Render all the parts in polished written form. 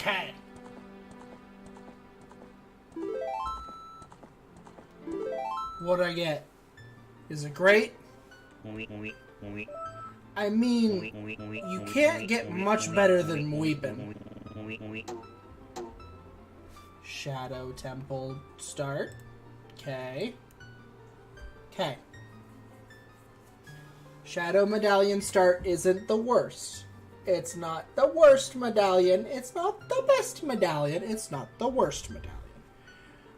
Okay. What did I get? Is it great? I mean, you can't get much better than Weepin'. Shadow Temple start. Okay. Okay. Shadow Medallion start isn't the worst. It's not the worst medallion. It's not the best medallion. It's not the worst medallion.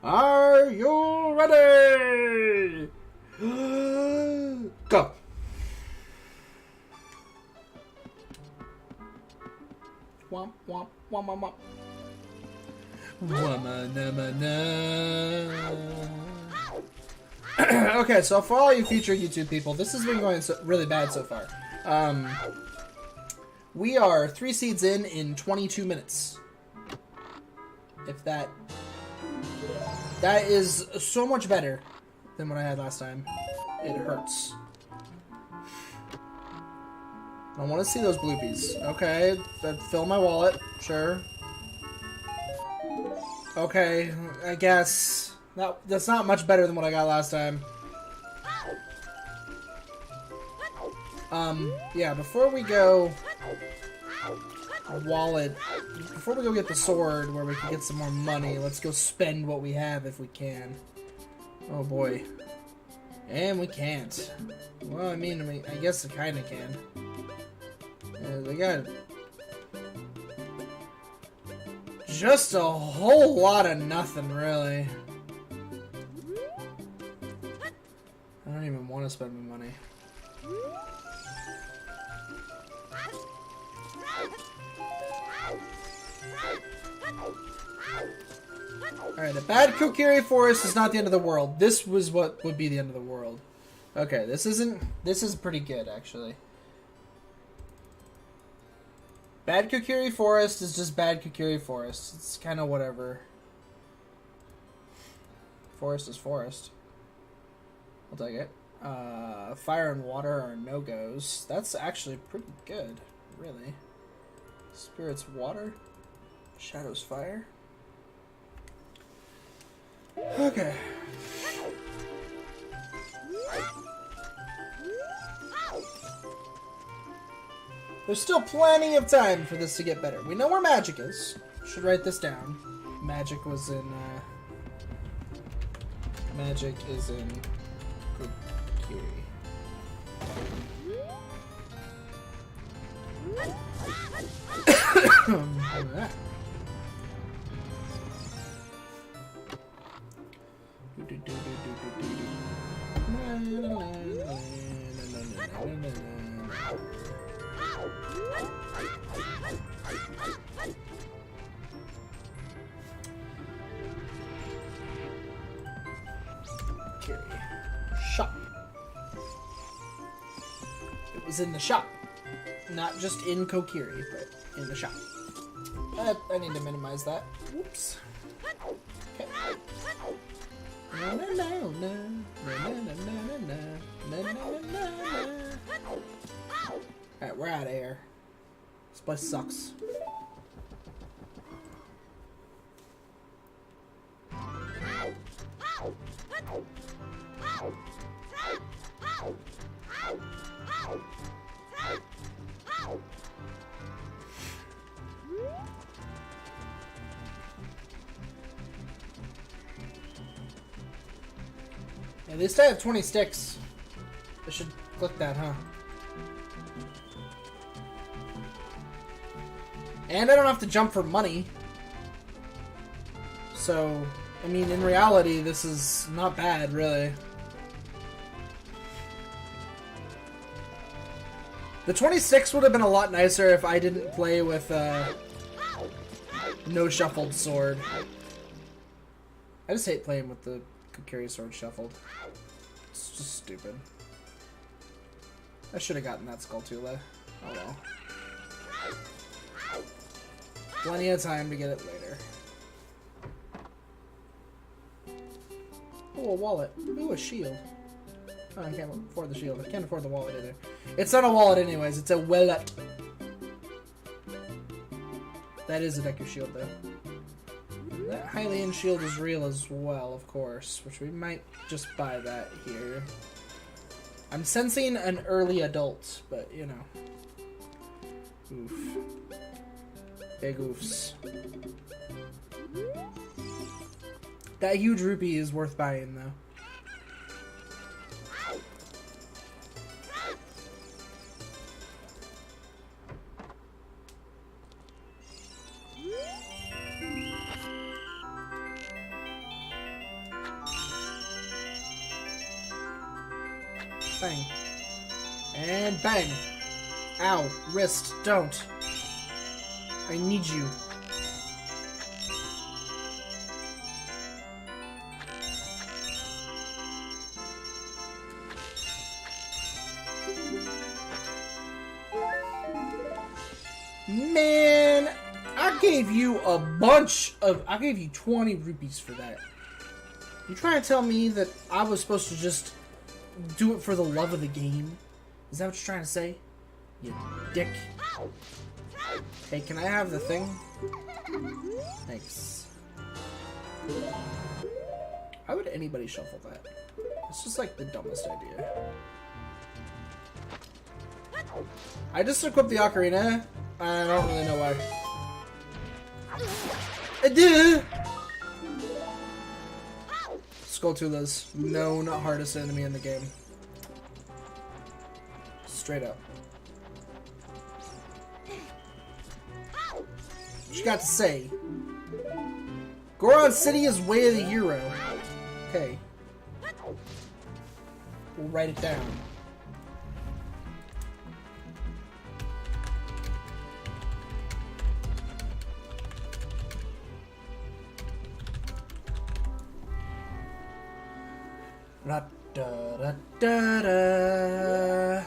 Are you ready? Go. Womp, womp, womp, womp, womp. Okay, so for all you future YouTube people, this has been going really bad so far. We are 3 seeds in 22 minutes. If that... That is so much better than what I had last time. It hurts. I want to see those bloopies. Okay, fill my wallet. Sure. Okay, I guess. That's not much better than what I got last time. Yeah, before we go... wallet. Before we go get the sword where we can get some more money, let's go spend what we have if we can. Oh boy. And we can't. Well, I mean, I guess I kinda can. They got just a whole lot of nothing, really. I don't even want to spend my money. Alright, the bad Kokiri Forest is not the end of the world. This was what would be the end of the world. Okay, this is pretty good, actually. Bad Kokiri Forest is just bad Kokiri Forest. It's kind of whatever. Forest is forest. I'll take it. Fire and water are no-goes. That's actually pretty good, really. Spirit's water. Shadow's fire. Okay. There's still plenty of time for this to get better. We know where magic is. Should write this down. Magic was in, Magic is in Kokiri. Shop. It was in the shop. Not just in Kokiri, but in the shop. I need to minimize that. Whoops. Okay. Alright, we're out of here. This place sucks. At least I have 20 sticks. I should click that, huh? And I don't have to jump for money. So, I mean, in reality, this is not bad, really. The 26 would have been a lot nicer if I didn't play with no shuffled sword. I just hate playing with the Kokiri sword shuffled. It's just stupid. I should have gotten that Skulltula. Oh well. Plenty of time to get it later. Oh, a wallet. Ooh, a shield. Oh, I can't afford the shield. I can't afford the wallet either. It's not a wallet anyways, it's a wallet. That is a Deku Shield, though. That Hylian Shield is real as well, of course, which we might just buy that here. I'm sensing an early adult, but, you know. Oof. Big oofs. That huge rupee is worth buying, though. Bang. And bang. Ow. Wrist. Don't. I need you. Man, I gave you a bunch of... I gave you 20 rupees for that. You trying to tell me that I was supposed to just do it for the love of the game? Is that what you're trying to say? You dick. Hey, can I have the thing? Thanks. Why would anybody shuffle that? It's just like the dumbest idea. I just equipped the ocarina. I don't really know why. I did. Skulltula's known hardest enemy in the game. Straight up. What you got to say? Goron City is way of the hero. Okay. We'll write it down. Da da da da da.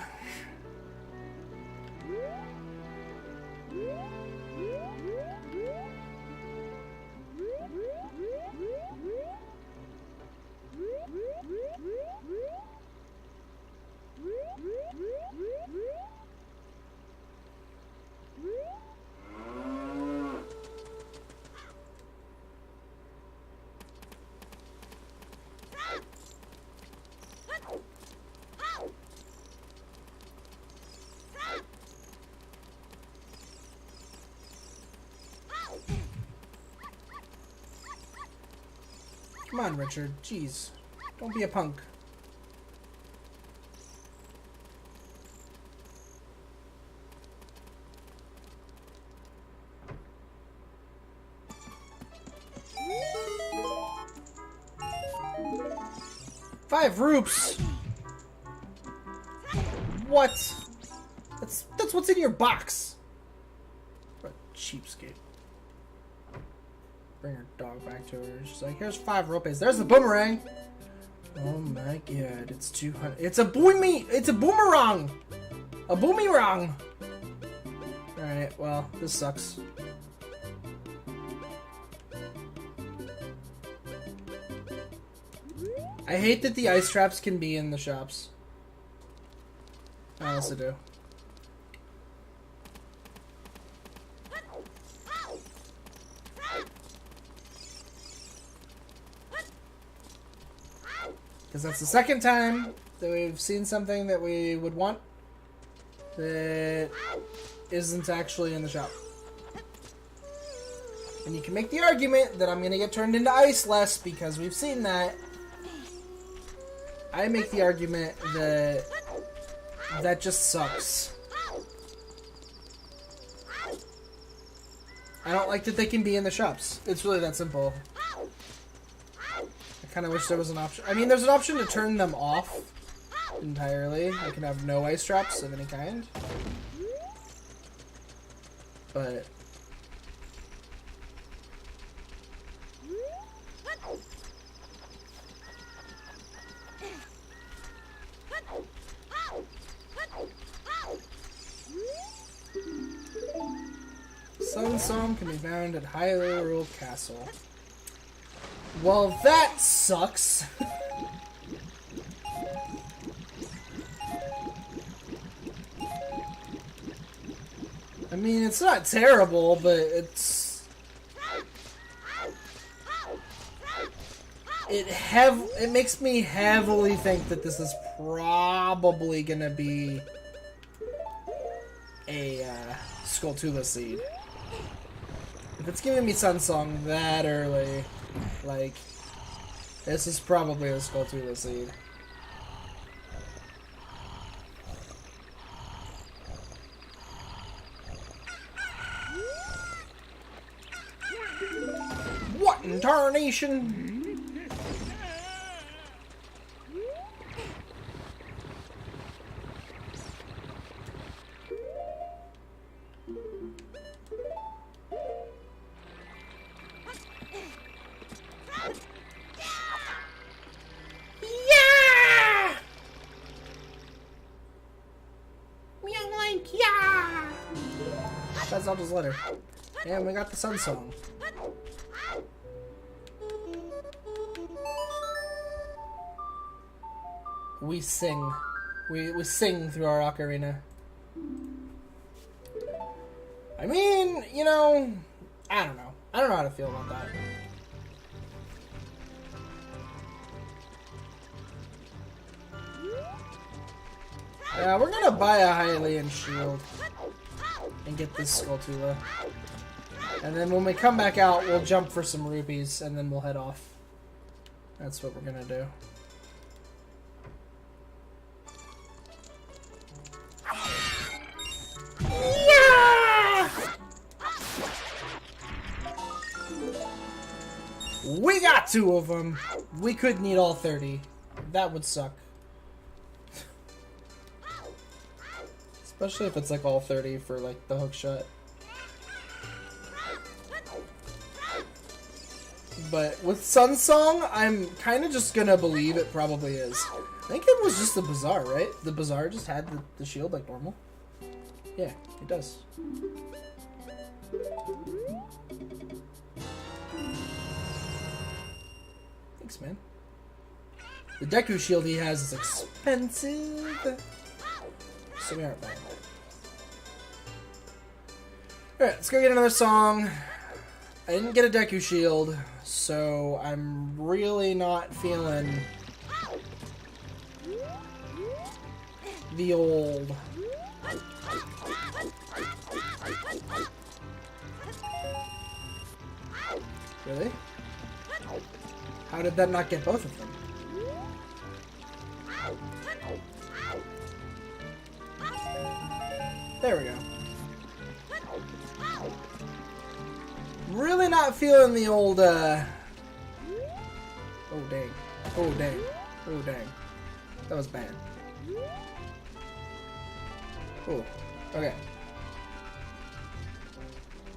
Come on, Richard. Jeez. Don't be a punk. Five roops! What? That's what's in your box! What a cheapskate. Bring her dog back to her. She's like, here's 5 rupees. There's the boomerang. Oh my god, it's 200. It's a boomy. It's a boomerang. A boomerang. All right. Well, this sucks. I hate that the ice traps can be in the shops. I also do. Because that's the second time that we've seen something that we would want that isn't actually in the shop. And you can make the argument that I'm going to get turned into ice less because we've seen that. I make the argument that that just sucks. I don't like that they can be in the shops. It's really that simple. I kind of wish there was an option. I mean, there's an option to turn them off entirely. I can have no ice traps of any kind. But... Sun Song can be found at Hyrule Castle. Well, that sucks. I mean, it's not terrible, but it's it makes me heavily think that this is probably gonna be a Skulltula seed. If it's giving me Sun Song that early, like, this is probably a Skulltula seed. What in tarnation? Yeah! Young Link, yeah! That's Zelda's letter. And we got the Sun Song. We sing. We sing through our ocarina. I mean, you know, I don't know. I don't know how to feel about that. Yeah, we're gonna buy a Hylian shield and get this Skulltula. And then when we come back out, we'll jump for some rupees and then we'll head off. That's what we're gonna do. Yeah! We got 2 of them. We could need all 30. That would suck. Especially if it's like all 30 for like the hook shot. But with Sun Song, I'm kind of just gonna believe it probably is. I think it was just the Bazaar, right? The Bazaar just had the shield like normal. Yeah, it does. Thanks, man. The Deku shield he has is expensive. So we aren't buying that. Alright, let's go get another song. I didn't get a Deku shield, so I'm really not feeling the old. Really? How did that not get both of them? There we go. Really not feeling the old, oh dang. Oh dang. Oh dang. That was bad. Oh, okay.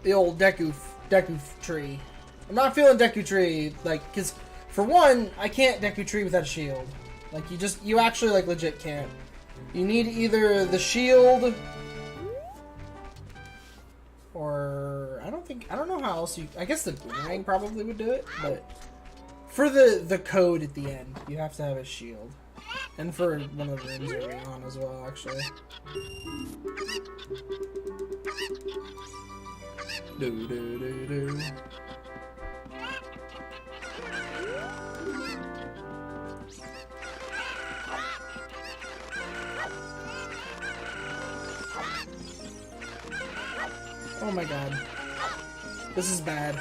The old Deku tree. I'm not feeling Deku tree, like, cause for one, I can't Deku tree without a shield. Like, you actually, like, legit can't. You need either the shield, or, I don't know how else I guess the boomerang probably would do it, but for the code at the end, you have to have a shield. And for one of the rooms early on as well, actually. Do do do do. Oh my god. This is bad.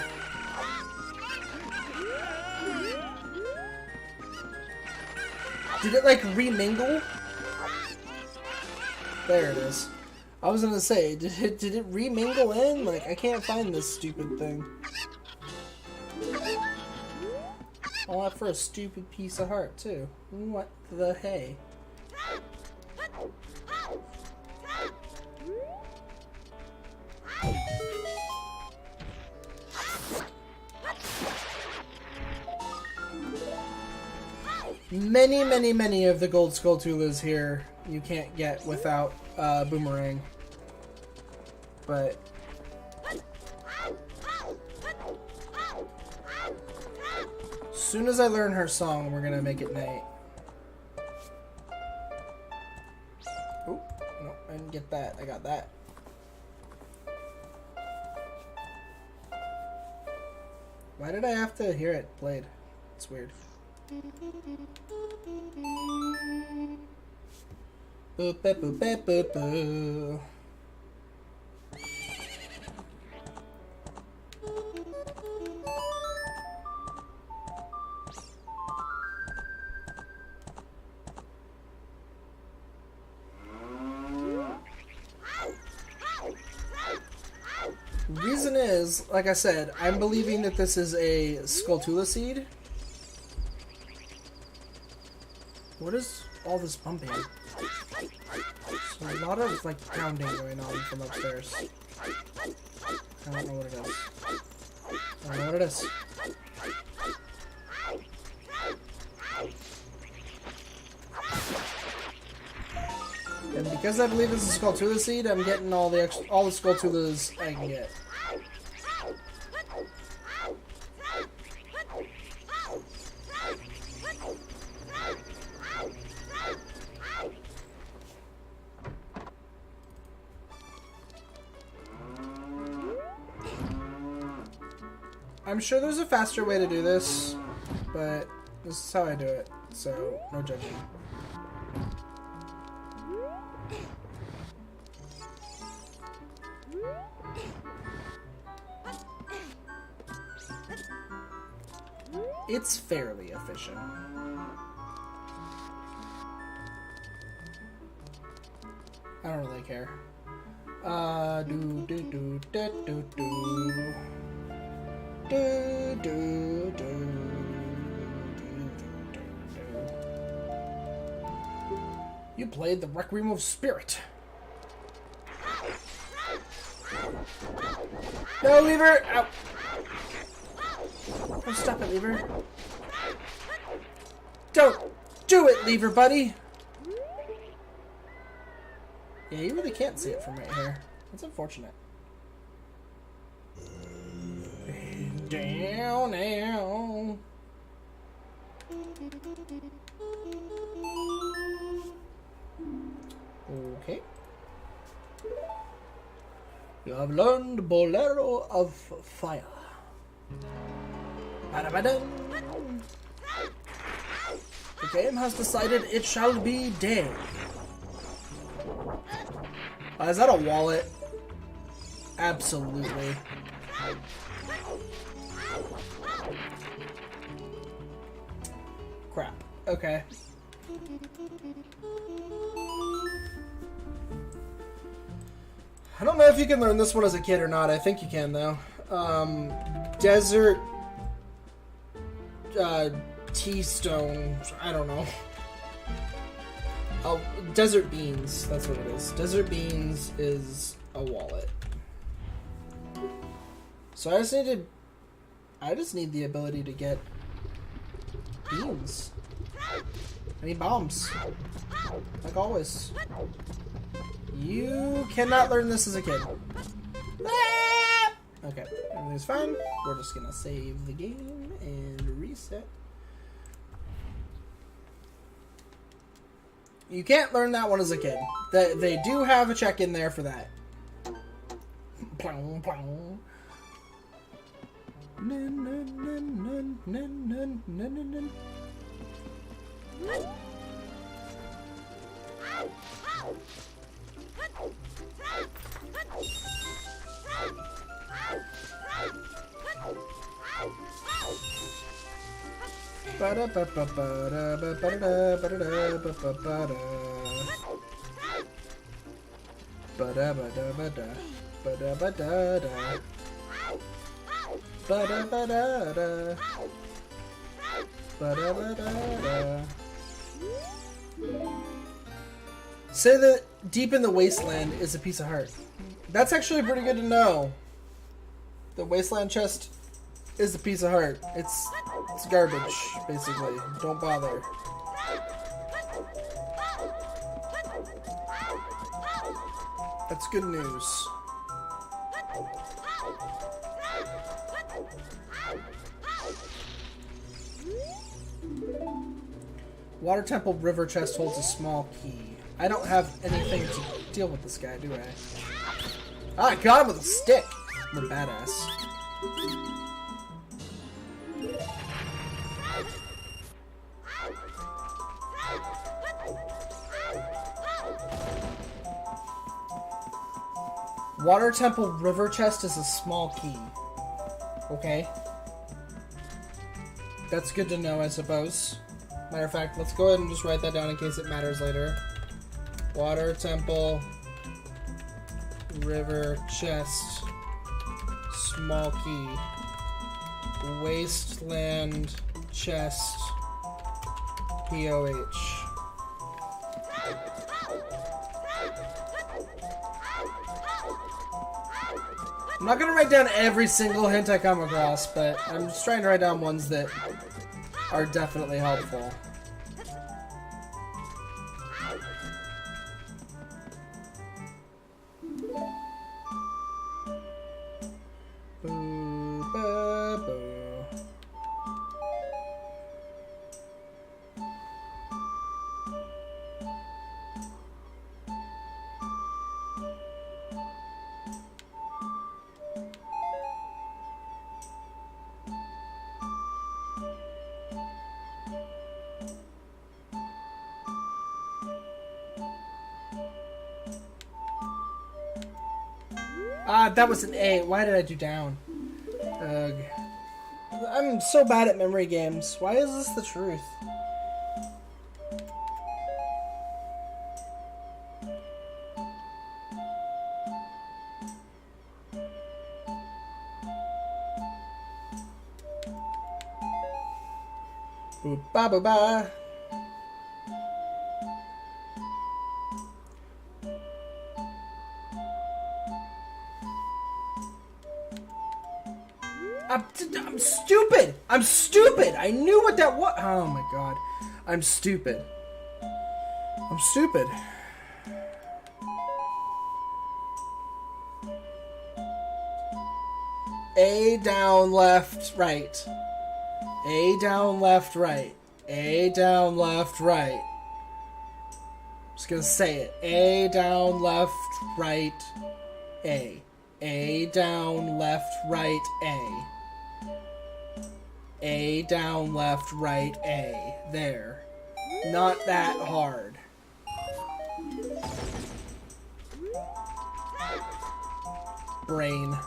Did it like remingle? There it is. I was gonna say, did it remingle in? Like, I can't find this stupid thing. All that for a stupid piece of heart too. What the hey? Many of the gold Skulltulas here you can't get without boomerang. But as soon as I learn her song, we're gonna make it night. Oh, no, I didn't get that. I got that. Why did I have to hear it played? It's weird. Boop, boop, boop, boop, boop, boop. Reason is, like I said, I'm believing that this is a Skulltula seed. What is all this pumping? There's a lot of like pounding going on from upstairs. I don't know what it is. I don't know what it is. And because I believe this is Skulltula seed, I'm getting all the Skulltulas I can get. I'm sure there's a faster way to do this, but this is how I do it, so no judging. It's fairly efficient. I don't really care. Do do do do do do. Do, do, do, You played the Requiem of Spirit. No, Lever! Ow. Oh, stop it, Lever. Don't do it, Lever, buddy! Yeah, you really can't see it from right here. That's unfortunate. Down now. Okay. You have learned Bolero of Fire. Ba-da-ba-dum. The game has decided it shall be day. Is that a wallet? Absolutely. Crap. Okay. I don't know if you can learn this one as a kid or not. I think you can, though. Desert... tea stone... I don't know. Oh, desert beans. That's what it is. Desert beans is a wallet. So I just need the ability to get beans. I need bombs. Like always. You cannot learn this as a kid. Okay, everything's fine. We're just gonna save the game and reset. You can't learn that one as a kid. They do have a check in there for that. Say that deep in the wasteland is a piece of heart. That's actually pretty good to know. The wasteland chest is a piece of heart. It's garbage, basically. Don't bother. That's good news. Water Temple River chest holds a small key. I don't have anything to deal with this guy, do I? Ah, I got him with a stick! I'm a badass. Water temple river chest is a small key. Okay. That's good to know, I suppose. Matter of fact, let's go ahead and just write that down in case it matters later. Water temple river chest small key. Wasteland chest POH. I'm not gonna write down every single hint I come across, but I'm just trying to write down ones that are definitely helpful. Boo, ba, boo. Ah, that was an A. Why did I do down? Ugh. I'm so bad at memory games. Why is this the truth? Boop ba ba ba. I'm stupid! I'm stupid! I knew what that was! Oh my god. I'm stupid. I'm stupid. A down, left, right. A down, left, right. A down, left, right. Just gonna say it. A down, left, right, A. A down, left, right, A. A down, left, right, A. There. Not that hard. Brain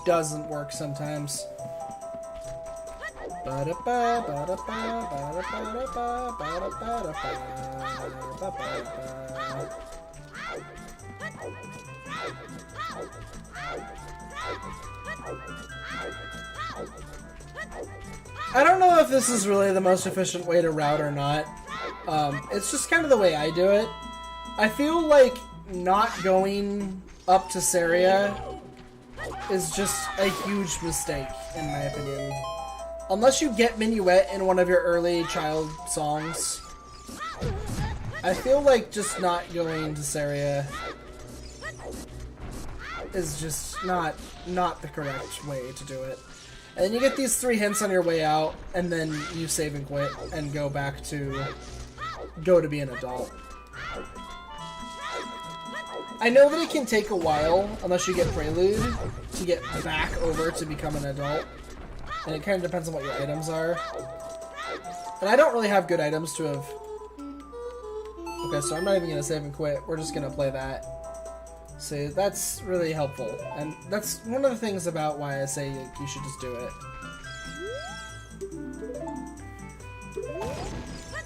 doesn't work sometimes. I don't know if this is really the most efficient way to route or not. It's just kind of the way I do it. I feel like not going up to Saria is just a huge mistake, in my opinion. Unless you get Minuet in one of your early child songs, I feel like just not going to Saria is just not the correct way to do it. And then you get these 3 hints on your way out, and then you save and quit and go to be an adult. I know that it can take a while, unless you get Prelude, to get back over to become an adult. And it kind of depends on what your items are. And I don't really have good items to have... Okay, so I'm not even going to save and quit. We're just going to play that. See, that's really helpful. And that's one of the things about why I say you should just do it.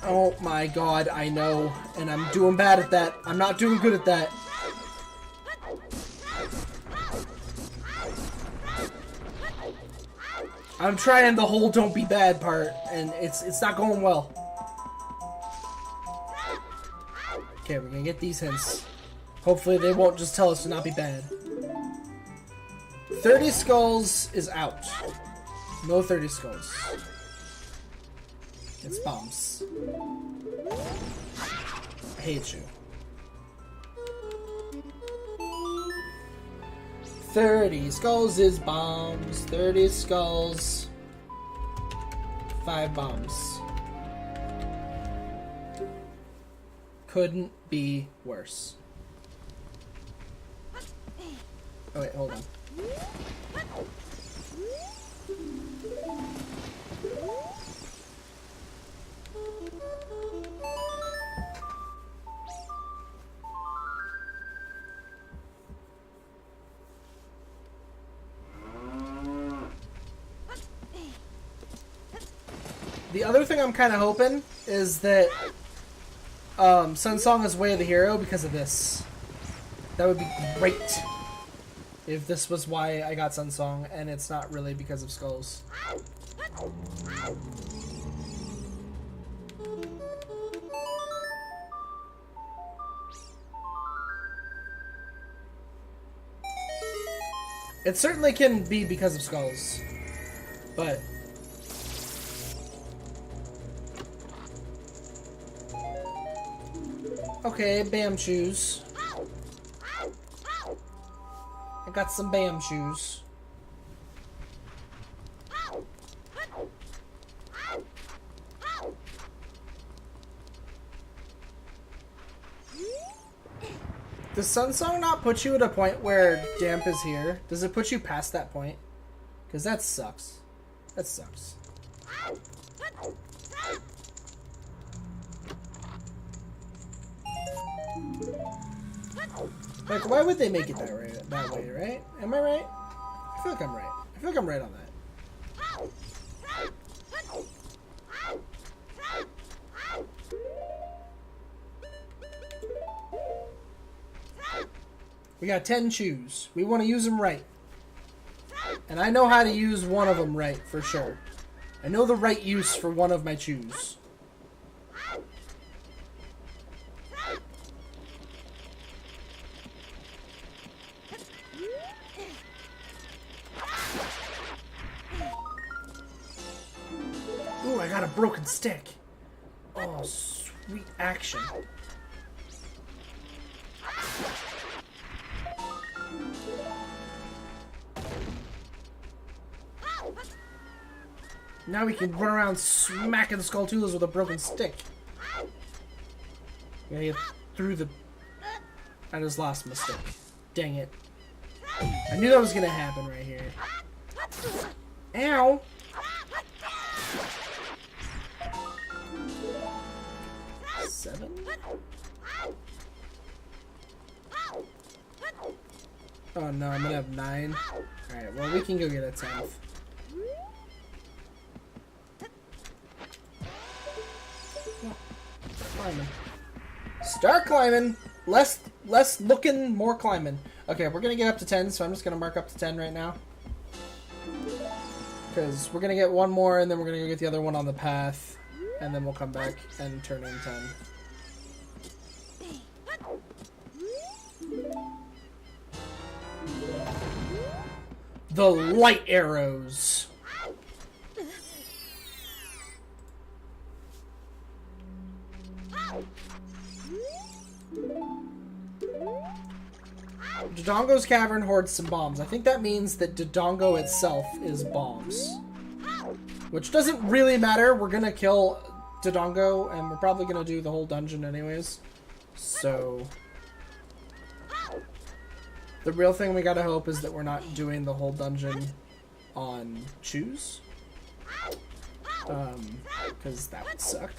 Oh my god, I know. And I'm doing bad at that. I'm not doing good at that. I'm trying the whole don't be bad part, and it's not going well. Okay, we're gonna get these hints. Hopefully they won't just tell us to not be bad. 30 skulls is out. No 30 skulls. It's bombs. I hate you. 30 skulls is bombs. 30 skulls. 5 bombs. Couldn't be worse. Oh wait, hold on. The other thing I'm kind of hoping is that Sunsong is Way of the Hero because of this. That would be great if this was why I got Sunsong and it's not really because of Skulls. It certainly can be because of Skulls, but... Okay, Bam shoes. I got some Bam shoes. Does Sunsong not put you at a point where Damp is here? Does it put you past that point? Because that sucks. That sucks. Like, why would they make it that way, right? Am I right? I feel like I'm right. I feel like I'm right on that. We got 10 shoes. We want to use them right. And I know how to use one of them right, for sure. I know the right use for one of my shoes. Ooh, I got a broken stick. Oh, sweet action. Now we can run around smacking Skulltulas with a broken stick. Gotta get through the... I just lost my stick. Dang it. I knew that was gonna happen right here. Ow! Seven? Oh no, I'm gonna have 9. Alright, well we can go get a 10th. Climbing. Start climbing. Less looking, more climbing. Okay, we're gonna get up to 10, so I'm just gonna mark up to 10 right now. Because we're gonna get one more, and then we're gonna go get the other one on the path, and then we'll come back and turn in 10. The light arrows. Dodongo's cavern hoards some bombs. I think that means that Dodongo itself is bombs. Which doesn't really matter. We're gonna kill Dodongo, and we're probably gonna do the whole dungeon anyways. So... the real thing we gotta hope is that we're not doing the whole dungeon on shoes. Because that would suck.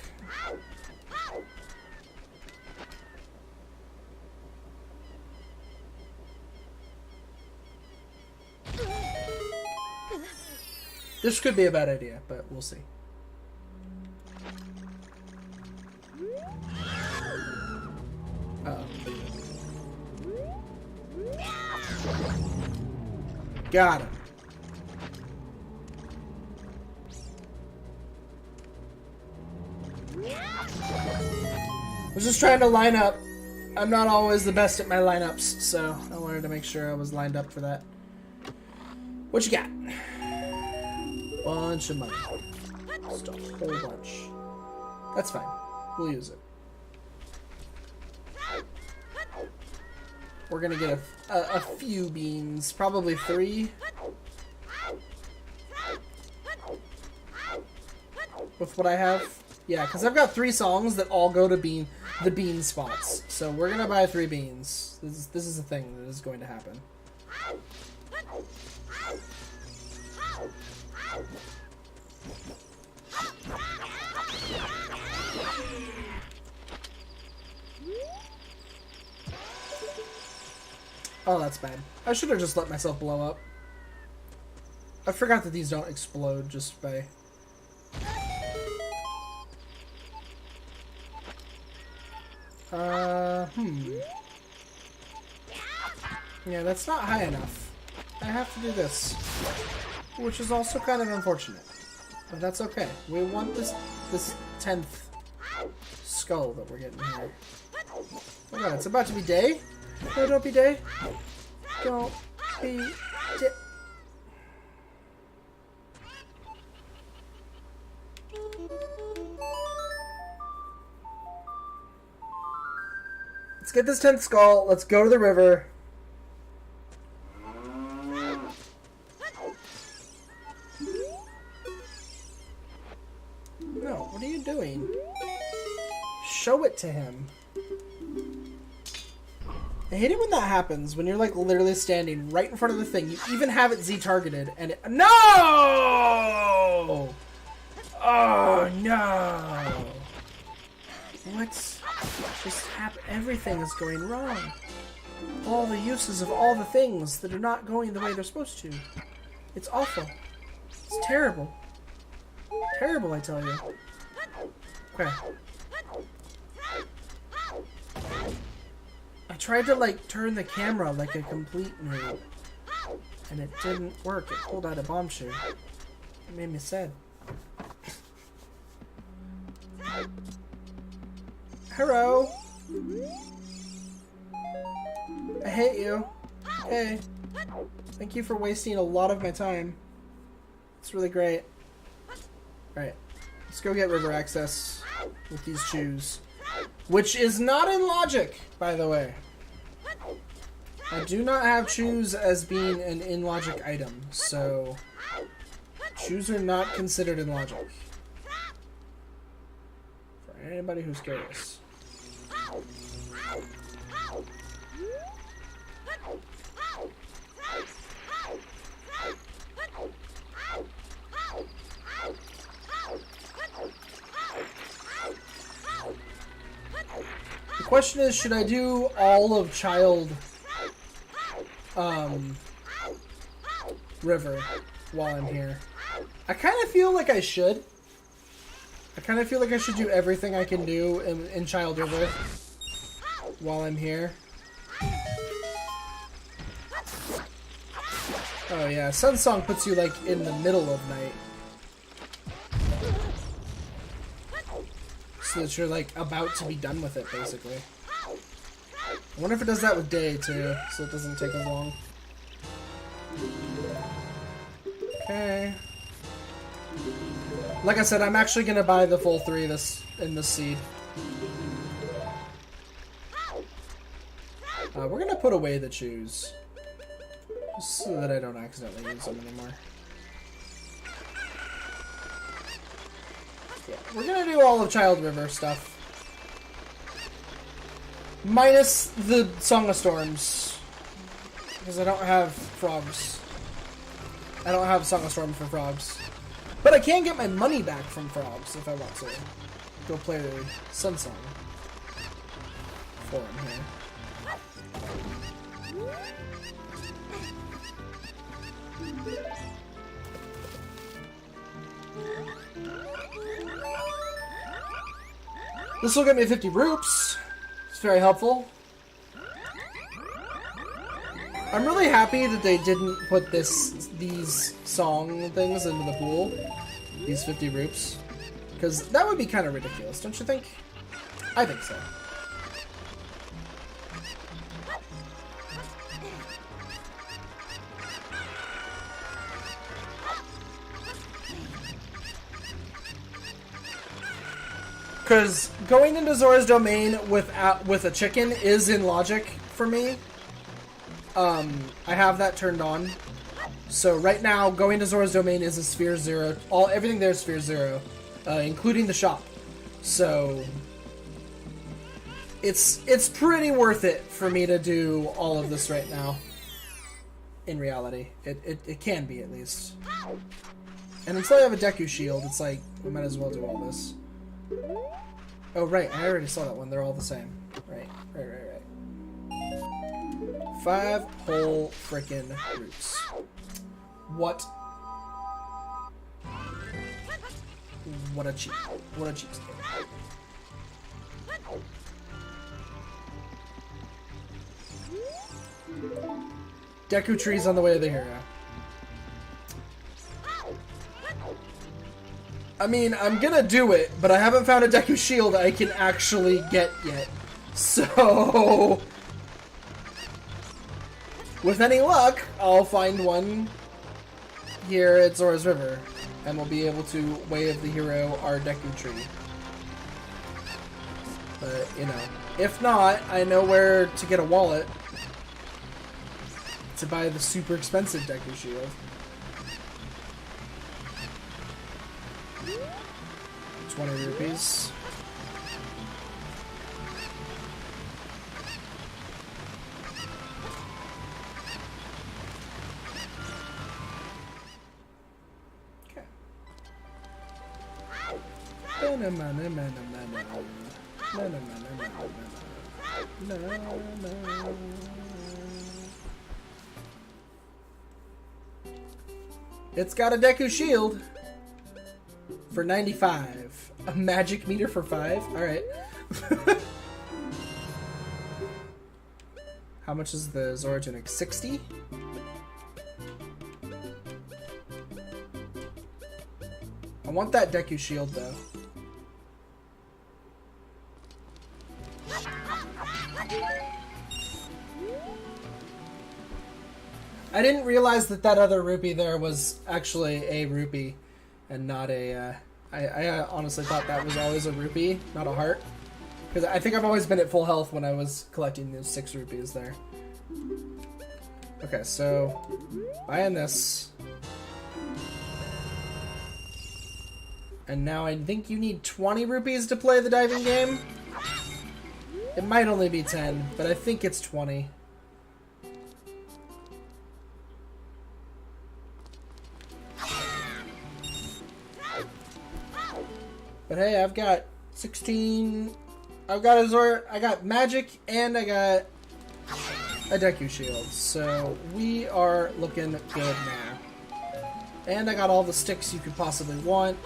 This could be a bad idea, but we'll see. Uh-oh. Got him. I was just trying to line up. I'm not always the best at my lineups, so I wanted to make sure I was lined up for that. What you got? Bunch of money. Just a whole bunch. That's fine. We'll use it. We're gonna get a few beans. Probably 3. With what I have. Yeah, because I've got 3 songs that all go to the bean spots. So we're gonna buy 3 beans. This is a thing that is going to happen. Oh, that's bad. I should have just let myself blow up. I forgot that these don't explode just by... Yeah, that's not high enough. I have to do this. Which is also kind of unfortunate. But that's okay. We want this 10th skull that we're getting here. Oh god, it's about to be day? No, don't be day. Don't be day. Let's get this 10th skull. Let's go to the river. No, what are you doing? Show it to him. I hate it when that happens, when you're like literally standing right in front of the thing. You even have it Z-targeted and it... No! Oh, no! What's just happened? Everything is going wrong. All the uses of all the things that are not going the way they're supposed to. It's awful. It's terrible. Terrible, I tell you. Okay. I tried to, like, turn the camera like a complete noob. And it didn't work. It pulled out a bomb shoe. It made me sad. Hello. I hate you. Hey. Thank you for wasting a lot of my time. It's really great. Alright. Let's go get river access with these shoes. Which is not in logic, by the way. I do not have shoes as being an in-logic item, so... shoes are not considered in logic. For anybody who's curious. The question is, should I do all of Child River while I'm here? I kind of feel like I should. I kind of feel like I should do everything I can do in Child River while I'm here. Oh yeah, Sun Song puts you like in the middle of night. So that you're like about to be done with it, basically. I wonder if it does that with day too, so it doesn't take as long. Okay. Like I said, I'm actually gonna buy the full 3 in this seed. We're gonna put away the shoes, just so that I don't accidentally use them anymore. Yeah, we're gonna do all of Child River stuff. Minus the Song of Storms. Because I don't have frogs. I don't have Song of Storms for frogs. But I can get my money back from frogs if I want to. Go play the Sun Song for him here. This will get me 50 roops. It's very helpful. I'm really happy that they didn't put these song things into the pool. These 50 roops. Because that would be kind of ridiculous, don't you think? I think so. Because going into Zora's Domain with a chicken is in logic for me. I have that turned on. So right now, going to Zora's Domain is a Sphere Zero. Everything there is Sphere Zero, including the shop. So it's pretty worth it for me to do all of this right now. In reality, it can be at least. And until I have a Deku Shield, it's like we might as well do all this. Oh, right. I already saw that one. They're all the same. Right. 5 whole frickin' roots. What a cheapskate. Deku Tree's on the way to the hero. I mean, I'm gonna do it, but I haven't found a Deku Shield I can actually get yet. So... with any luck, I'll find one here at Zora's River, and we'll be able to Way of the Hero our Deku Tree. But, you know, if not, I know where to get a wallet to buy the super expensive Deku Shield. 20 rupees. Okay. It's got a Deku Shield for 95. A magic meter for 5? Alright. How much is the Zora Tunic? 60? I want that Deku Shield though. I didn't realize that that other rupee there was actually a rupee and not a, I honestly thought that was always a rupee, not a heart. Because I think I've always been at full health when I was collecting those 6 rupees there. Okay, so buying this. And now I think you need 20 rupees to play the diving game. It might only be 10, but I think it's 20. But hey, I've got 16... I've got a Zora... I got magic, and I got a Deku Shield. So we are looking good now. And I got all the sticks you could possibly want.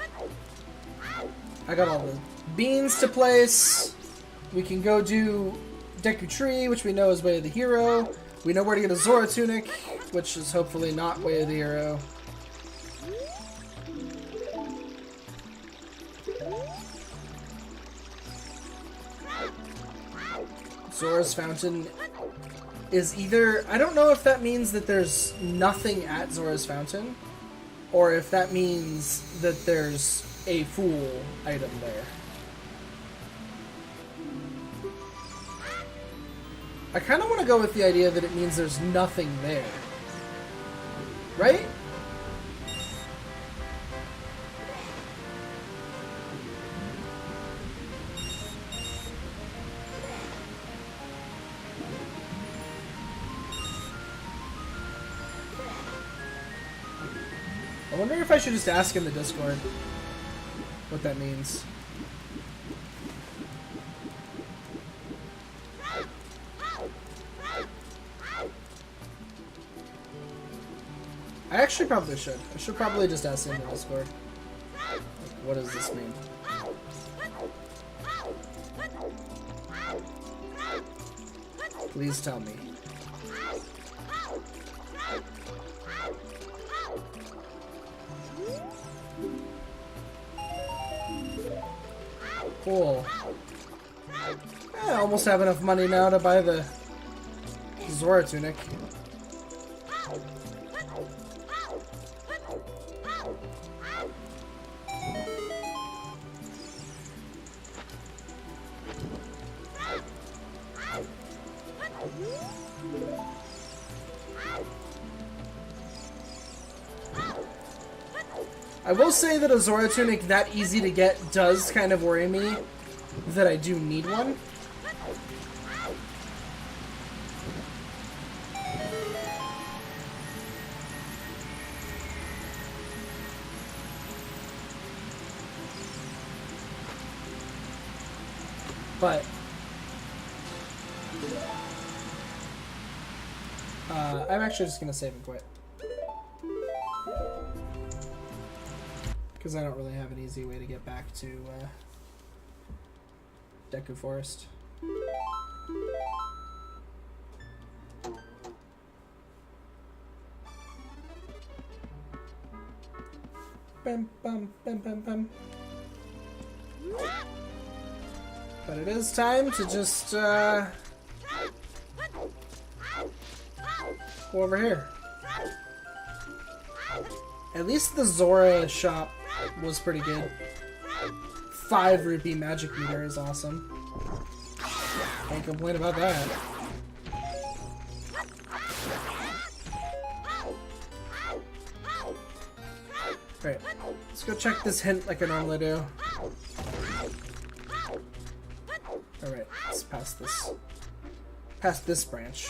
I got all the beans to place. We can go do Deku Tree, which we know is Way of the Hero. We know where to get a Zora Tunic, which is hopefully not Way of the Hero. Zora's Fountain is either... I don't know if that means that there's nothing at Zora's Fountain, or if that means that there's a Fool item there. I kind of want to go with the idea that it means there's nothing there. Right? I wonder if I should just ask in the Discord what that means. I actually probably should. I should probably just ask in the Discord. Like, what does this mean? Please tell me. Cool. I almost have enough money now to buy the Zora Tunic. I will say that a Zora Tunic that easy to get does kind of worry me that I do need one. But I'm actually just gonna save and quit. Because I don't really have an easy way to get back to Deku Forest. Bam, bam, bam, bam, bam. But it is time to just go over here. At least the Zora shop was pretty good. 5 rupee magic meter is awesome. Can't complain about that. Right, let's go check this hint like I normally do. Alright, let's pass this. Past this branch.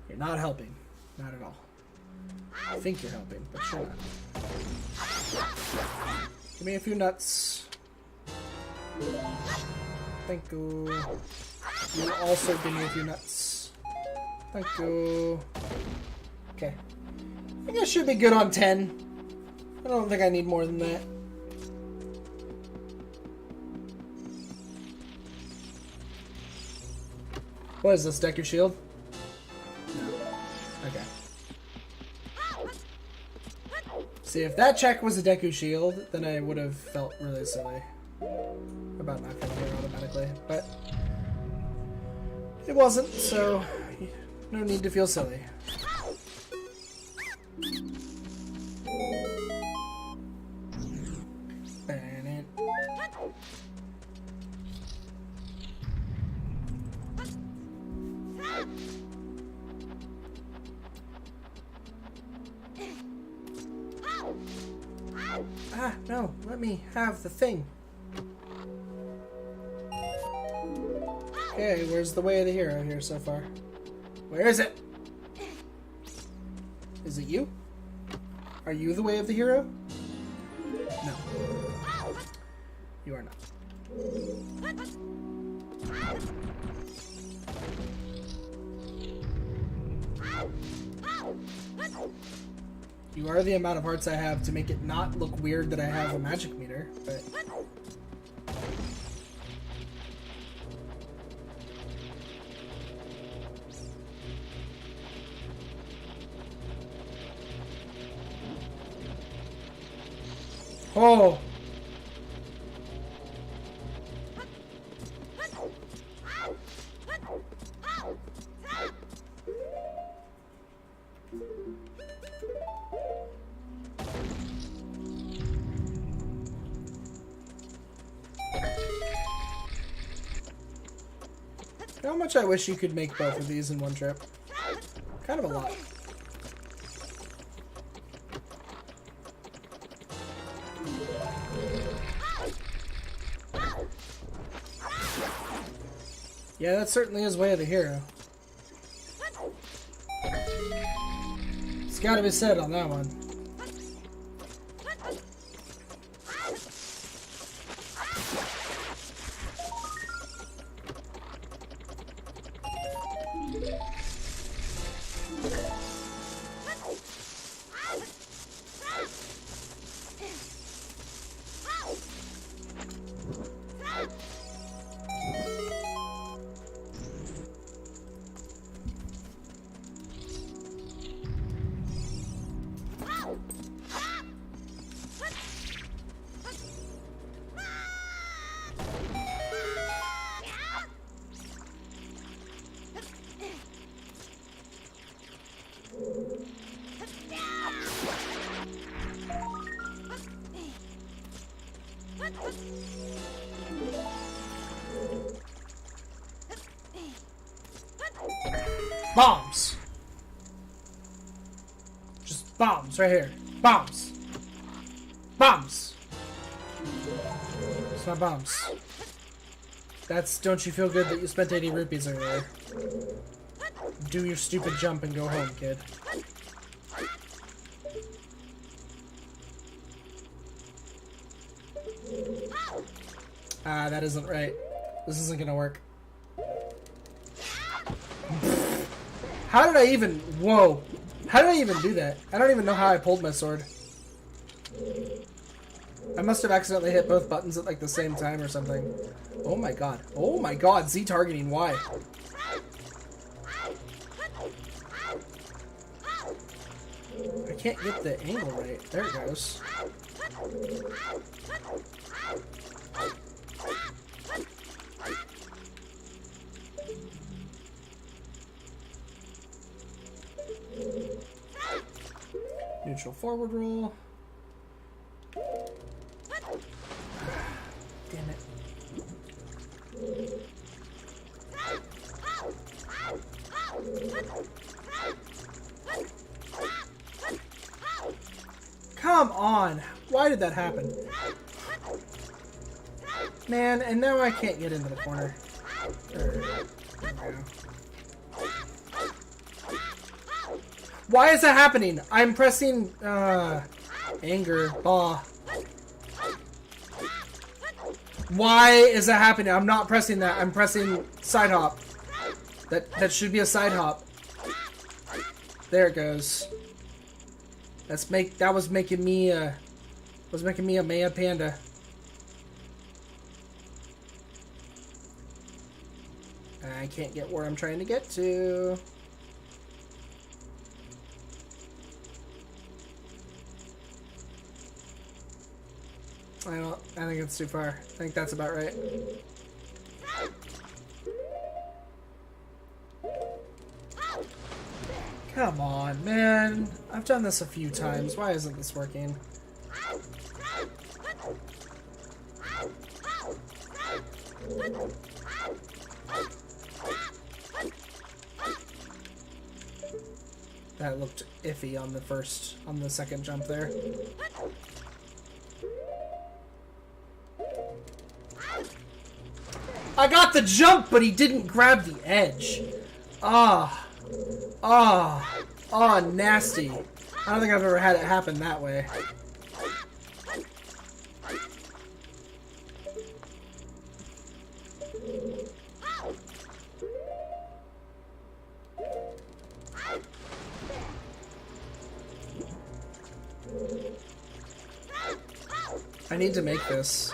You're not helping. Not at all. I think you're helping, but you're not. Give me a few nuts. Thank you. You also give me a few nuts. Thank you. Okay. I think I should be good on 10. I don't think I need more than that. What is this, Deku Shield? No. Okay. See, if that check was a Deku Shield, then I would have felt really silly about not getting it automatically. But it wasn't, so no need to feel silly. Ah, no, let me have the thing. Okay, where's the way of the hero here so far? Where is it? Is it you? Are you the way of the hero? No. You are not. You are the amount of hearts I have to make it not look weird that I have a magic meter, but... Oh! How much I wish you could make both of these in one trip. Kind of a lot. Yeah, that certainly is way of the hero. It's gotta be said on that one. Bombs! Just bombs right here. Bombs! Bombs! It's not bombs. That's don't you feel good that you spent 80 rupees earlier. Do your stupid jump and go home, kid. Ah, that isn't right. This isn't gonna work. How did I even... Whoa. How did I even do that? I don't even know how I pulled my sword. I must have accidentally hit both buttons at like the same time or something. Oh my god. Oh my god, Z targeting, why? I can't get the angle right. There it goes. Neutral forward roll. Damn it. Come on! Why did that happen? Man, and now I can't get into the corner. Why is that happening? I'm pressing, anger, Why is that happening? I'm not pressing that. I'm pressing side hop. That should be a side hop. There it goes. That was making me a mad panda. I can't get where I'm trying to get to. I think it's too far. I think that's about right. Come on, man. I've done this a few times. Why isn't this working? That looked iffy on the second jump there. I got the jump, but he didn't grab the edge. Nasty. I don't think I've ever had it happen that way. I need to make this.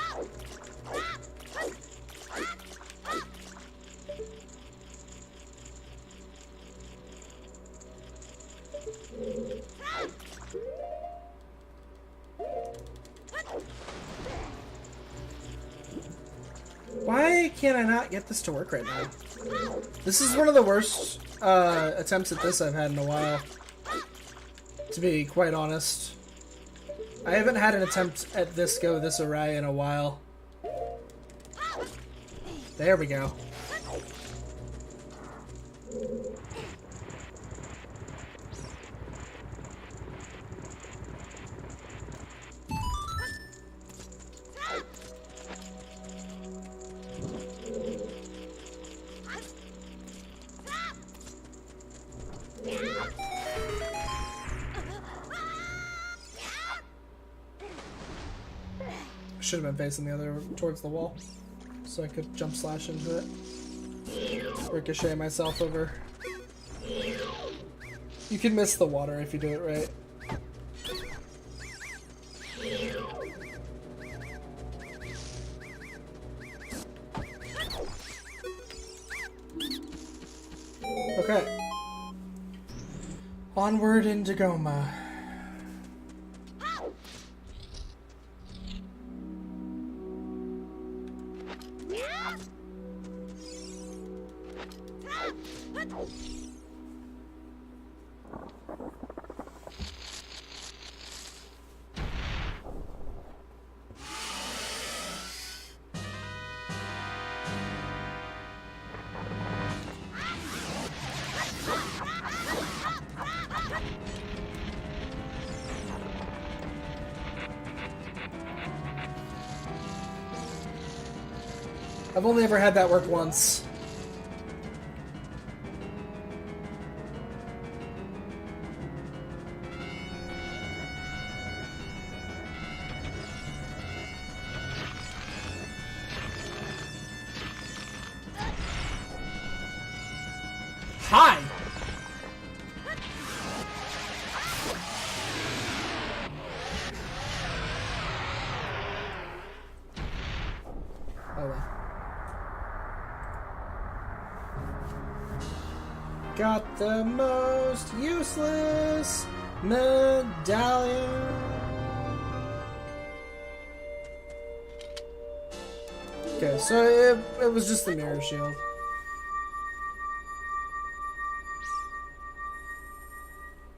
Why can't I not get this to work right now? This is one of the worst attempts at this I've had in a while, to be quite honest. I haven't had an attempt at this go this awry in a while. There we go. Should have been facing the other towards the wall, so I could jump slash into it. Ricochet myself over. You can miss the water if you do it right. Okay. Onward into Goma. I've only ever had that work once. Hi! got the most useless medallion. Okay, so it was just the mirror shield.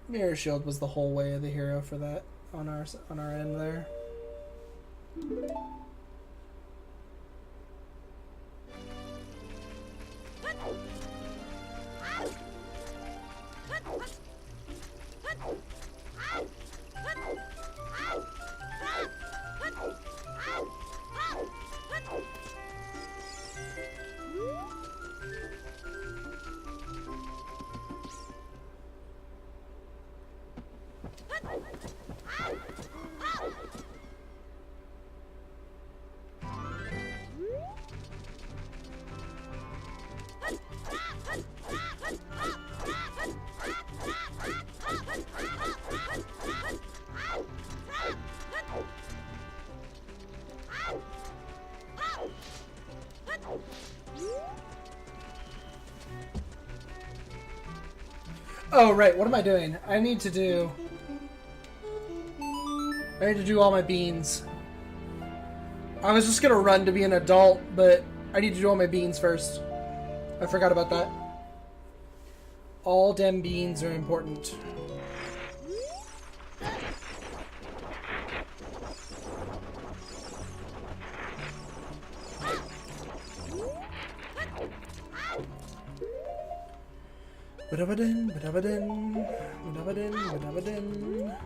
Mirror shield was the whole way of the hero for that on our end there. Oh, right. What am I doing? I need to do all my beans. I was just gonna run to be an adult, but I need to do all my beans first. I forgot about that. All dem beans are important. Badabadin, badabadin, badabadin, badabadin,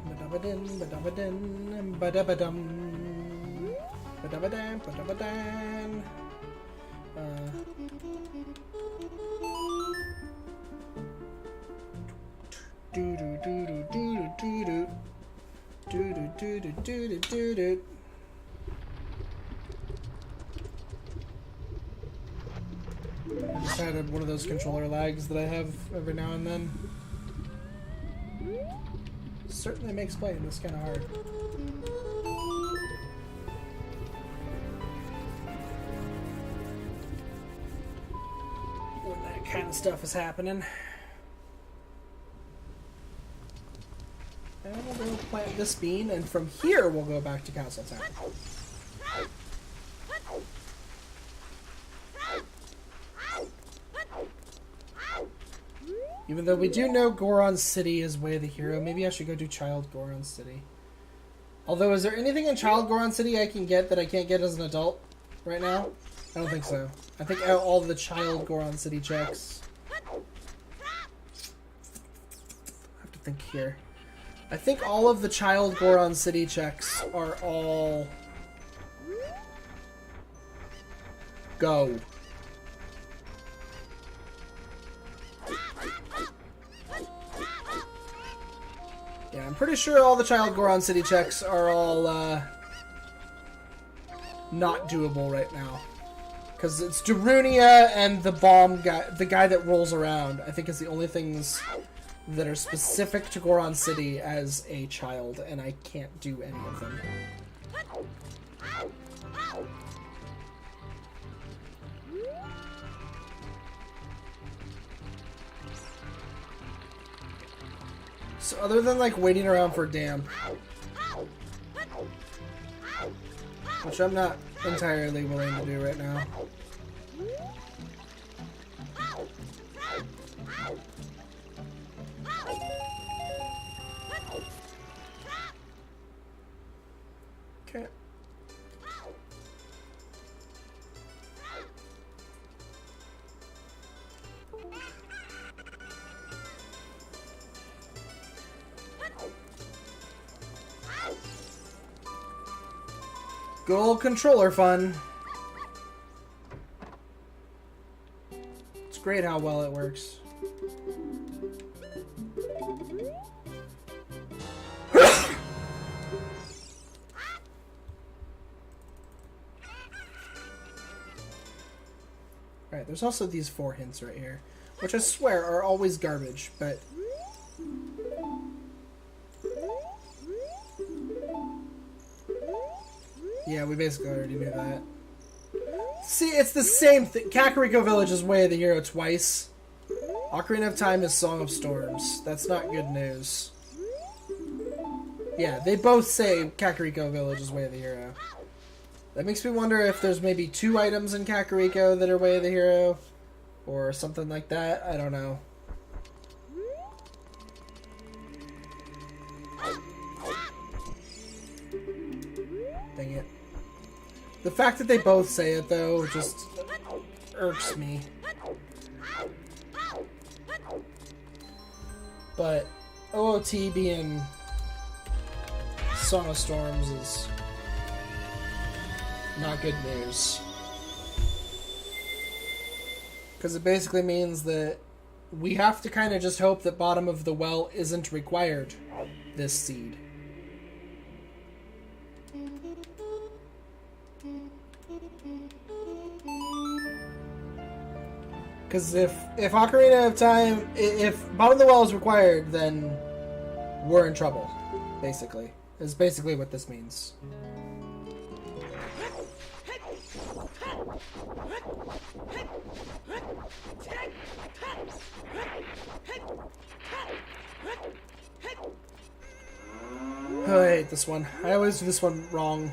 badabadin, badabadin, badabadum, badabadin, badabadin. Do do do do do do do do do do do do do. I just had one of those controller lags that I have every now and then. Certainly makes playing this kind of hard. When that kind of stuff is happening. And we'll go plant this bean, and from here we'll go back to Castle Town. Even though we do know Goron City is Way of the Hero, maybe I should go do Child Goron City. Although, is there anything in Child Goron City I can get that I can't get as an adult right now? I don't think so. I think all the Child Goron City checks. I have to think here. I think all of the Child Goron City checks are all... go. Yeah, I'm pretty sure all the Child Goron City checks are all, not doable right now. Because it's Darunia and the bomb guy, the guy that rolls around, I think is the only things that are specific to Goron City as a child, and I can't do any of them. So other than like waiting around for a dam, which I'm not entirely willing to do right now. Okay. Good old controller fun. It's great how well it works. Alright, there's also these 4 hints right here, which I swear are always garbage, but... yeah, we basically already knew that. See, it's the same thing. Kakariko Village is Way of the Hero twice Ocarina of Time is Song of Storms. That's not good news. Yeah, they both say Kakariko Village is Way of the Hero. That makes me wonder if there's maybe 2 items in Kakariko that are Way of the Hero. Or something like that. I don't know. Dang it. The fact that they both say it, though, just irks me. But OOT being Song of Storms is not good news. Because it basically means that we have to kind of just hope that Bottom of the Well isn't required this seed. Because if Ocarina of Time, if Bottom of the Well is required, then we're in trouble, basically. Is basically what this means. Oh, I hate this one. I always do this one wrong.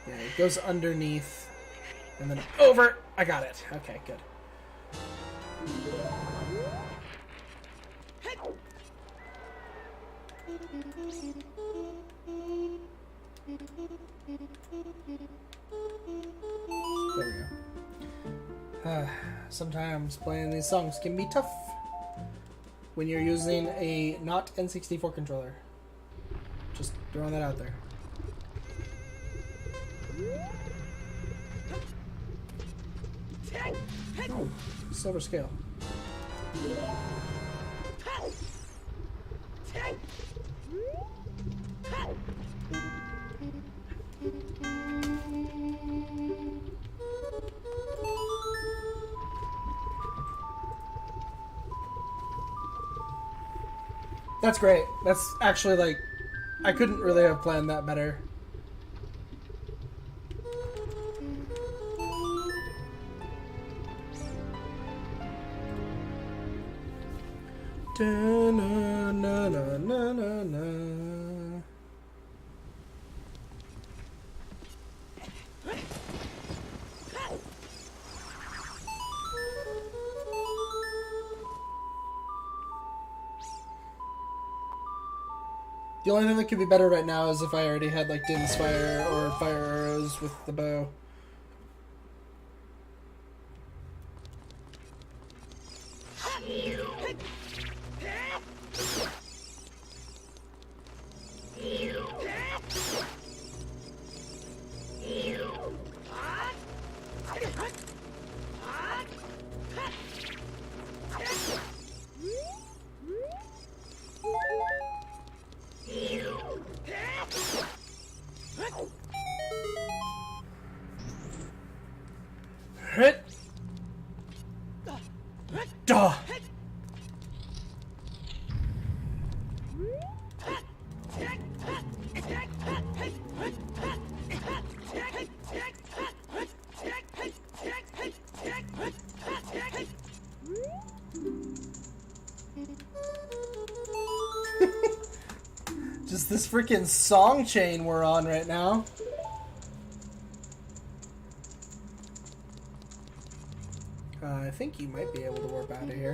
Yeah, it goes underneath and then over. I got it. Okay, good. There we go. Sometimes playing these songs can be tough when you're using a not N64 controller. Just throwing that out there. Oh, silver scale. That's great. That's actually, like, I couldn't really have planned that better. Da-na-na-na-na-na. The only thing that could be better right now is if I already had, like, Din's Fire or Fire Arrows with the bow. Hit. Duh. Just this freaking song chain we're on right now. I think you might be able to warp out of here.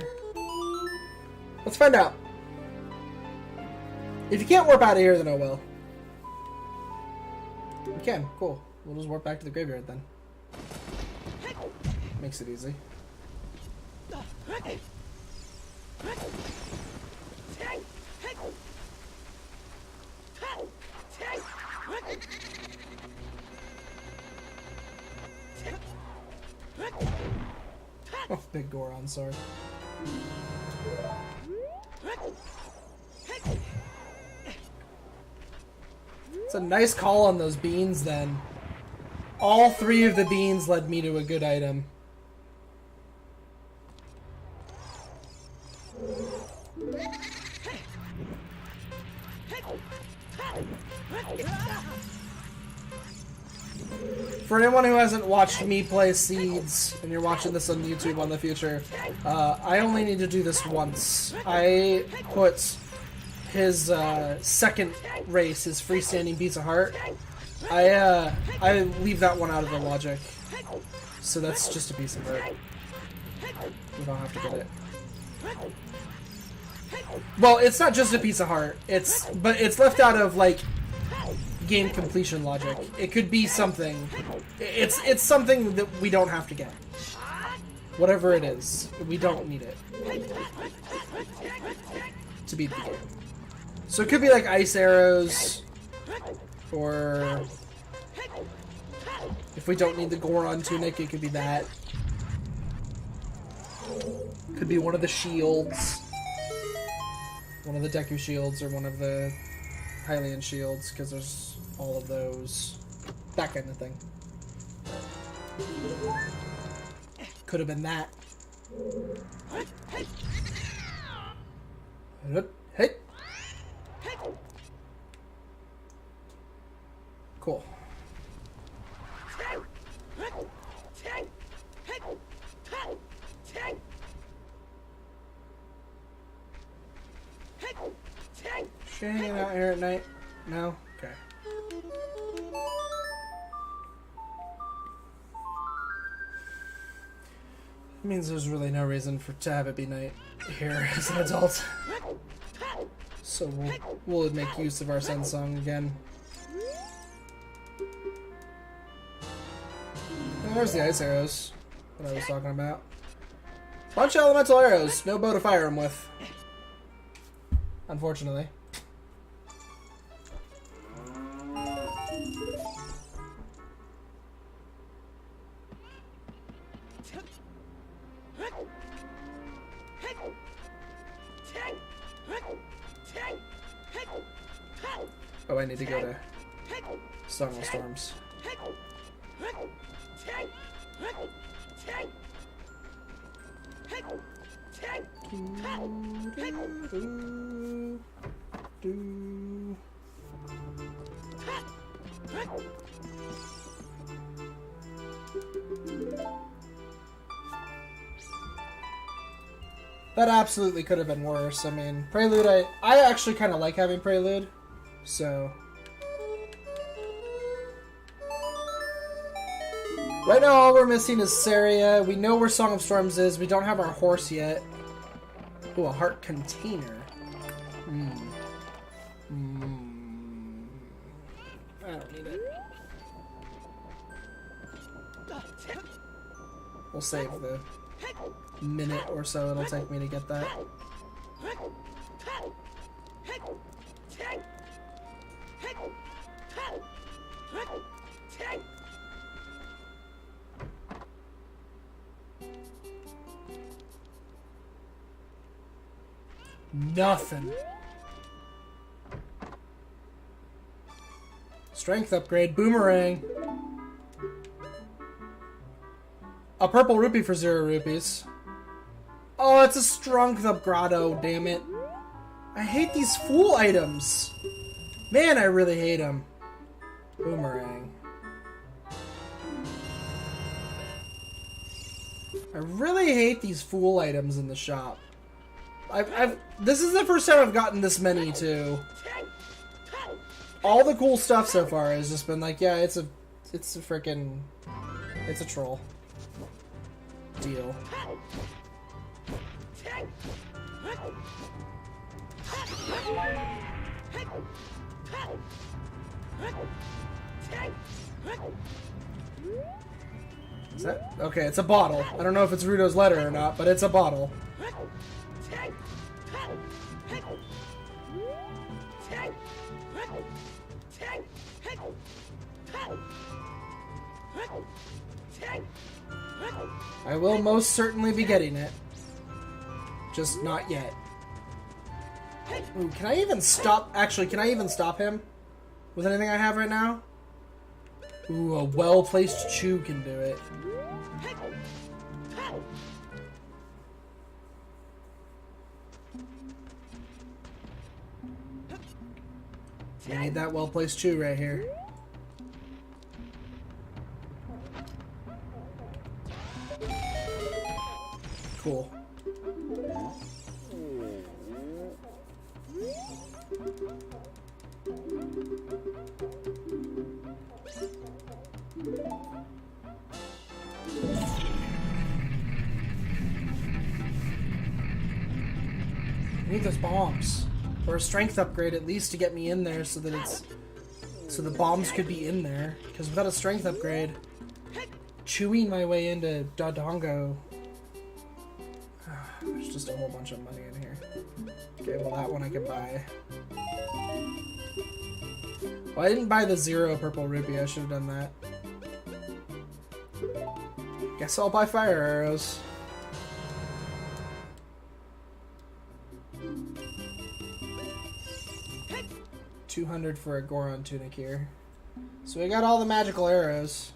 Let's find out. If you can't warp out of here, then oh well. You can. Cool. We'll just warp back to the graveyard then. Makes it easy. Oh, big Goron sword. It's a nice call on those beans then. All 3 of the beans led me to a good item. For anyone who hasn't watched me play Seeds, and you're watching this on YouTube on the future, I only need to do this once. I put his second race, his freestanding Beats of Heart, I leave that one out of the logic. So that's just a piece of art. We don't have to get it. Well, it's not just a piece of heart. But it's left out of like game completion logic. It could be something. It's something that we don't have to get. Whatever it is, we don't need it to beat the game. So it could be like ice arrows, or if we don't need the Goron tunic, it could be that. Could be one of the shields. One of the Deku shields, or one of the Hylian shields, because there's all of those. That kind of thing. Could have been that. Hey! Cool. She hanging out here at night? No? Okay. It means there's really no reason to have it be night here as an adult. So we'll make use of our Sun Song again. And there's the ice arrows that I was talking about. Bunch of elemental arrows, no bow to fire them with. Unfortunately. Oh, I need to go to Song of Storms. That absolutely could have been worse. I mean, Prelude, I actually kind of like having Prelude, so... Right now, all we're missing is Saria. We know where Song of Storms is. We don't have our horse yet. Ooh, a heart container. I don't need it. We'll save the minute or so it'll take me to get that. Nothing. Strength upgrade, boomerang. A purple rupee for 0 rupees. Oh, it's a strength up grotto, damn it. I hate these fool items. Man, I really hate them. Boomerang. I really hate these fool items in the shop. This is the first time I've gotten this many, too. All the cool stuff so far has just been like, yeah, it's a freaking, it's a troll deal. Is that okay? It's a bottle. I don't know if it's Rudo's letter or not, but it's a bottle. I will most certainly be getting it. Just not yet. Ooh, can I even stop? Actually, can I even stop him with anything I have right now? Ooh, a well-placed chew can do it. We need that well-placed chew right here. I need those bombs. Or a strength upgrade at least to get me in there so that it's... So the bombs could be in there. Because without a strength upgrade, chewing my way into Dodongo... There's just a whole bunch of money in here. Okay, well that one I can buy. Well, I didn't buy the 0 purple rupee. I should have done that. Guess I'll buy fire arrows. $200 for a Goron tunic here. So we got all the magical arrows.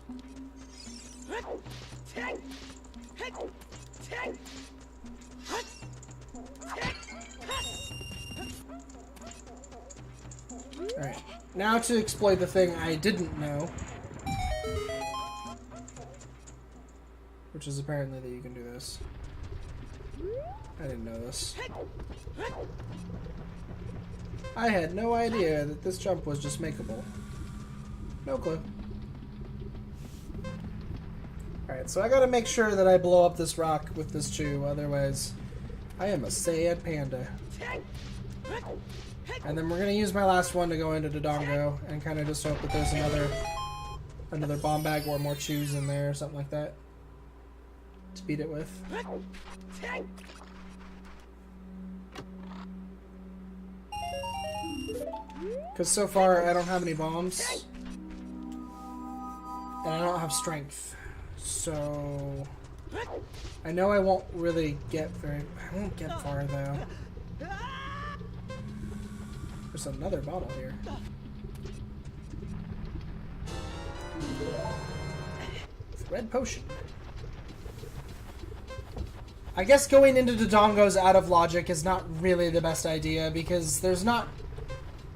Alright, now to exploit the thing I didn't know. Which is apparently that you can do this. I didn't know this. I had no idea that this jump was just makeable. No clue. Alright, so I gotta make sure that I blow up this rock with this chew, otherwise I am a sad panda. And then we're gonna use my last one to go into Dodongo and kind of just hope that there's another bomb bag or more chews in there or something like that to beat it with. Because so far I don't have any bombs and I don't have strength, so I know I won't really get I won't get far though. There's another bottle here. Red potion. I guess going into Dodongo's out of logic is not really the best idea because there's not...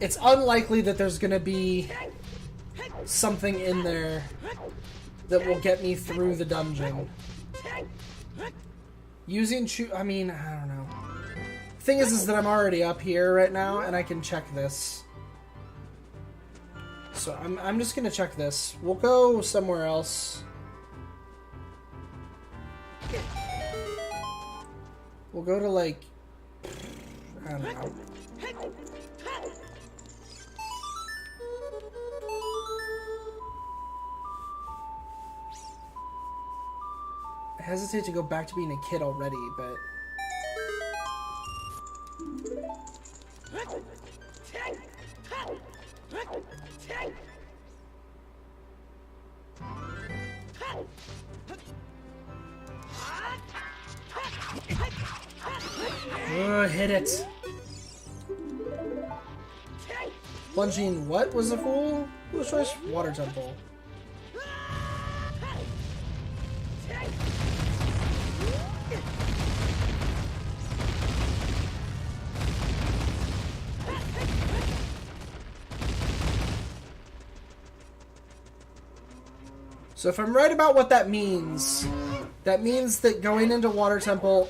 It's unlikely that there's gonna be something in there that will get me through the dungeon. Using I mean, I don't know. Thing is that I'm already up here right now and I can check this. So I'm just gonna check this. We'll go somewhere else. We'll go to like, I don't know. I hesitate to go back to being a kid already, but... Oh, hit it. Plunging what was the fool? Foolish choice? Water temple. So if I'm right about what that means that going into Water Temple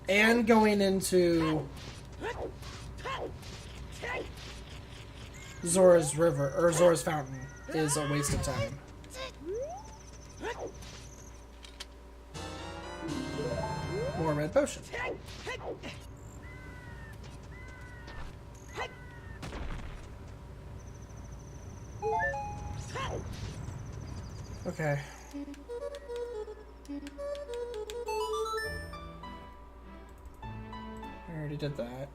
and going into Zora's River, or Zora's Fountain, is a waste of time. More red potion. Okay. I already did that.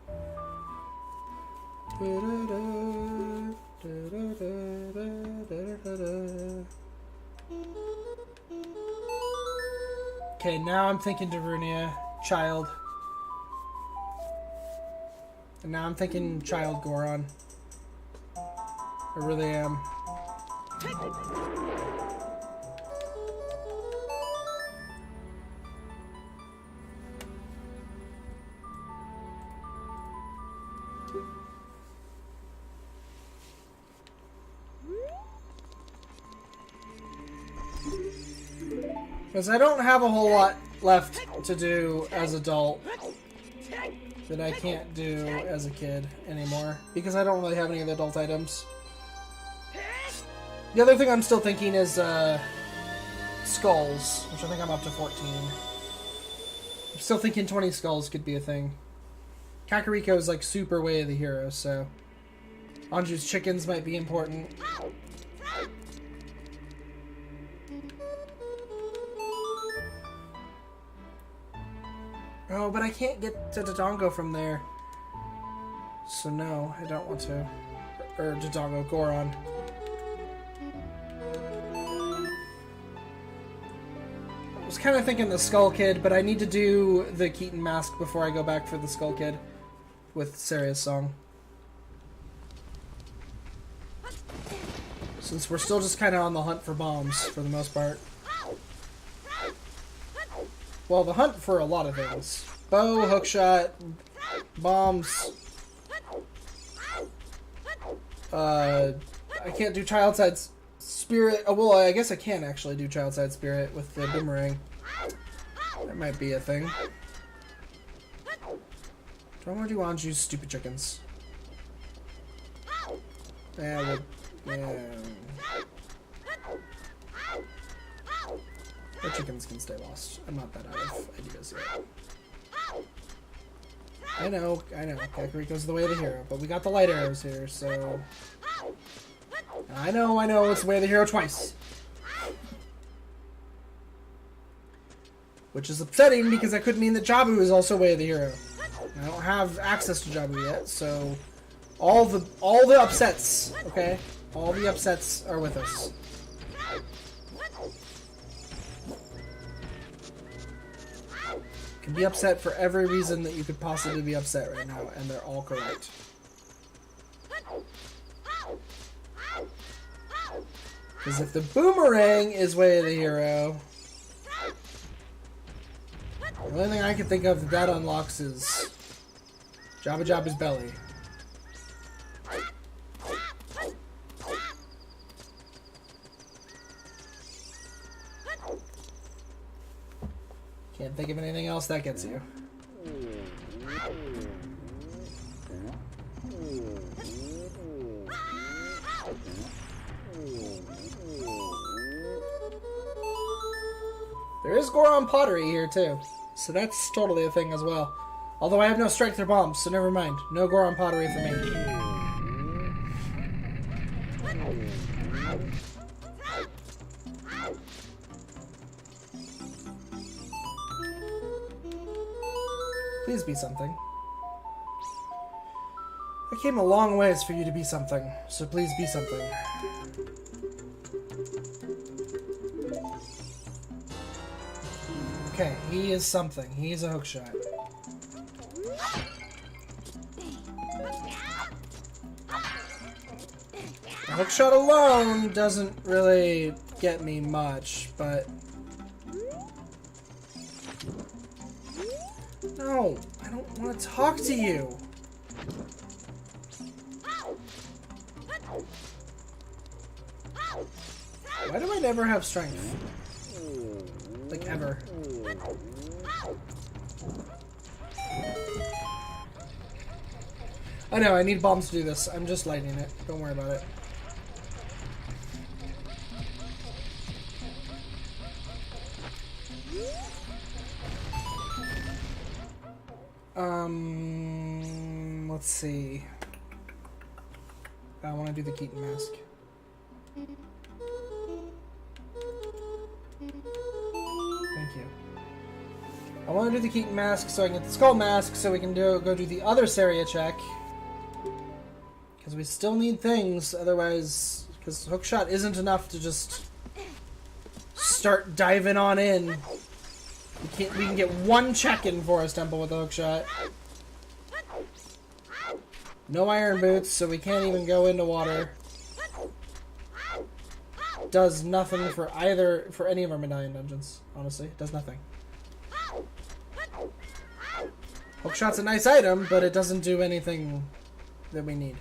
Okay, now I'm thinking Darunia, child. And now I'm thinking child Goron. I really am. Because I don't have a whole lot left to do as adult that I can't do as a kid anymore because I don't really have any of the adult items. The other thing I'm still thinking is skulls, which I think I'm up to 14. I'm still thinking 20 skulls could be a thing. Kakariko is like super way of the hero, so Anju's chickens might be important. Oh, but I can't get to Dodongo from there. So no, I don't want to. Or Dodongo, Goron. I was kind of thinking the Skull Kid, but I need to do the Keaton Mask before I go back for the Skull Kid with Saria's song. Since we're still just kind of on the hunt for bombs for the most part. Well, the hunt for a lot of things. Bow, hookshot, bombs. I can't do Child Side Spirit. Oh, well, I guess I can actually do Child Side Spirit with the boomerang. That might be a thing. Do I want to do Anju's stupid chickens? Yeah, yeah. The chickens can stay lost. I'm not that out of ideas yet. I know. Kakariko's the way of the hero, but we got the light arrows here, so... I know, it's the way of the hero twice. Which is upsetting, because that could mean that Jabu is also way of the hero. I don't have access to Jabu yet, so... All the upsets, okay? All the upsets are with us. Can be upset for every reason that you could possibly be upset right now, and they're all correct. Because if the boomerang is way of the hero, the only thing I can think of that unlocks is Jabba Jabba's belly. Can't think of anything else that gets you. There is Goron pottery here too, so that's totally a thing as well. Although I have no strength or bombs, so never mind. No Goron pottery for me. Please be something. I came a long ways for you to be something, so please be something. Okay, he is something. He is a hookshot. A hookshot alone doesn't really get me much, but... No, I don't want to talk to you. Why do I never have strength? Like, ever. I know, I need bombs to do this. I'm just lighting it. Don't worry about it. Let's see. I want to do the Keaton Mask. Thank you. I want to do the Keaton Mask so I can get the Skull Mask so we can go do the other Saria check. Because we still need things, otherwise... Because Hookshot isn't enough to just start diving on in. We can get one check in Forest Temple with a Hookshot. No Iron Boots, so we can't even go into water. Does nothing for any of our medallion dungeons, honestly. It does nothing. Hookshot's a nice item, but it doesn't do anything that we need.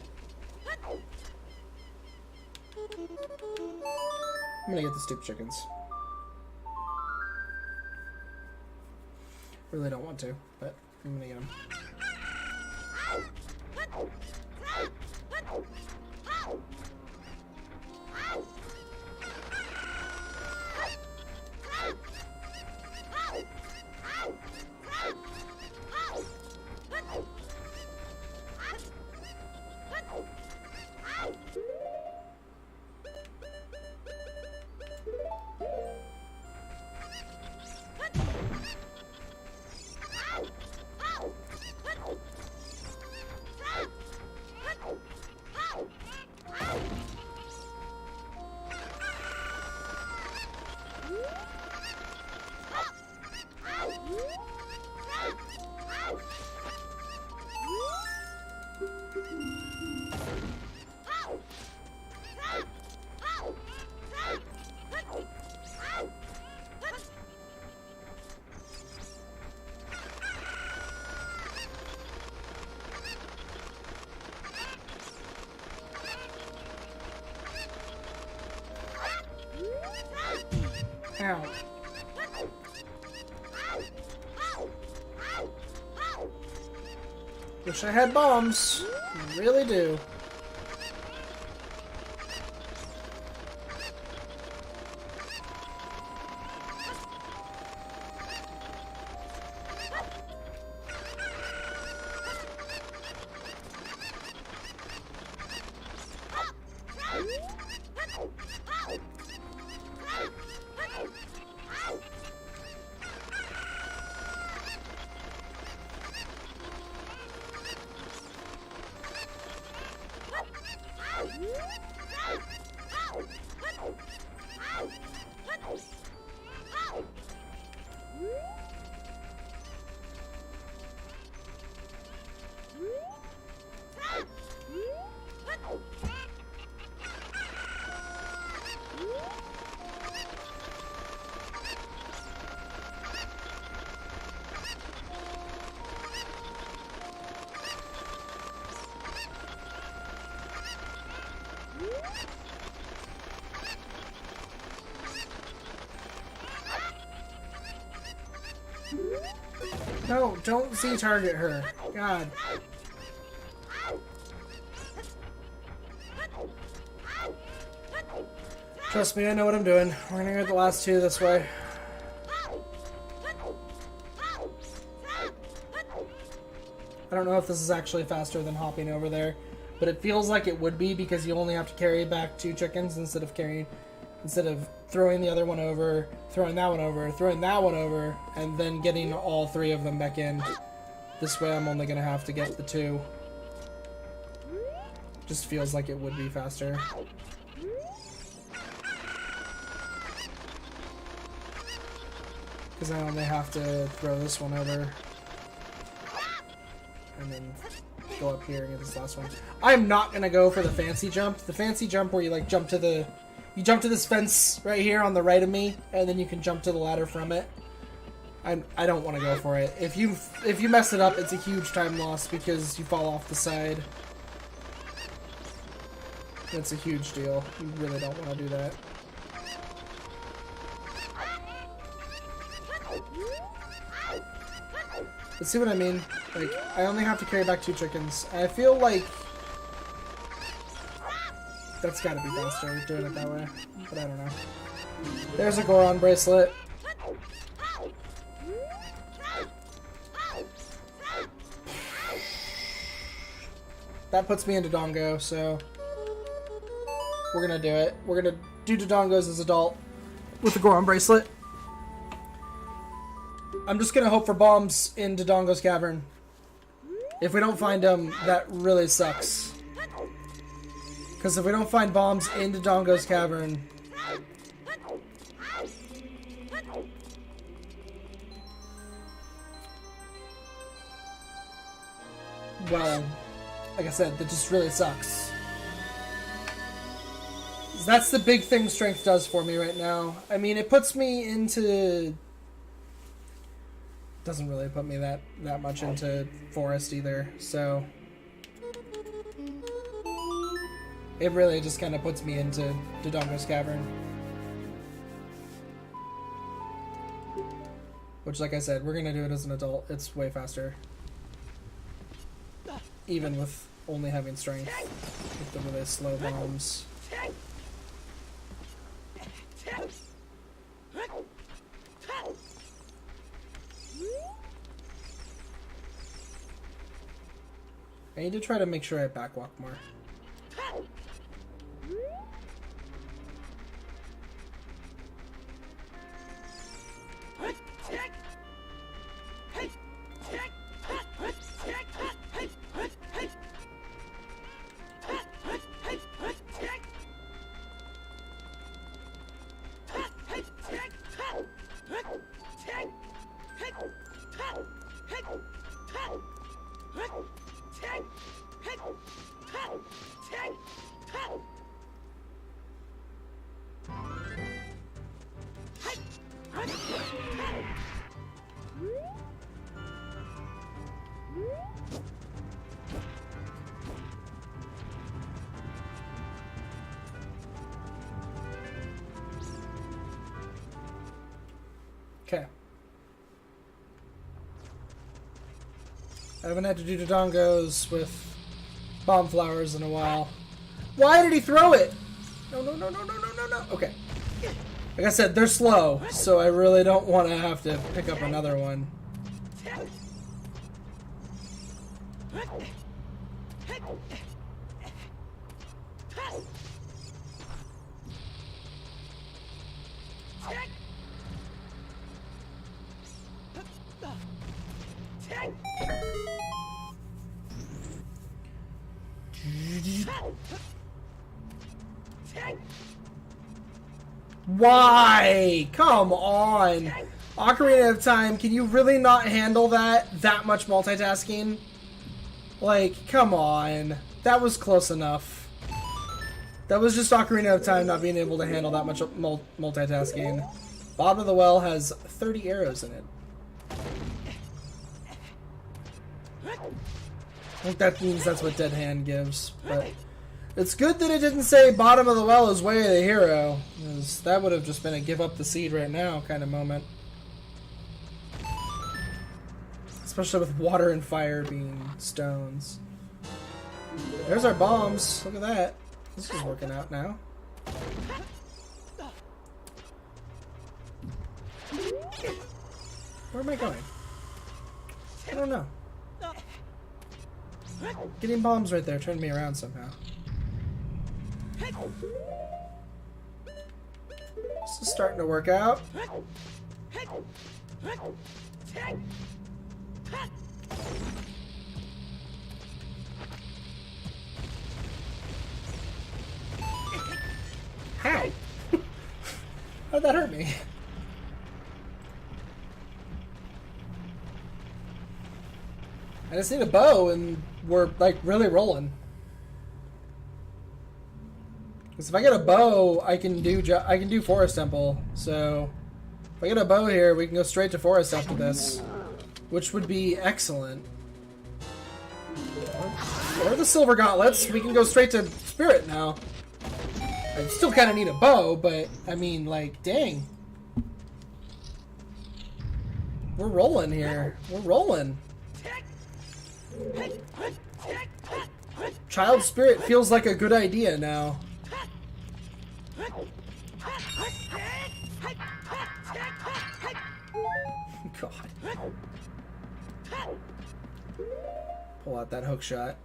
I'm gonna get the stupid chickens. Really don't want to, but I'm gonna get them. Wish I had bombs. Really do. No, don't Z-target her. God. Trust me, I know what I'm doing. We're gonna get the last two this way. I don't know if this is actually faster than hopping over there, but it feels like it would be because you only have to carry back 2 chickens instead of throwing the other one over, throwing that one over, throwing that one over, and then getting all 3 of them back in. This way I'm only gonna have to get the 2. Just feels like it would be faster. Because I only have to throw this one over. And then go up here and get this last one. I'm not gonna go for the fancy jump. The fancy jump where you like jump to this fence right here on the right of me, and then you can jump to the ladder from it. I don't want to go for it. If you mess it up, it's a huge time loss because you fall off the side. It's a huge deal. You really don't want to do that. But see what I mean? Like, I only have to carry back 2 chickens. I feel like that's gotta be faster, doing it that way. But I don't know. There's a Goron bracelet. That puts me into Dongo, so we're gonna do it. We're gonna do Dodongos as adult with the Goron bracelet. I'm just gonna hope for bombs in Dodongo's cavern. If we don't find them, that really sucks. Because if we don't find bombs in Dodongo's cavern, well, like I said, that just really sucks. That's the big thing strength does for me right now. I mean, it puts me into... Doesn't really put me that much into forest either, so... It really just kind of puts me into Dodongo's cavern. Which, like I said, we're gonna do it as an adult. It's way faster. Even with only having strength. With the really slow bombs. I need to try to make sure I backwalk more. Okay. I haven't had to do Dodongos with bomb flowers in a while. Why did he throw it? No, no, no, no, no, no, no, no. Okay. Like I said, they're slow, so I really don't want to have to pick up another one. Why? Come on. Ocarina of Time, can you really not handle that much multitasking? Like, come on. That was close enough. That was just Ocarina of Time not being able to handle that much multitasking. Bottom of the Well has 30 arrows in it. I think that means that's what Dead Hand gives, but it's good that it didn't say Bottom of the Well is Way of the Hero, because that would have just been a give up the seed right now kind of moment. Especially with water and fire being stones. There's our bombs. Look at that. This is working out now. Where am I going? I don't know. Getting bombs right there turned me around somehow. This is starting to work out. How? How'd that hurt me? I just need a bow and we're like really rolling. Because if I get a bow, I can do Forest Temple. So if I get a bow here, we can go straight to Forest after this, which would be excellent. Or the Silver Gauntlets. We can go straight to Spirit now. I still kind of need a bow, but I mean, like, dang. We're rolling here. We're rolling. Child Spirit feels like a good idea now. God. Pull out that hook shot.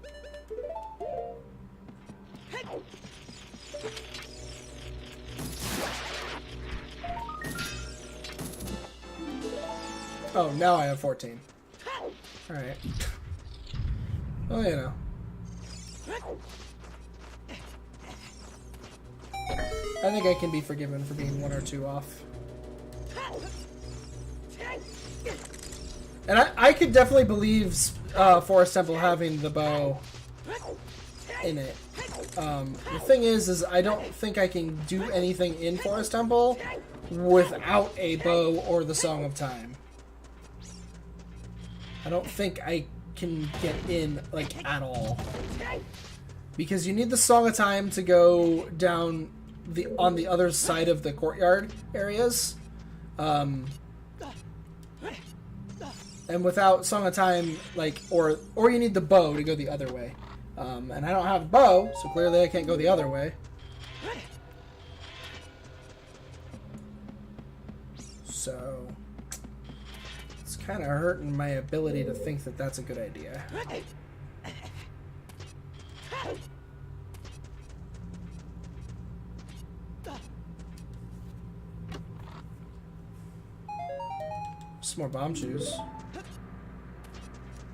Oh, now I have 14. Alright. Oh, you know. I think I can be forgiven for being 1 or 2 off. And I could definitely believe Forest Temple having the bow in it. The thing is I don't think I can do anything in Forest Temple without a bow or the Song of Time. I don't think I can get in, like, at all. Because you need the Song of Time to go down on the other side of the courtyard areas. And without Song of Time, like, or you need the bow to go the other way. And I don't have a bow, so clearly I can't go the other way. So it's kind of hurting my ability to think that that's a good idea. Some more bomb shoes.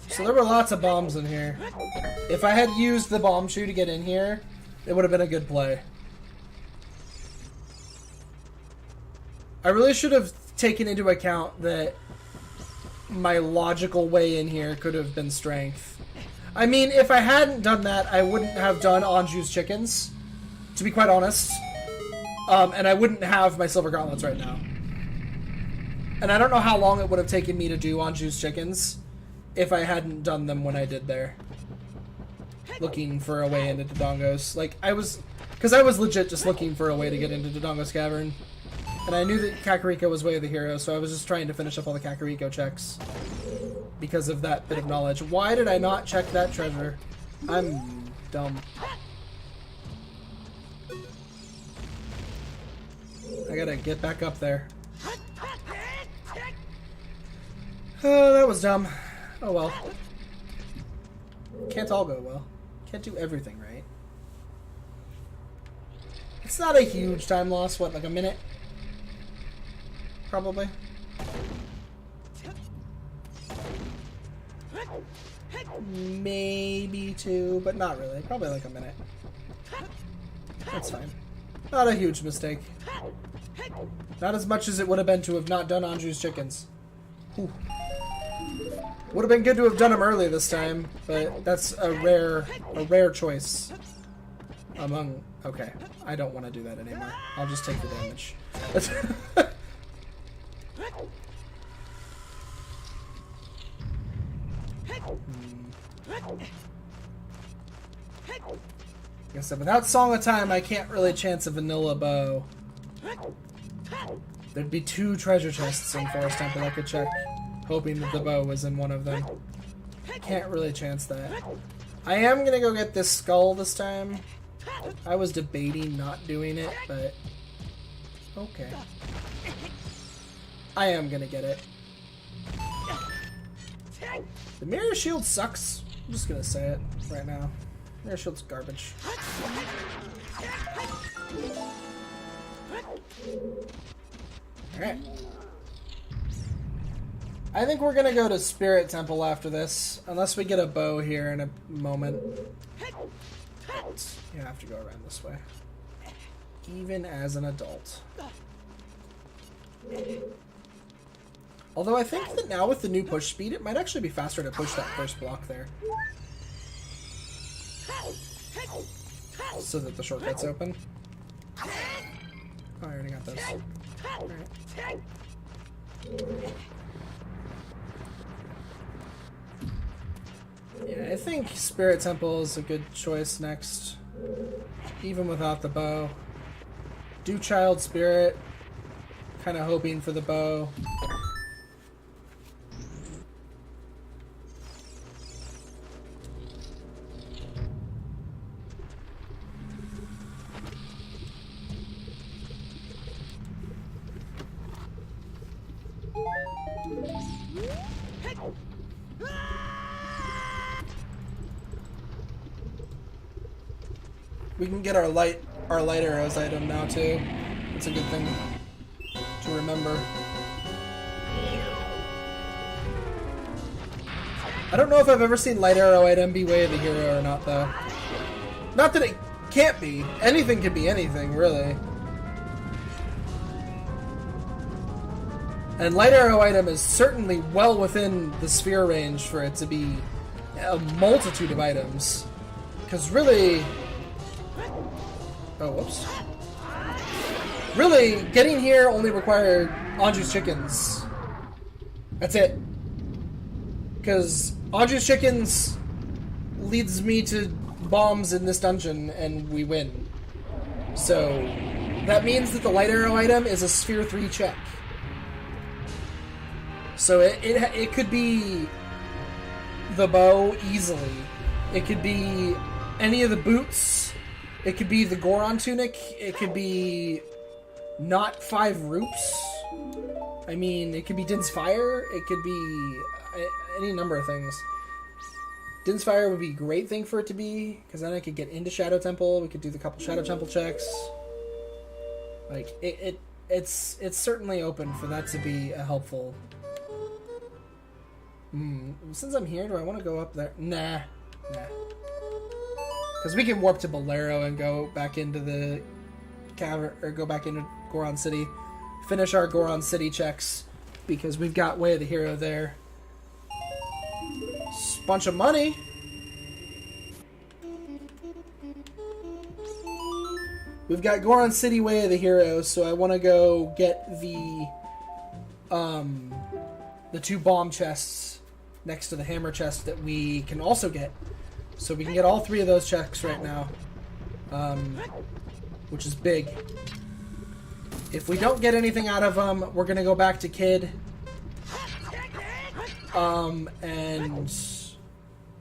So there were lots of bombs in here. If I had used the bomb shoe to get in here, it would have been a good play. I really should have taken into account that my logical way in here could have been strength. I mean, if I hadn't done that, I wouldn't have done Anju's chickens, to be quite honest. And I wouldn't have my silver gauntlets right now. And I don't know how long it would have taken me to do Anju's chickens if I hadn't done them when I did there. Looking for a way into Dodongo's. Like, because I was legit just looking for a way to get into Dodongo's Cavern. And I knew that Kakariko was Way of the Hero, so I was just trying to finish up all the Kakariko checks. because of that bit of knowledge. Why did I not check that treasure? I'm dumb. I gotta get back up there. Oh, that was dumb. Oh well. Can't all go well. Can't do everything right. It's not a huge time loss. What, like a minute? Probably. Maybe 2, but not really. Probably like a minute. That's fine. Not a huge mistake. Not as much as it would have been to have not done Anju's chickens. Whew. Would have been good to have done them early this time, but that's a rare choice. Among... Okay, I don't want to do that anymore. I'll just take the damage. Like I said, without Song of Time, I can't really chance a vanilla bow. There'd be 2 treasure chests in Forest Temple I could check, hoping that the bow was in one of them. Can't really chance that. I am gonna go get this skull this time. I was debating not doing it, but okay. I am gonna get it. The mirror shield sucks. I'm just gonna say it right now. Mirror shield's garbage. Alright. I think we're gonna go to Spirit Temple after this, unless we get a bow here in a moment. You have to go around this way. Even as an adult. Although I think that now with the new push speed, it might actually be faster to push that first block there. So that the shortcut's open. Oh, I already got those. Alright. Yeah, I think Spirit Temple is a good choice next. Even without the bow. Do Child Spirit. Kind of hoping for the bow. We can get our light arrows item now too. It's a good thing to remember. I don't know if I've ever seen light arrow item be Way of the Hero or not though. Not that it can't be. Anything can be anything, really. And light arrow item is certainly well within the sphere range for it to be a multitude of items. Because really... Oh, whoops. Really, getting here only required Anju's chickens. That's it. Because Anju's chickens leads me to bombs in this dungeon, and we win. So, that means that the light arrow item is a sphere 3 check. So it could be the bow easily. It could be any of the boots. It could be the Goron tunic. It could be not 5 roops. I mean, it could be Din's Fire. It could be any number of things. Din's Fire would be a great thing for it to be, because then I could get into Shadow Temple. We could do the couple Shadow Temple checks. Like, it's certainly open for that to be a helpful... Since I'm here, do I want to go up there? Nah. Because we can warp to Bolero and go back into the cavern, or go back into Goron City. Finish our Goron City checks, because we've got Way of the Hero there. Bunch of money. We've got Goron City, Way of the Hero, so I want to go get the 2 bomb chests next to the hammer chest that we can also get. So we can get all 3 of those checks right now, which is big. If we don't get anything out of them, we're going to go back to Kid. and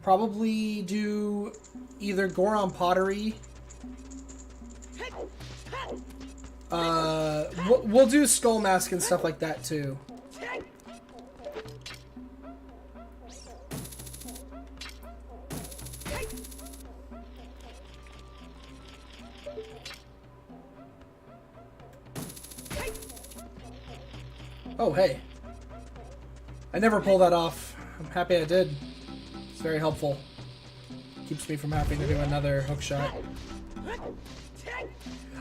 probably do either Goron pottery. We'll do skull mask and stuff like that too. Oh, hey. I never pull that off. I'm happy I did. It's very helpful. Keeps me from having to do another hook shot.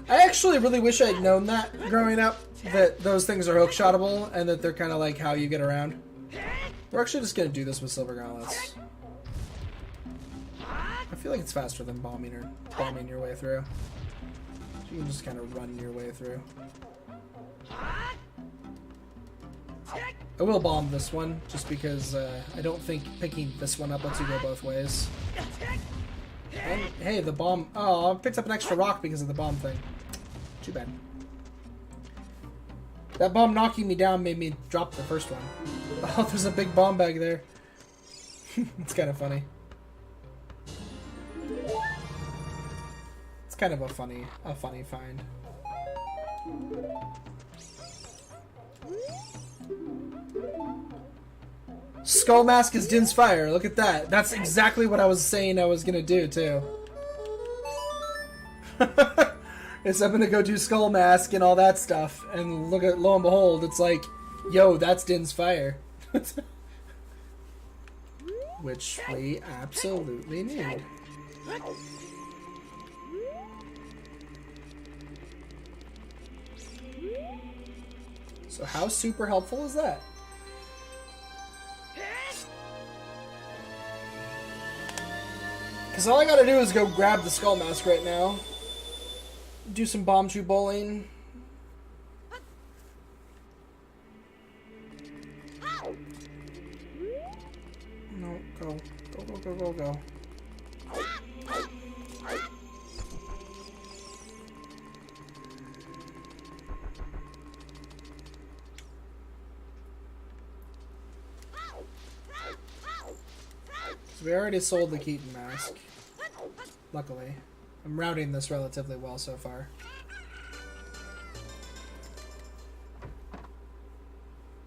I actually really wish I'd known that growing up, that those things are hook shotable and that they're kind of like how you get around. We're actually just going to do this with silver gauntlets. I feel like it's faster than bombing your way through. You can just kind of run your way through. I will bomb this one, just because I don't think picking this one up lets you go both ways. And, hey, the bomb... Oh, I picked up an extra rock because of the bomb thing. Too bad. That bomb knocking me down made me drop the first one. Oh, there's a big bomb bag there. It's kind of funny. It's kind of a funny find. Skull Mask is Din's Fire. Look at that. That's exactly what I was saying I was gonna do too. Is I'm gonna go do Skull Mask and all that stuff, and lo and behold, it's like, yo, that's Din's Fire. Which we absolutely need. So how super helpful is that? Because all I gotta do is go grab the Skull Mask right now. Do some bomb shoe bowling. No, go. Go. So we already sold the Keaton mask. Luckily. I'm routing this relatively well so far.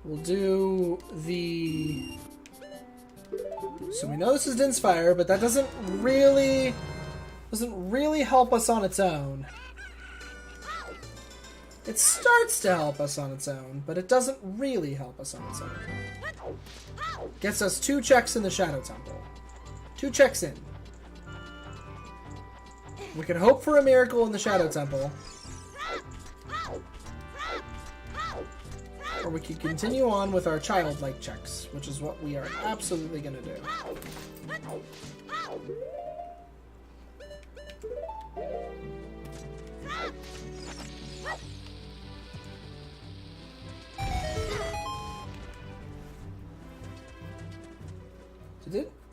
We'll do the... So we know this is Din's Fire, but that doesn't really help us on its own. It starts to help us on its own, but it doesn't really help us on its own. Gets us 2 checks in the Shadow Temple. 2 checks in. We can hope for a miracle in the Shadow Temple. Or we can continue on with our childlike checks, which is what we are absolutely going to do.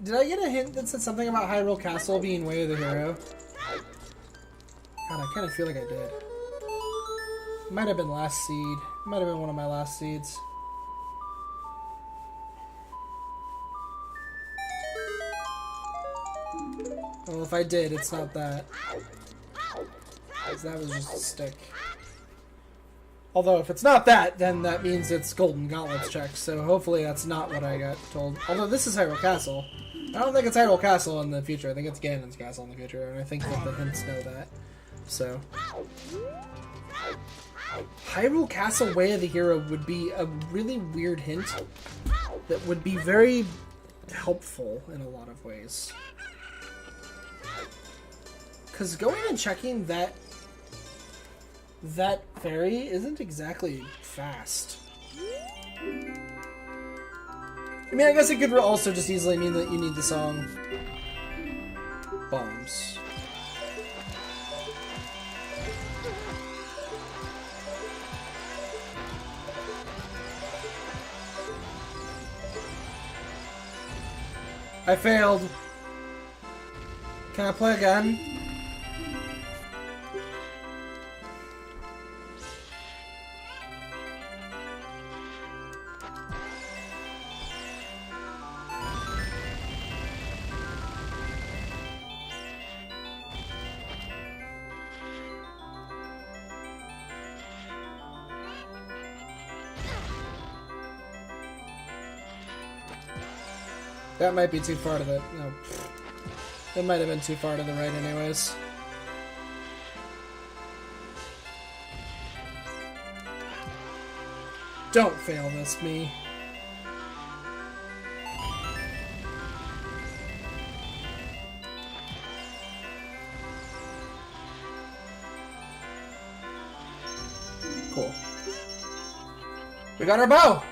Did I get a hint that said something about Hyrule Castle being Way of the Hero? God, I kind of feel like I did. Might have been last seed. Might have been one of my last seeds. Well, if I did, it's not that. Because that was just a stick. Although, if it's not that, then that means it's Golden Gauntlets check, so hopefully that's not what I got told. Although this is Hyrule Castle. I don't think it's Hyrule Castle in the future. I think it's Ganon's Castle in the future, and I think that the hints know that. So... Hyrule Castle Way of the Hero would be a really weird hint that would be very helpful in a lot of ways. Because going and checking that fairy isn't exactly fast. I mean, I guess it could also just easily mean that you need the song Bombs. I failed. Can I play again? That might be too far to the... No. That might have been too far to the right anyways. Don't fail this, me. Cool. We got our bow!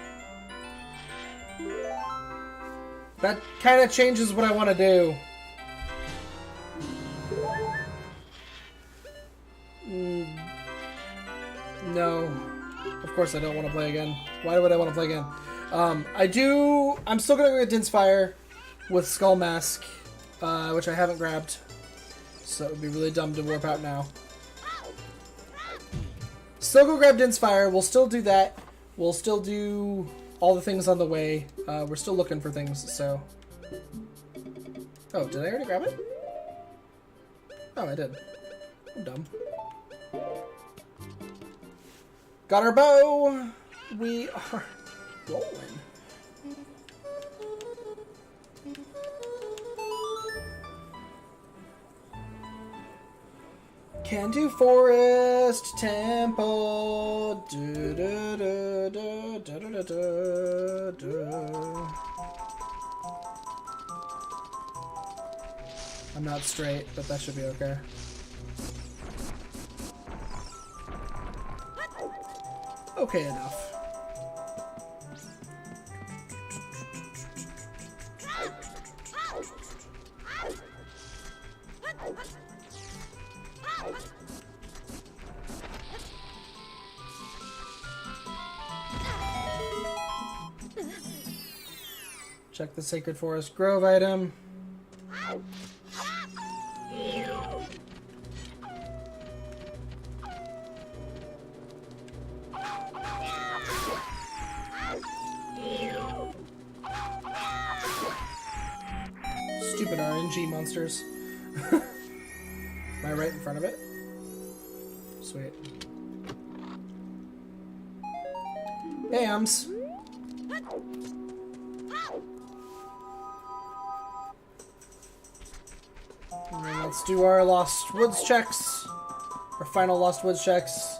That kind of changes what I want to do. No. Of course I don't want to play again. Why would I want to play again? I'm still going to go get Din's Fire with Skull Mask, which I haven't grabbed. So it would be really dumb to warp out now. Still go grab Din's Fire. We'll still do that. We'll still do all the things on the way. We're still looking for things, so... Oh, did I already grab it? Oh, I did. I'm dumb. Got our bow! We are rolling. Can do forest temple. Do, do, do, do, do, do, do, do. I'm not straight, but that should be okay. Okay enough. Check the Sacred Forest Grove item. Stupid RNG monsters. Am I right in front of it? Sweet. Hey, Ums. And then let's do our Lost Woods checks. Our final Lost Woods checks.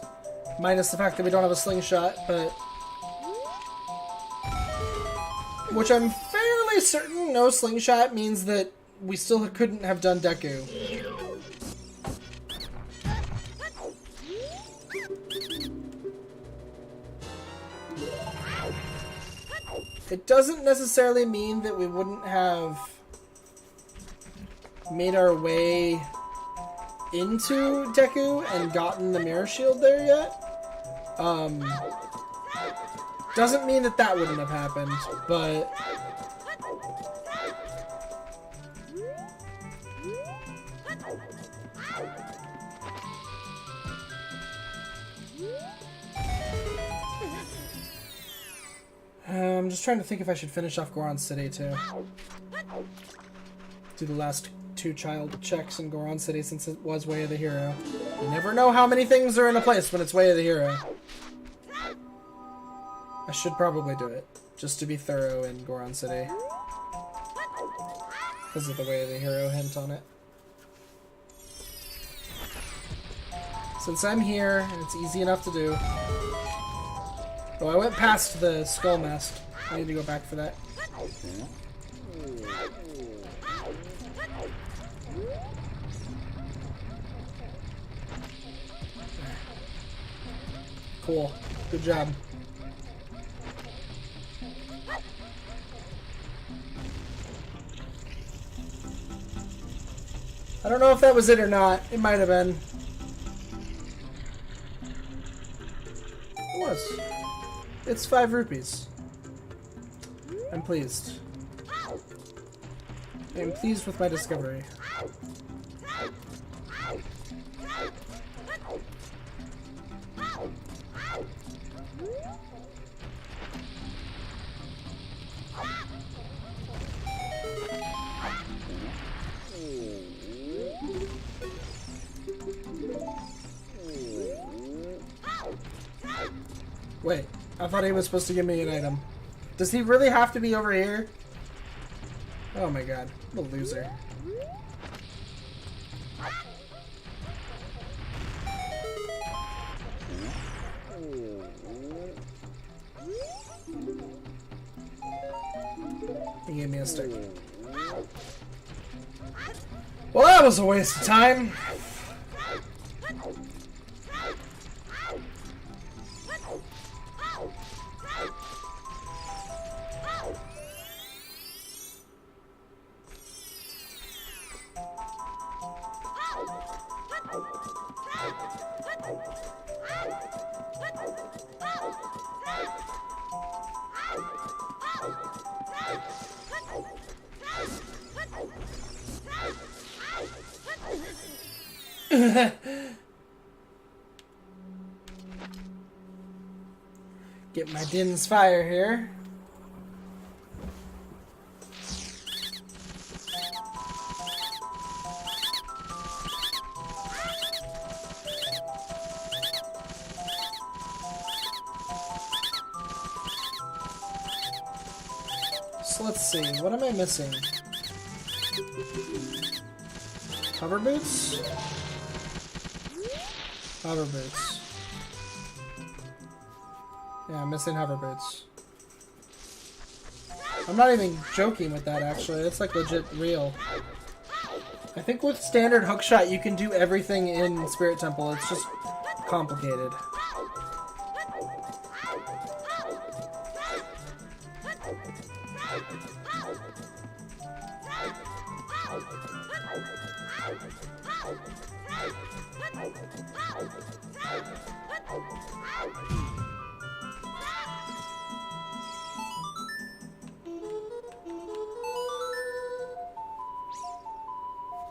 Minus the fact that we don't have a slingshot, but... Which I'm fairly certain no slingshot means that we still couldn't have done Deku. It doesn't necessarily mean that we wouldn't have made our way into Deku and gotten the Mirror Shield there yet. Doesn't mean that that wouldn't have happened, but... I'm just trying to think if I should finish off Goron City, too. Do the last 2 child checks in Goron City since it was Way of the Hero. You never know how many things are in a place when it's Way of the Hero. I should probably do it, just to be thorough in Goron City. Because of the Way of the Hero hint on it. Since I'm here, and it's easy enough to do. Oh, I went past the Skull Mask. I need to go back for that. Cool. Good job. I don't know if that was it or not. It might have been. It was. It's 5 rupees. I'm pleased. I'm pleased with my discovery. Wait, I thought he was supposed to give me an item. Does he really have to be over here? Oh my god, what a loser. He gave me a stick. Well, that was a waste of time. Get my Din's fire here. So let's see, what am I missing? Hover boots? Hover boots. Yeah, I'm missing hover boots. I'm not even joking with that, actually. It's like legit real. I think with standard hookshot, you can do everything in Spirit Temple. It's just complicated.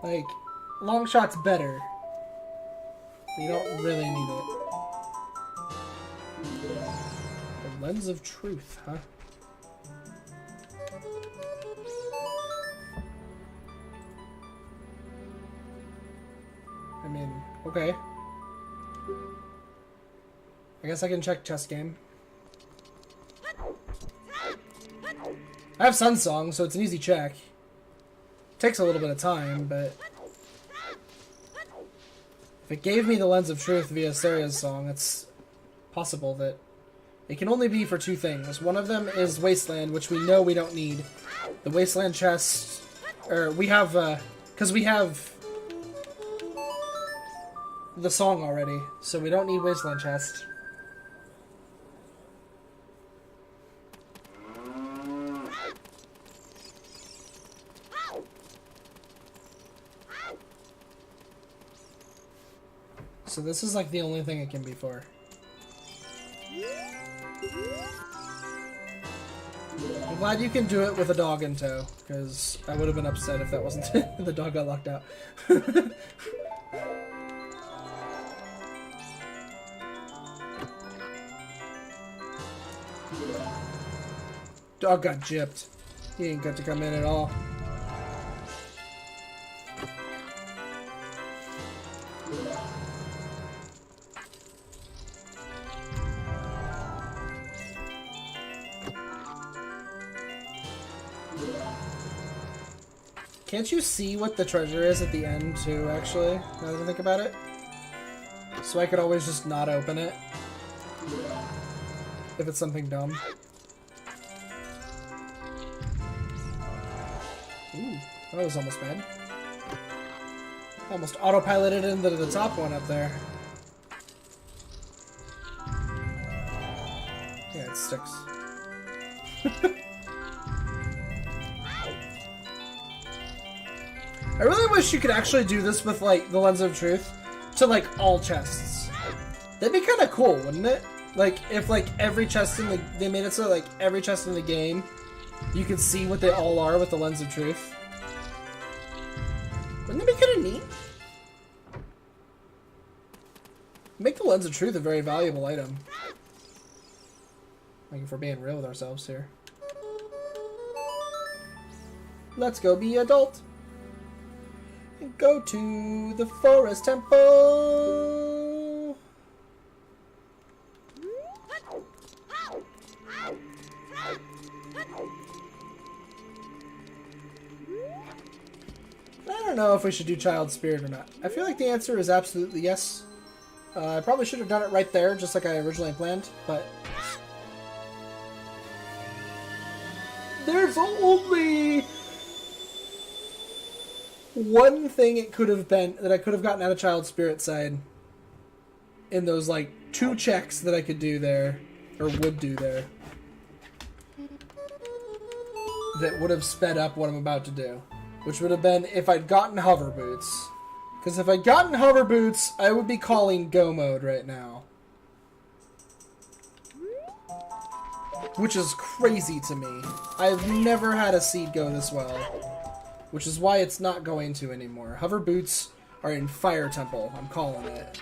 Like, long shot's better. But you don't really need it. The lens of truth, huh? I mean, okay. I guess I can check chess game. I have Sun Song, so it's an easy check. Takes a little bit of time, but if it gave me the Lens of Truth via Saria's song, it's possible that it can only be for two things. One of them is Wasteland, which we know we don't need. The Wasteland chest, or we have, because we have the song already, so we don't need Wasteland chest. So this is like the only thing it can be for. I'm glad you can do it with a dog in tow, because I would have been upset if that wasn't the dog got locked out. Dog got gypped. He ain't got to come in at all. Can't you see what the treasure is at the end, too, actually, now that I think about it? So I could always just not open it. If it's something dumb. Ooh, that was almost bad. Almost autopiloted into the top one up there. Yeah, it sticks. I really wish you could actually do this with, like, the Lens of Truth to, like, all chests. That'd be kind of cool, wouldn't it? Like, if, like, every chest in the... They made it so, like, every chest in the game, you could see what they all are with the Lens of Truth. Wouldn't that be kind of neat? Make the Lens of Truth a very valuable item. Like, if we're being real with ourselves here. Let's go be adult. And go to the Forest Temple. know if we should do Child Spirit or not. I feel like the answer is absolutely yes. I probably should have done it right there, just like I originally planned, but... There's only... one thing it could have been that I could have gotten out of Child Spirit side in those, like, 2 checks that I could do there, or would do there, that would have sped up what I'm about to do. Which would have been if I'd gotten hover boots. Because if I'd gotten hover boots, I would be calling go mode right now. Which is crazy to me. I've never had a seed go this well. Which is why it's not going to anymore. Hover boots are in Fire Temple. I'm calling it.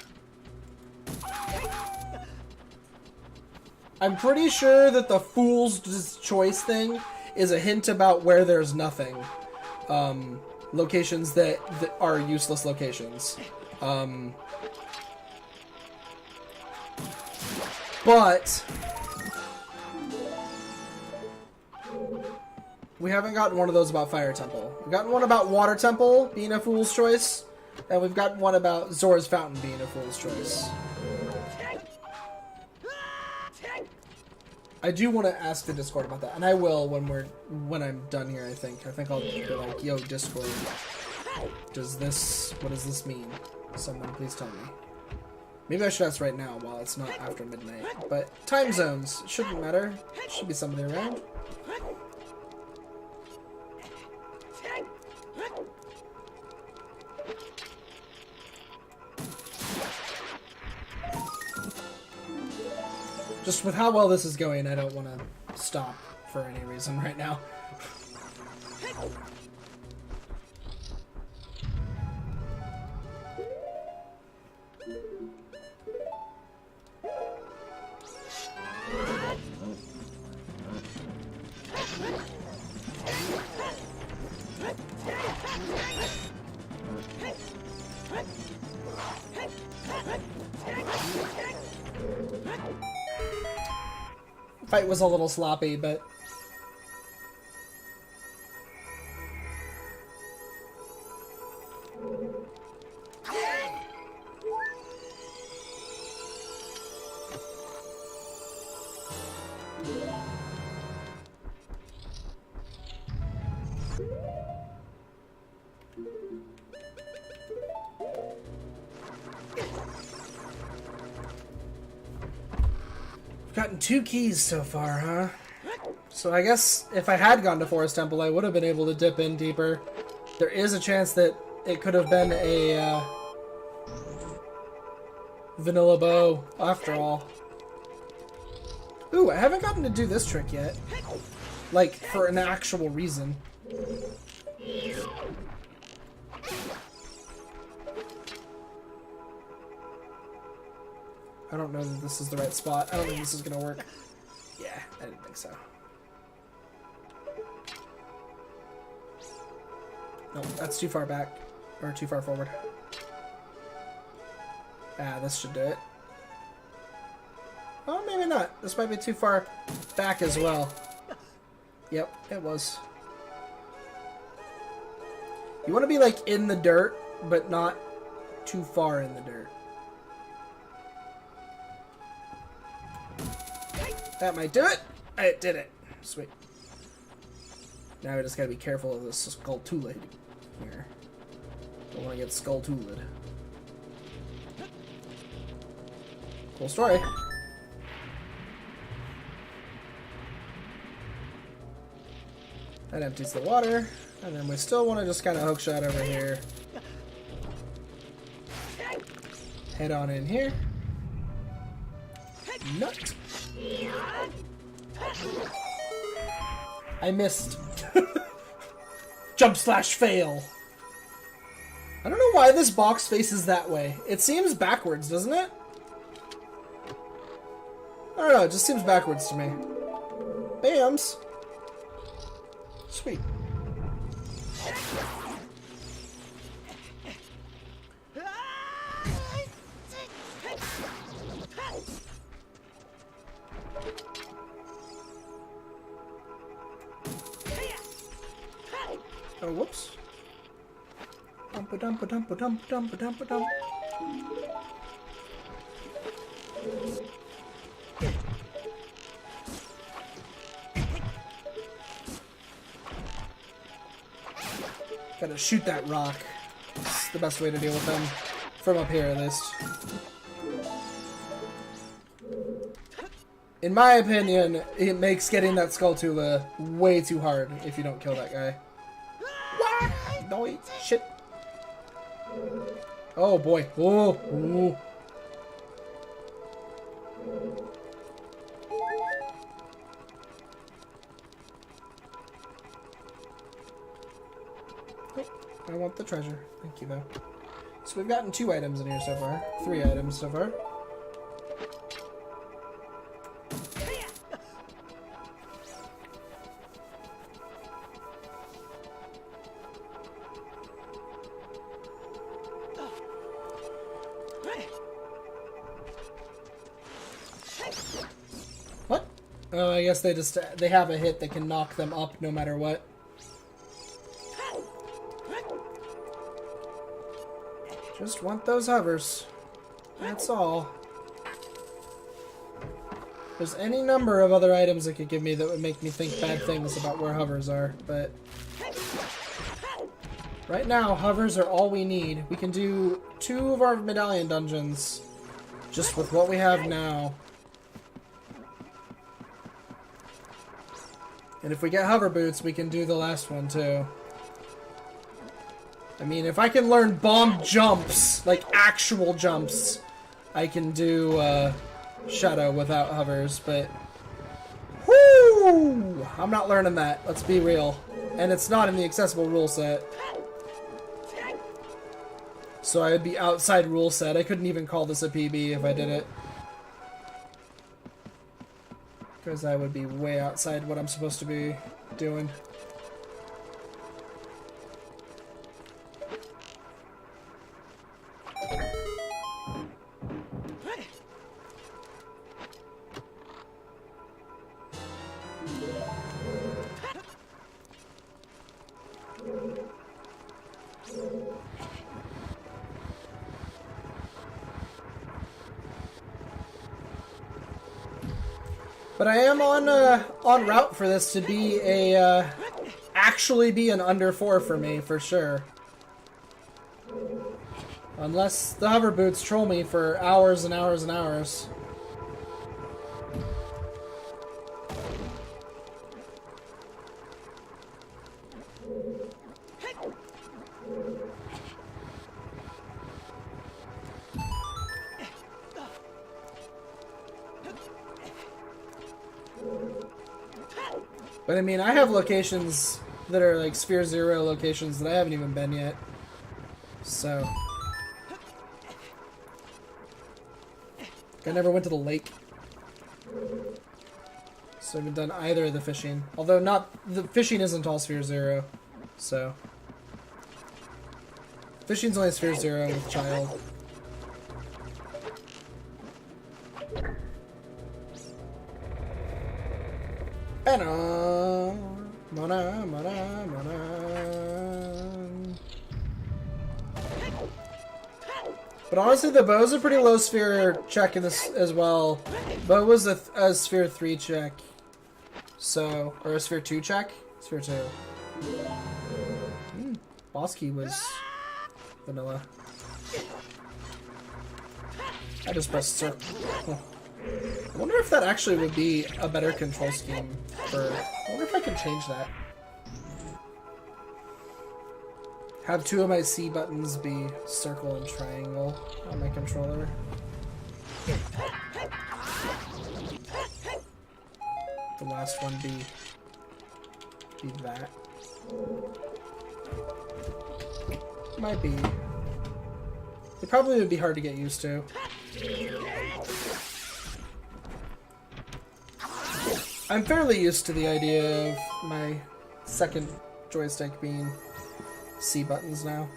I'm pretty sure that the Fool's Choice thing is a hint about where there's nothing. Locations that are useless locations. But we haven't gotten one of those about Fire Temple. We've gotten one about Water Temple being a Fool's Choice, and we've gotten one about Zora's Fountain being a Fool's Choice. I do want to ask the Discord about that, and I will when I'm done here. I think I'll be like, "Yo, Discord, what does this mean? Someone please tell me." Maybe I should ask right now while it's not after midnight. But time zones shouldn't matter. Should be somebody around. Just with how well this is going, I don't want to stop for any reason right now. Fight was a little sloppy, but gotten 2 keys so far, huh? So I guess if I had gone to Forest Temple, I would have been able to dip in deeper. There is a chance that it could have been a vanilla bow after all. Ooh, I haven't gotten to do this trick yet. Like, for an actual reason. I don't know that this is the right spot. I don't think this is gonna work. Yeah, I didn't think so. No, that's too far back. Or too far forward. Ah, this should do it. Oh, maybe not. This might be too far back as well. Yep, it was. You want to be, like, in the dirt, but not too far in the dirt. That might do it. It did it. Sweet. Now we just gotta be careful of this Skulltulid here. Don't want to get Skulltulid. Cool story. That empties the water, and then we still want to just kind of hookshot over here. Head on in here. Nut. I missed. Jump slash fail. I don't know why this box faces that way. It seems backwards, doesn't it? I don't know, it just seems backwards to me. Bams. Sweet. Oh, whoops. Dump-a-dump-a-dump-a-dump-a-dump-a-dump. Gotta shoot that rock. It's the best way to deal with them. From up here, at least. In my opinion, it makes getting that Skulltula way too hard if you don't kill that guy. No, shit. Oh boy. Oh. Ooh. I want the treasure. Thank you, though. So we've gotten 2 items in here so far. 3 items so far. What? Oh, I guess they have a hit that can knock them up no matter what. Just want those hovers. That's all. There's any number of other items it could give me that would make me think bad things about where hovers are, but right now, hovers are all we need. We can do 2 of our medallion dungeons just with what we have now. And if we get hover boots, we can do the last one too. I mean, if I can learn bomb jumps, like actual jumps, I can do Shadow without hovers, but whoo! I'm not learning that, let's be real. And it's not in the accessible rule set. So I would be outside rule set. I couldn't even call this a PB if I did it. Because I would be way outside what I'm supposed to be doing. But I am on route for this to be a actually be an under 4 for me for sure. Unless the hover boots troll me for hours and hours and hours. But I mean, I have locations that are like Sphere Zero locations that I haven't even been yet. So. I never went to the lake. So I haven't done either of the fishing. Although the fishing isn't all Sphere Zero. So. Fishing's only Sphere Zero with Child. But honestly, the bow's a pretty low sphere check in this as well. Bow was a sphere 3 check. So, or a sphere 2 check? Sphere 2. Boss key was vanilla. I just pressed circle. I wonder if that actually would be a better control scheme for... I wonder if I can change that. Have 2 of my C buttons be circle and triangle on my controller. The last one be that. Might be. It probably would be hard to get used to. I'm fairly used to the idea of my second joystick being C buttons now.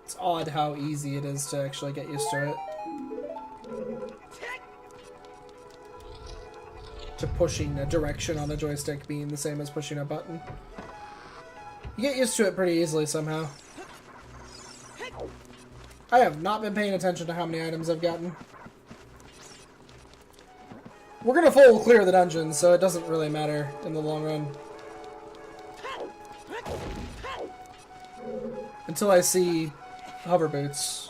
It's odd how easy it is to actually get used to it. To pushing a direction on a joystick being the same as pushing a button. You get used to it pretty easily somehow. I have not been paying attention to how many items I've gotten. We're gonna full clear the dungeon, so it doesn't really matter in the long run. Until I see hover boots.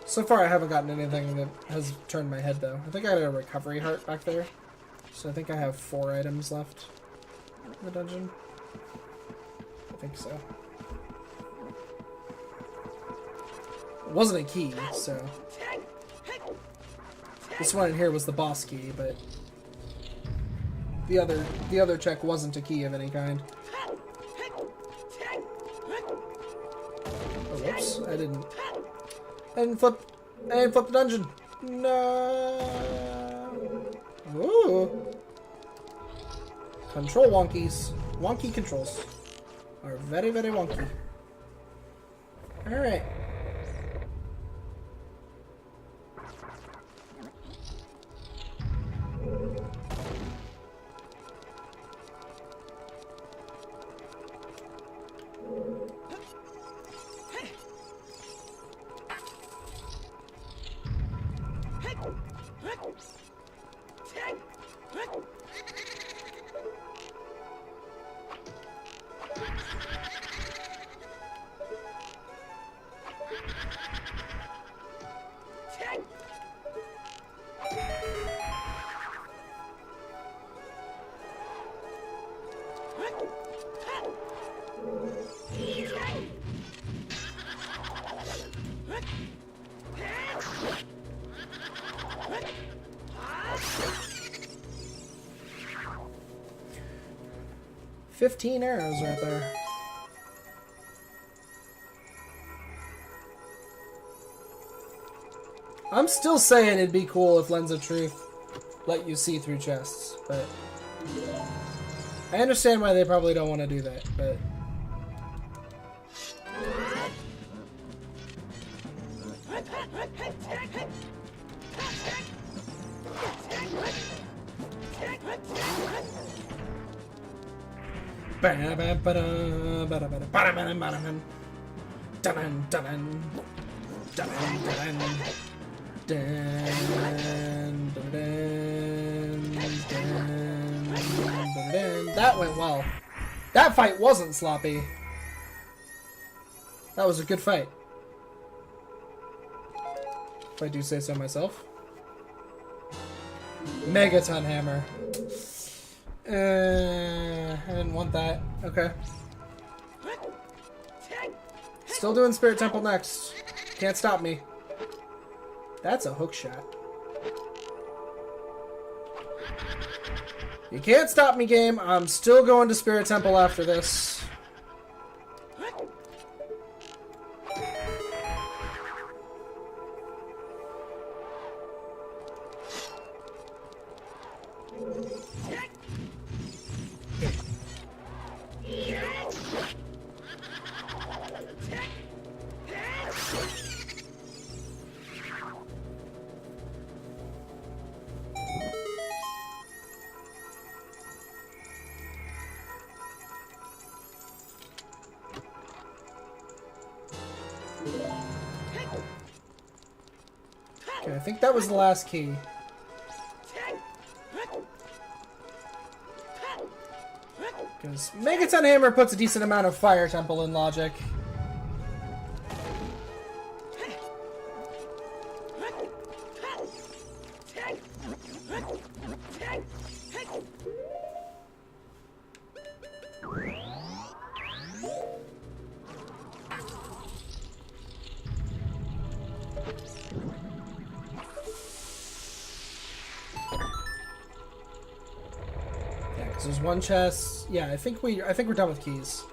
So far I haven't gotten anything that has turned my head though. I think I got a recovery heart back there. So I think I have 4 items left in the dungeon. I think so. It wasn't a key, so... This one in here was the boss key, but... The other check wasn't a key of any kind. Oh, whoops. I didn't flip the dungeon. No. Ooh. Control wonkies. Wonky controls are very, very wonky. Alright. $15 arrows right there. I'm still saying it'd be cool if Lens of Truth let you see through chests, but I understand why they probably don't want to do that, but that went well. That fight wasn't sloppy. That was a good fight, if I do say so myself. Megaton hammer. I didn't want that. Okay. Still doing Spirit Temple next. Can't stop me. That's a hook shot. You can't stop me, game. I'm still going to Spirit Temple after this. Okay, I think that was the last key. Because Megaton Hammer puts a decent amount of Fire Temple in logic. There's one chest. Yeah, I think we're done with keys.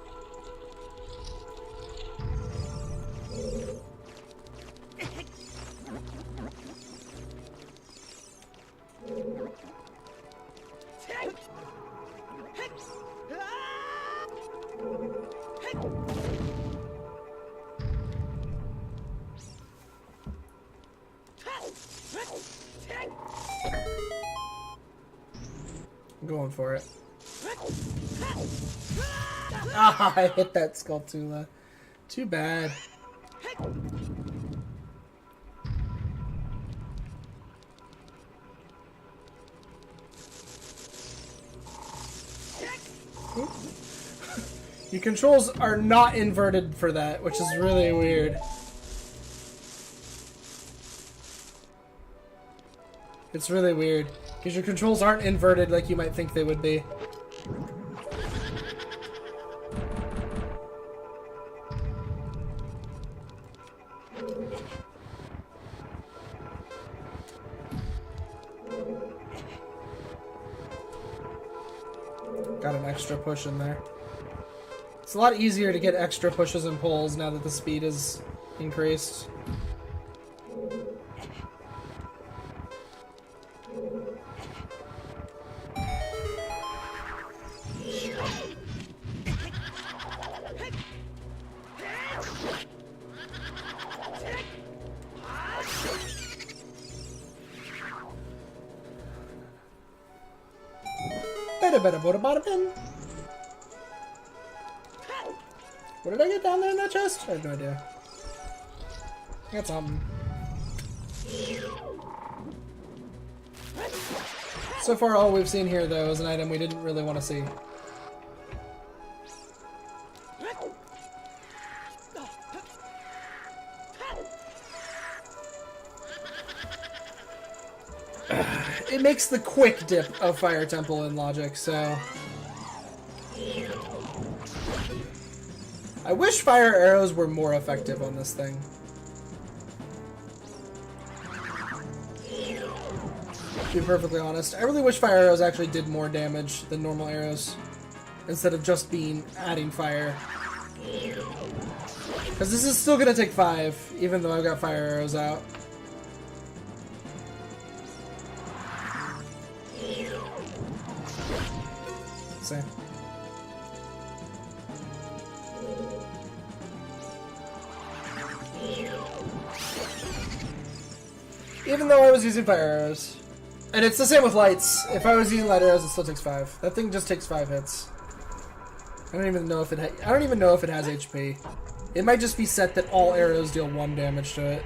I'm going for it. Ah, I hit that Skulltula. Too bad. Your controls are not inverted for that, which is really weird. It's really weird, because your controls aren't inverted like you might think they would be. Got an extra push in there. It's a lot easier to get extra pushes and pulls now that the speed is increased. What did I get down there in that chest? I have no idea. I got something. So far, all we've seen here, though, is an item we didn't really want to see. It makes the quick dip of Fire Temple in logic, so... I wish fire arrows were more effective on this thing. To be perfectly honest, I really wish fire arrows actually did more damage than normal arrows, instead of just adding fire. Because this is still gonna take 5, even though I've got fire arrows out. See. Even though I was using fire arrows. And it's the same with lights. If I was using light arrows, it still takes 5. That thing just takes 5 hits. I don't even know if it has HP. It might just be set that all arrows deal 1 damage to it.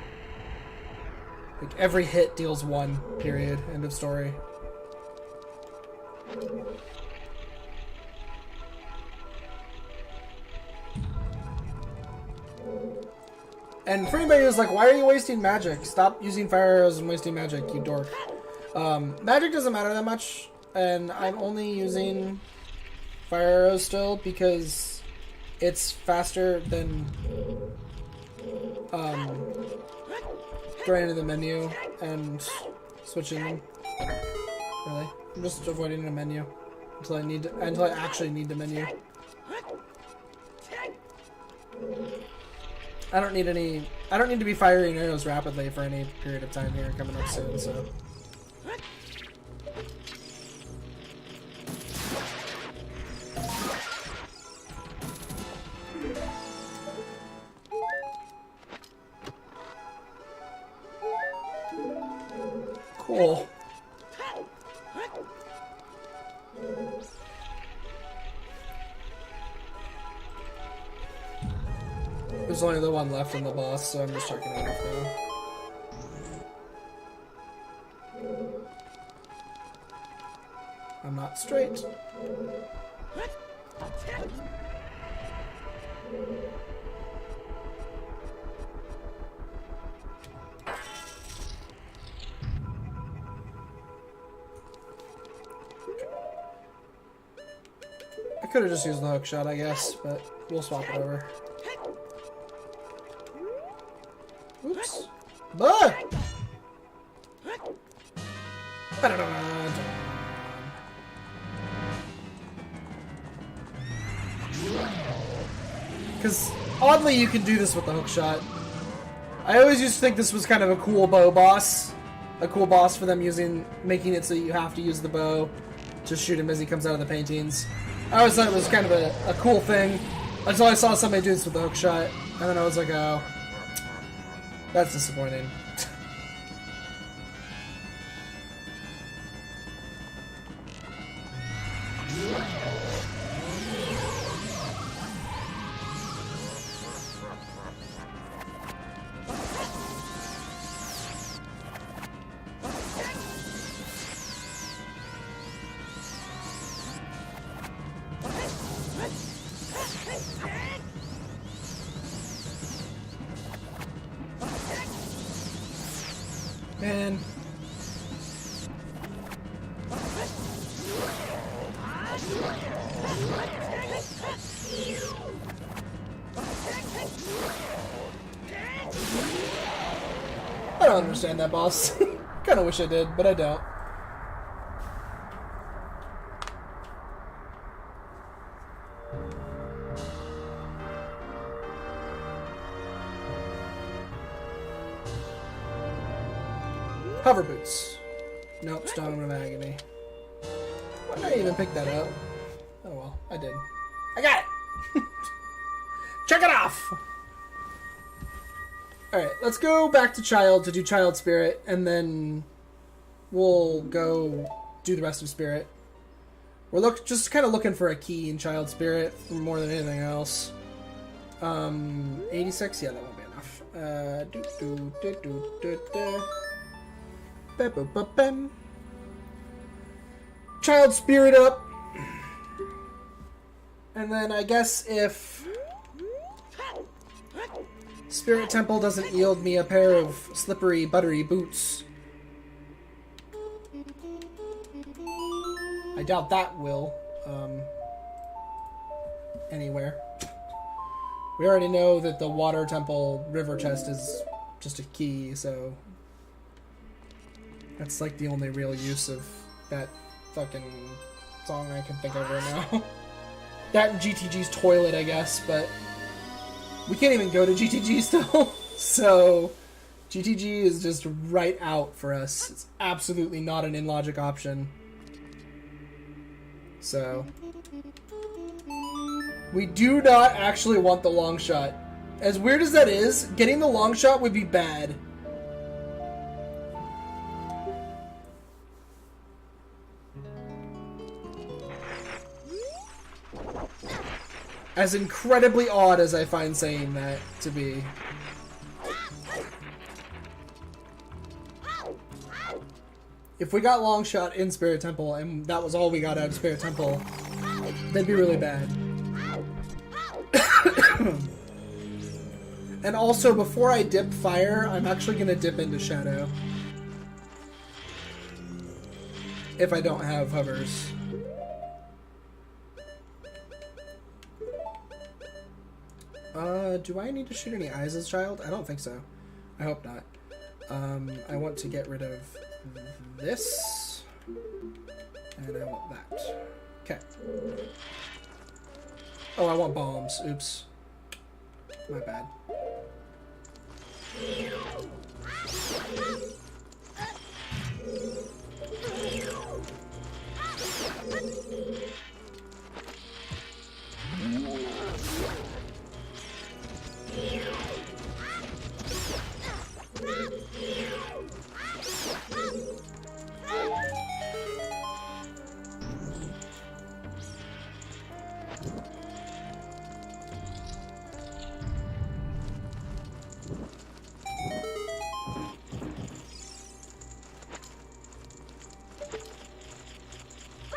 Like every hit deals 1, period. End of story. And for anybody who's like, why are you wasting magic? Stop using fire arrows and wasting magic, you dork. Magic doesn't matter that much, and I'm only using fire arrows still because it's faster than going into the menu and switching them. Really, I'm just avoiding the menu until I actually need the menu. I don't need to be firing arrows rapidly for any period of time here coming up soon, so. Cool. There's only the one left in the boss, so I'm just checking it off now. I'm not straight. I could have just used the hook shot, I guess, but we'll swap it over. Oops. Ah! Because oddly you can do this with the hook shot. I always used to think this was kind of a cool bow boss. A cool boss for them making it so you have to use the bow to shoot him as he comes out of the paintings. I always thought it was kind of a cool thing until I saw somebody do this with the hook shot. And then I was like, oh, that's disappointing. I don't understand that boss. Kinda wish I did, but I don't. Hover boots. Nope, Stone of Agony. Why did I even pick that up? Oh well, I did. I got it! Check it off! Alright, let's go back to Child to do Child Spirit, and then we'll go do the rest of Spirit. We're just kind of looking for a key in Child Spirit more than anything else. 86? Yeah, that won't be enough. Child Spirit up. And then I guess if Spirit Temple doesn't yield me a pair of slippery, buttery boots, I doubt that will, anywhere. We already know that the Water Temple River Chest is just a key, so that's like the only real use of that fucking song I can think of right now. That and GTG's toilet, I guess, but we can't even go to GTG still, so GTG is just right out for us. It's absolutely not an in-logic option. So we do not actually want the long shot. As weird as that is, getting the long shot would be bad. As incredibly odd as I find saying that to be. If we got long shot in Spirit Temple and that was all we got out of Spirit Temple, that'd be really bad. And also, before I dip fire, I'm actually going to dip into Shadow. If I don't have hovers. Do I need to shoot any eyes as Child? I don't think so. I hope not. I want to get rid of this. And I want that. Okay. Oh, I want bombs. Oops. My bad.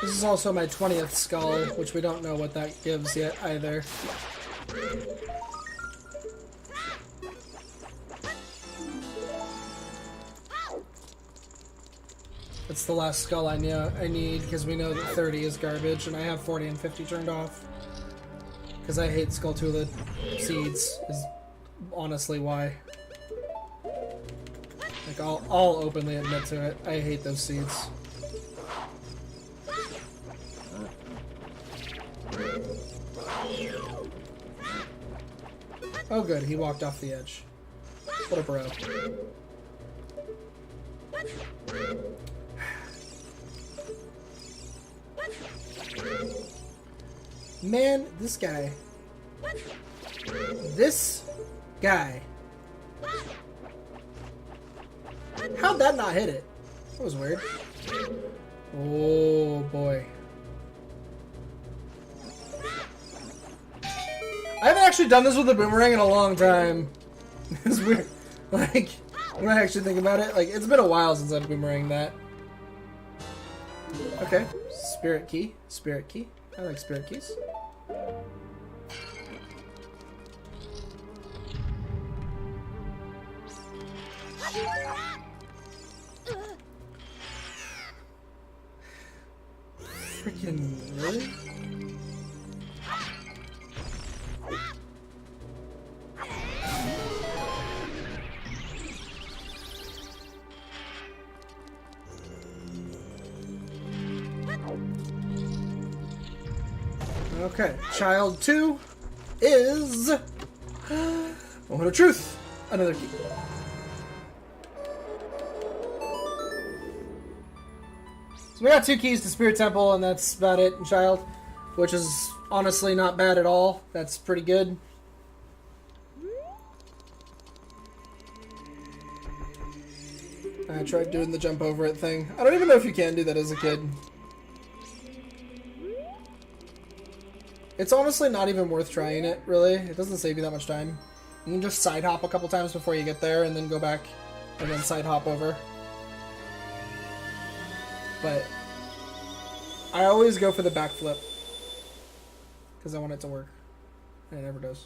This is also my 20th skull, which we don't know what that gives yet either. It's the last skull I need, because we know that 30 is garbage, and I have 40 and 50 turned off. Because I hate Skulltula seeds, is honestly why. Like, I'll openly admit to it. I hate those seeds. Oh good, he walked off the edge. What a bro. Man, this guy. This guy. How'd that not hit it? That was weird. Oh boy. I haven't actually done this with a boomerang in a long time. It's weird. Like, when I actually think about it, like, it's been a while since I've boomeranged that. Okay. Spirit key. Spirit key. I like spirit keys. Freaking really? Okay, child 2 is Moment of Truth. Another key. So we got 2 keys to Spirit Temple, and that's about it in child, which is honestly not bad at all. That's pretty good. I tried doing the jump over it thing. I don't even know if you can do that as a kid. It's honestly not even worth trying it, really. It doesn't save you that much time. You can just side hop a couple times before you get there, and then go back, and then side hop over. But I always go for the backflip, because I want it to work, and it never does.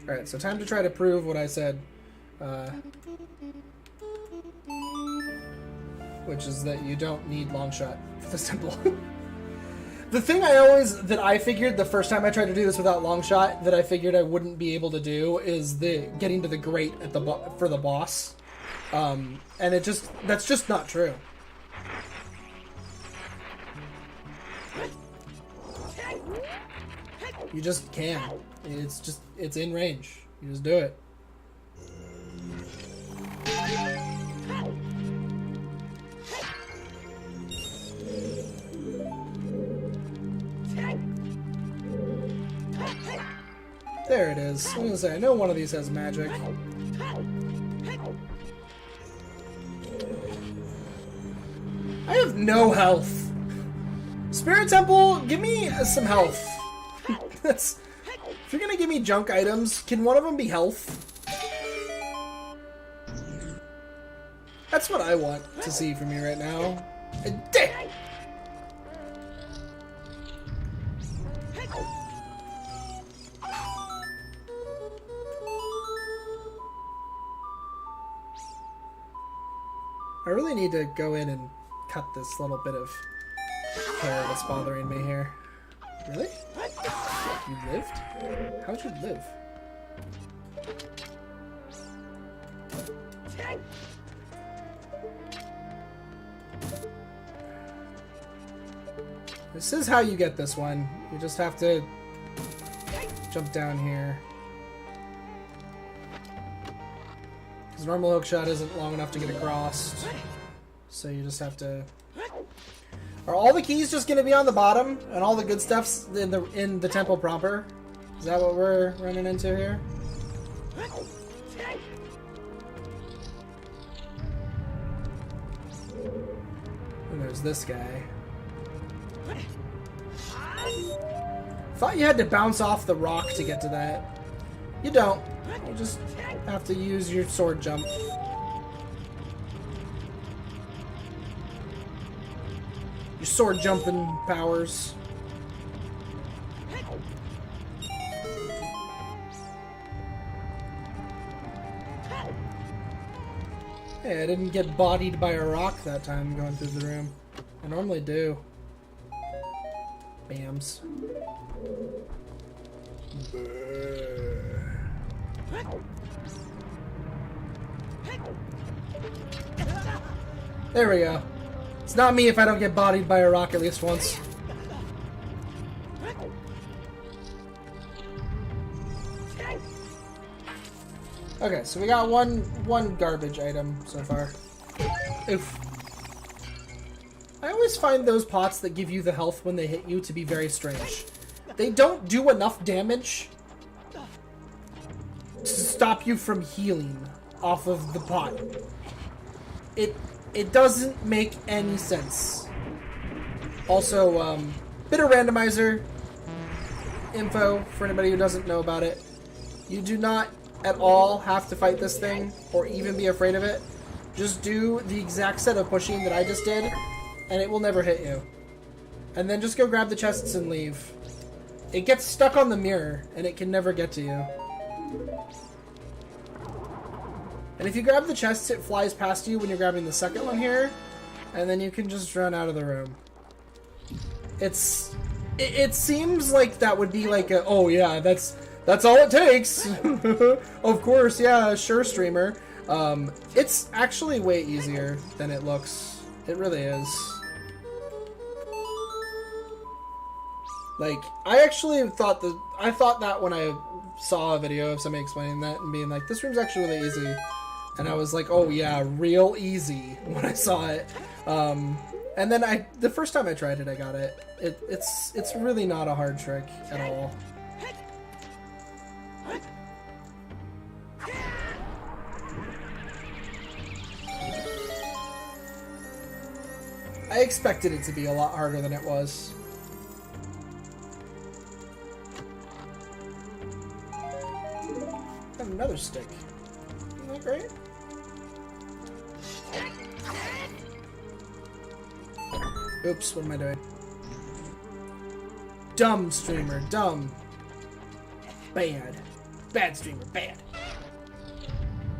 Alright, so time to try to prove what I said. Which is that you don't need long shot for this temple. The thing that I figured the first time I tried to do this without long shot that I figured I wouldn't be able to do is the getting to the grate at for the boss. And that's just not true. You just can. It's in range. You just do it. There it is. I was gonna say, I know one of these has magic. I have no health. Spirit Temple, give me some health. If you're gonna give me junk items, can one of them be health? That's what I want to see from you right now. I really need to go in and cut this little bit of hair that's bothering me here. Really? You lived? How'd you live? This is how you get this one. You just have to jump down here. Because normal hookshot isn't long enough to get across. So you just have to... Are all the keys just going to be on the bottom? And all the good stuff's in the temple proper? Is that what we're running into here? And there's this guy. Thought you had to bounce off the rock to get to that. You don't. You just have to use your sword jump. Your sword jumping powers. Hey, I didn't get bodied by a rock that time going through the room. I normally do. Bams. There we go. It's not me if I don't get bodied by a rock at least once. Okay, so we got one garbage item so far. Oof. I always find those pots that give you the health when they hit you to be very strange. They don't do enough damage to stop you from healing off of the pot. It doesn't make any sense. Also, bit of randomizer info for anybody who doesn't know about it. You do not at all have to fight this thing or even be afraid of it. Just do the exact set of pushing that I just did and it will never hit you. And then just go grab the chests and leave. It gets stuck on the mirror and it can never get to you. And if you grab the chests, it flies past you when you're grabbing the second one here. and then you can just run out of the room. It seems like that would be like a, oh yeah, that's all it takes. Of course, yeah, sure, streamer. It's actually way easier than it looks. It really is. Like, I actually thought that when I saw a video of somebody explaining that and being like, this room's actually really easy. And I was like, oh yeah, real easy when I saw it. And then the first time I tried it, I got it. It's really not a hard trick at all. I expected it to be a lot harder than it was. Got another stick. Isn't that great? Oops, what am I doing? Dumb streamer, dumb. Bad. Bad streamer, bad.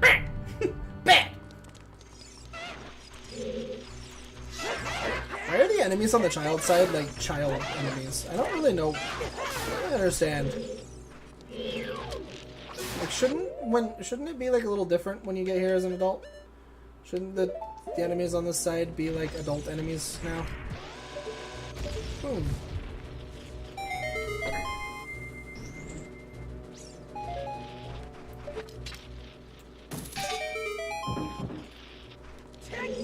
Bad! Bad! Why are the enemies on the child side like child enemies? I don't really know. I don't understand. Like, shouldn't it be like a little different when you get here as an adult? Shouldn't the enemies on this side be like adult enemies now? Boom.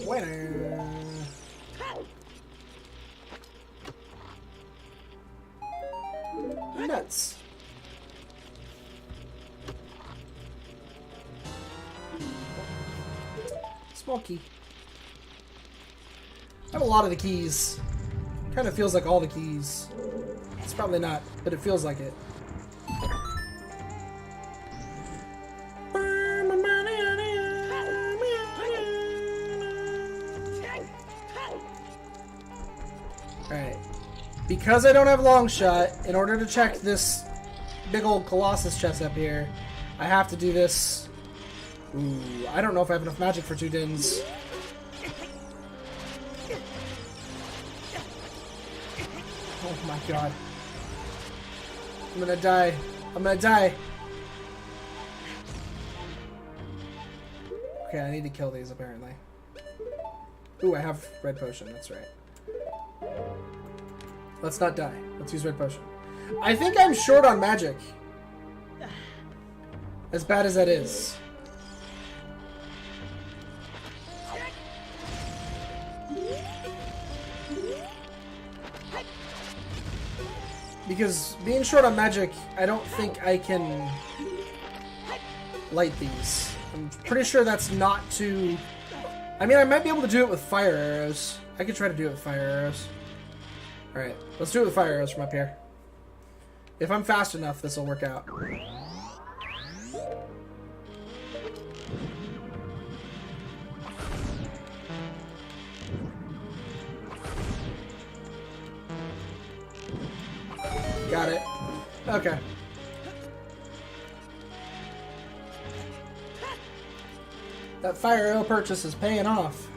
Winner. Nuts. Small key. I have a lot of the keys. Kind of feels like all the keys. It's probably not, but it feels like it. Alright. Because I don't have long shot, in order to check this big old Colossus chest up here, I have to do this. Ooh, I don't know if I have enough magic for 2 dins. Oh my god. I'm gonna die. I'm gonna die. Okay, I need to kill these apparently. Ooh, I have red potion, that's right. Let's not die. Let's use red potion. I think I'm short on magic. As bad as that is. Because being short on magic, I don't think I can light these. I'm pretty sure that's not too... I mean, I might be able to do it with fire arrows. I could try to do it with fire arrows. Alright, let's do it with fire arrows from up here. If I'm fast enough, this will work out. Got it. Okay. That fire arrow purchase is paying off.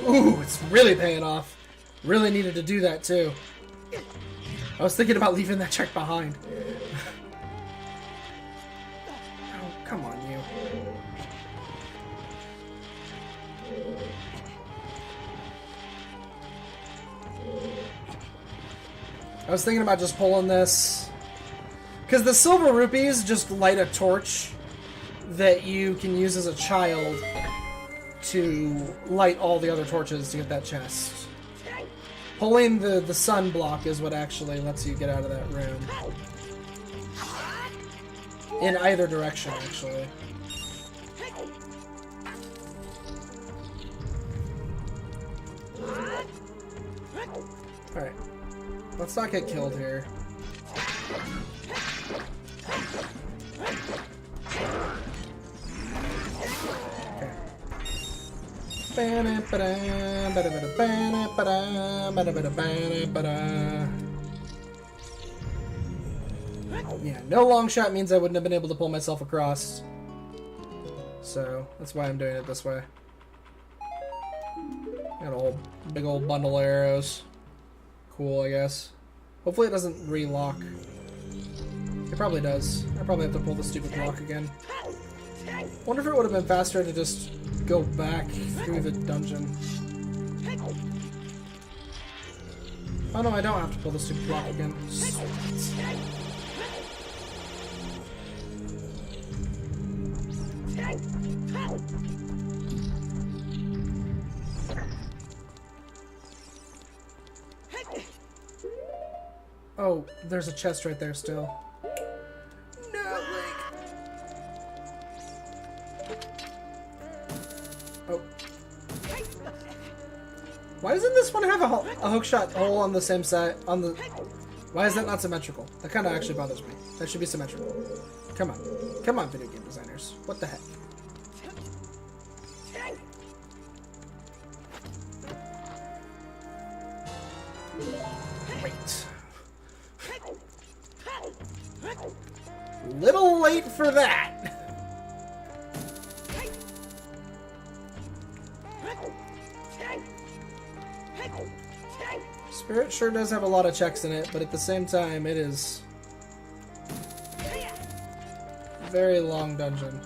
Ooh, it's really paying off. Really needed to do that too. I was thinking about leaving that check behind. Oh, come on, you. I was thinking about just pulling this. Because the silver rupees just light a torch that you can use as a child to light all the other torches to get that chest. Pulling the sun block is what actually lets you get out of that room. In either direction, actually. Alright. Let's not get killed here. Yeah, no long shot means I wouldn't have been able to pull myself across. So, that's why I'm doing it this way. Got a whole big old bundle of arrows. Cool, I guess. Hopefully it doesn't re-lock. It probably does. I probably have to pull the stupid lock again. Wonder if it would have been faster to just go back through the dungeon. Oh no, I don't have to pull the stupid lock again. Oh, there's a chest right there still. No, Link. Oh. Why doesn't this one have a hookshot hole on the same side? Why is that not symmetrical? That kind of actually bothers me. That should be symmetrical. Come on. Come on, video game designers. What the heck? Great. Little late for that. Spirit sure does have a lot of checks in it, but at the same time, it is a very long dungeon.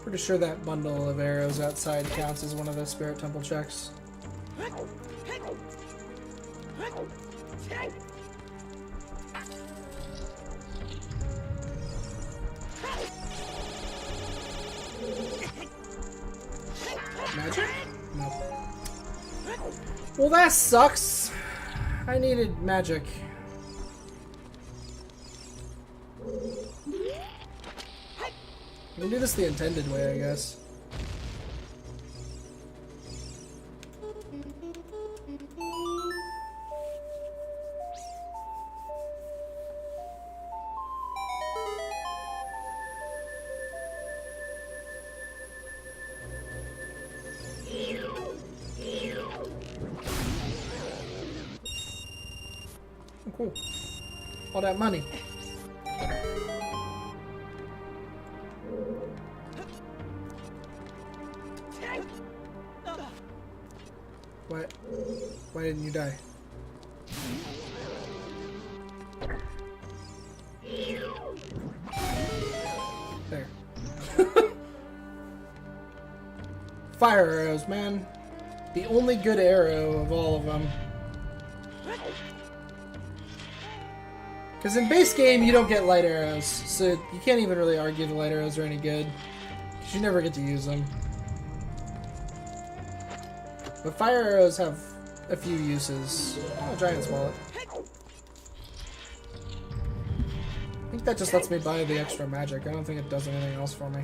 Pretty sure that bundle of arrows outside counts as one of the Spirit Temple checks. Magic? No. Well, that sucks. I needed magic. We can do this the intended way, I guess. Oh, cool. All that money. Why didn't you die? There. Fire arrows, man. The only good arrow of all of them. Because in base game, you don't get light arrows, so you can't even really argue the light arrows are any good. Because you never get to use them. But fire arrows have a few uses. Oh, Giant's Wallet. I think that just lets me buy the extra magic. I don't think it does anything else for me.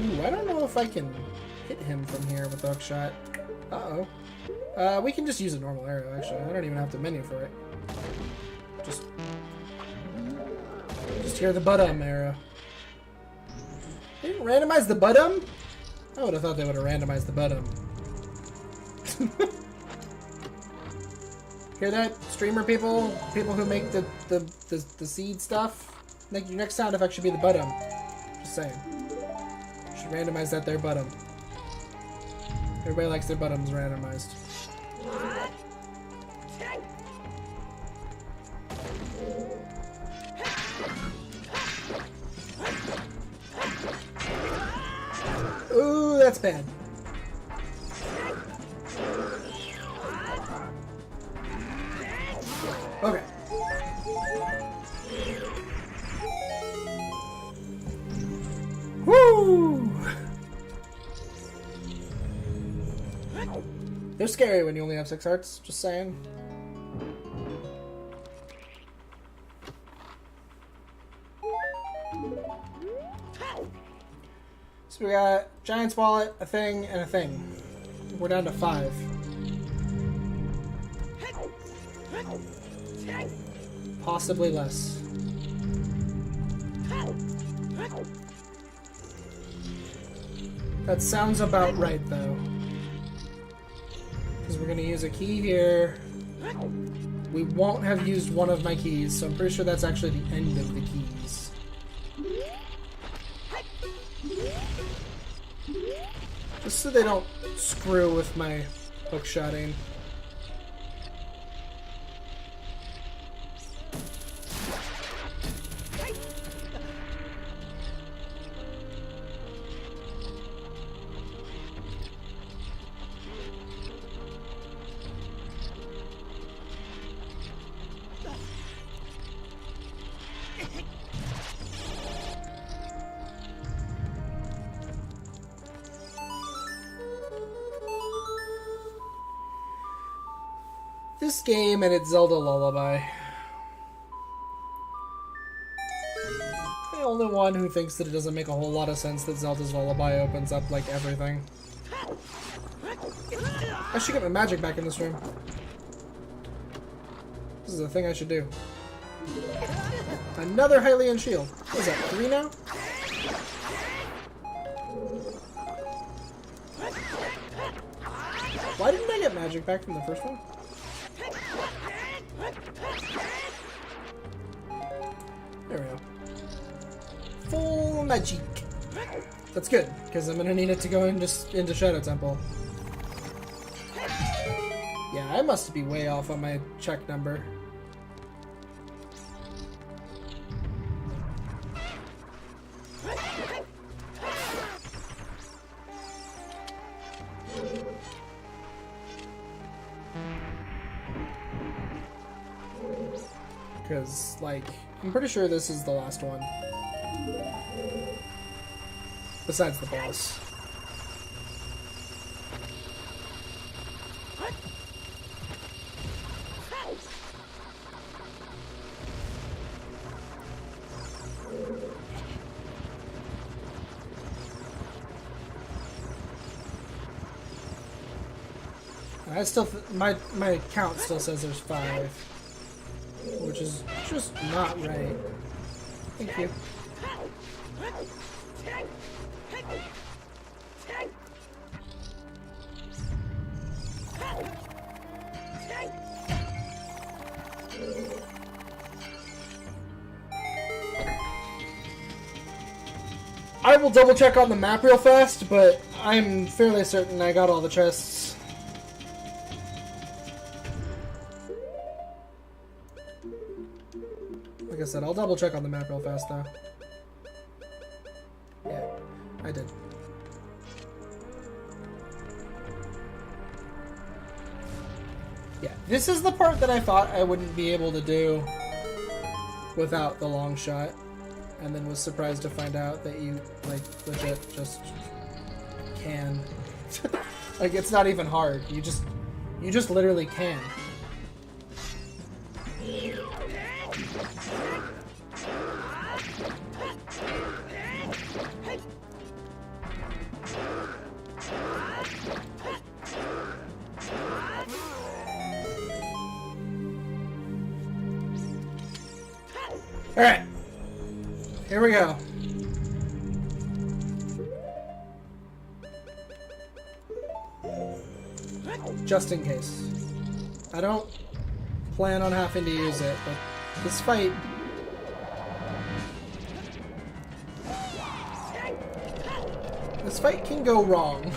Ooh, I don't know if I can hit him from here with the hook shot. Uh-oh. We can just use a normal arrow, actually. I don't even have to menu for it. Just hear the bottom arrow. They didn't randomize the bottom? I would have thought they would have randomized the bottom. Hear that, streamer people? People who make the seed stuff? Like, your next sound effect should be the bottom. Just saying. Should randomize that their bottom. Everybody likes their bottoms randomized. Ooh, that's bad. Okay. Woo! They're scary when you only have 6 hearts, just saying. So we got Giant's Wallet, a thing, and a thing. We're down to 5. Possibly less. That sounds about right, though. Because we're going to use a key here. we won't have used one of my keys, so I'm pretty sure that's actually the end of the keys. Just so they don't screw with my hookshotting. This game and its Zelda lullaby. The only one who thinks that it doesn't make a whole lot of sense that Zelda's lullaby opens up like everything. I should get my magic back in this room. This is a thing I should do. Another Hylian shield. What is that, 3 now? Why didn't I get magic back from the first one? There we go. Full magic. That's good, because I'm gonna need it to go into Shadow Temple. Yeah, I must be way off on my check number. Because, like, I'm pretty sure this is the last one. Besides the boss. I still, my count still says there's 5. Which is just not right. Thank you. I will double check on the map real fast, but I'm fairly certain I got all the chests. Like I said, I'll double check on the map real fast though. Yeah, I did. Yeah, this is the part that I thought I wouldn't be able to do without the long shot, and then was surprised to find out that you, like, legit just can. Like, it's not even hard. You just literally can. Alright, here we go. Just in case. I don't plan on having to use it, but this fight... This fight can go wrong.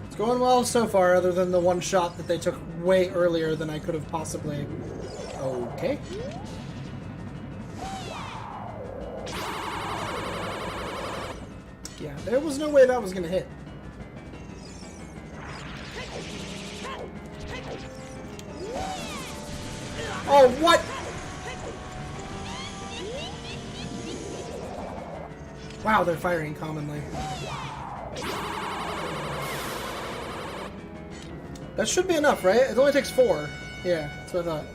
It's going well so far, other than the one shot that they took way earlier than I could have possibly... Okay. Yeah, there was no way that was gonna hit. Oh, what? Wow, they're firing commonly. That should be enough, right? It only takes 4. Yeah, that's what I thought.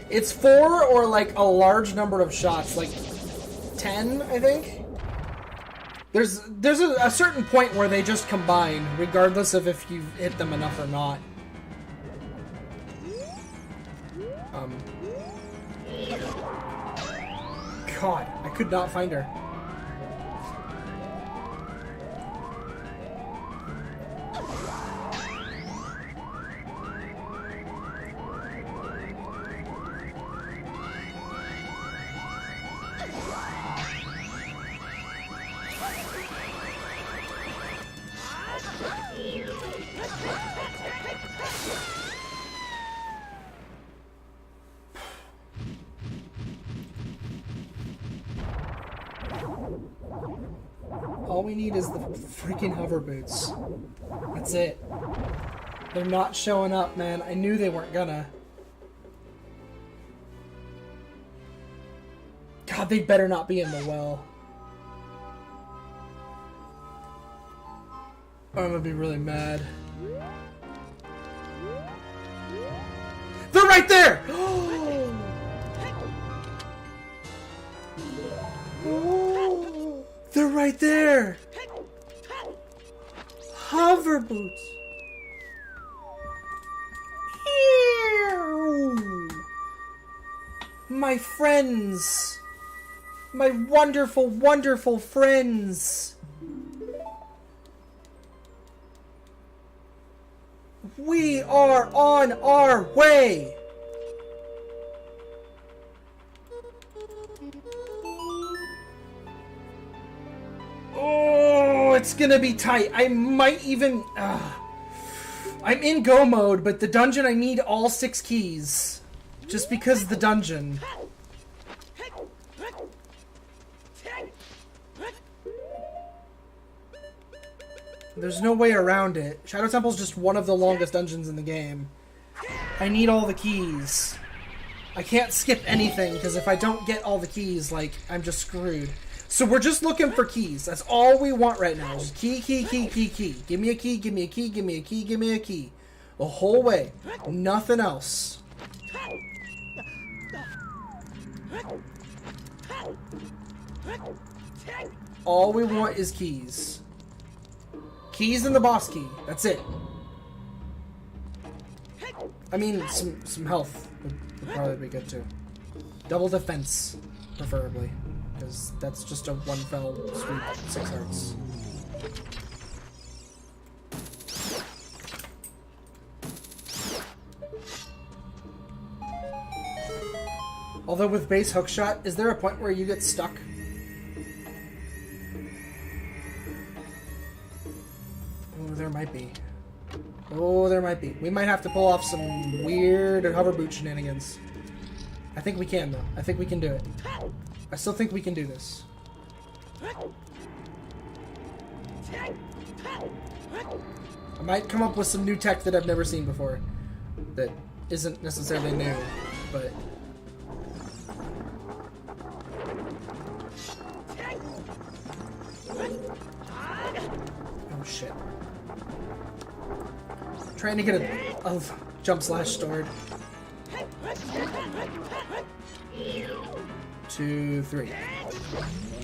It's 4 or like a large number of shots, like 10, I think. There's a certain point where they just combine, regardless of if you've hit them enough or not. God, I could not find her. All we need is the freaking hover boots. That's it. They're not showing up, man. I knew they weren't gonna. God, they better not be in the well. I'm gonna be really mad. They're right there! Oh, they're right there! Hover boots! My friends! My wonderful, wonderful friends! We are on our way! Oh, it's gonna be tight. I might even... I'm in go mode, but the dungeon I need all 6 keys. Just because of the dungeon. There's no way around it. Shadow Temple's just one of the longest dungeons in the game. I need all the keys. I can't skip anything, because if I don't get all the keys, like, I'm just screwed. So we're just looking for keys. That's all we want right now. Just key, key, key, key, key. Give me a key, give me a key, give me a key, give me a key. The whole way. Nothing else. All we want is keys. Keys and the boss key. That's it. I mean, some health would probably be good too. Double defense, preferably. Because that's just a one fell swoop. 6 hearts. Although with base hookshot, is there a point where you get stuck? Oh, there might be. Oh, there might be. We might have to pull off some weird hover boot shenanigans. I think we can, though. I think we can do it. I still think we can do this. I might come up with some new tech that I've never seen before. That isn't necessarily new, but... Oh shit. I'm trying to get a jump slash stored. 2, 3.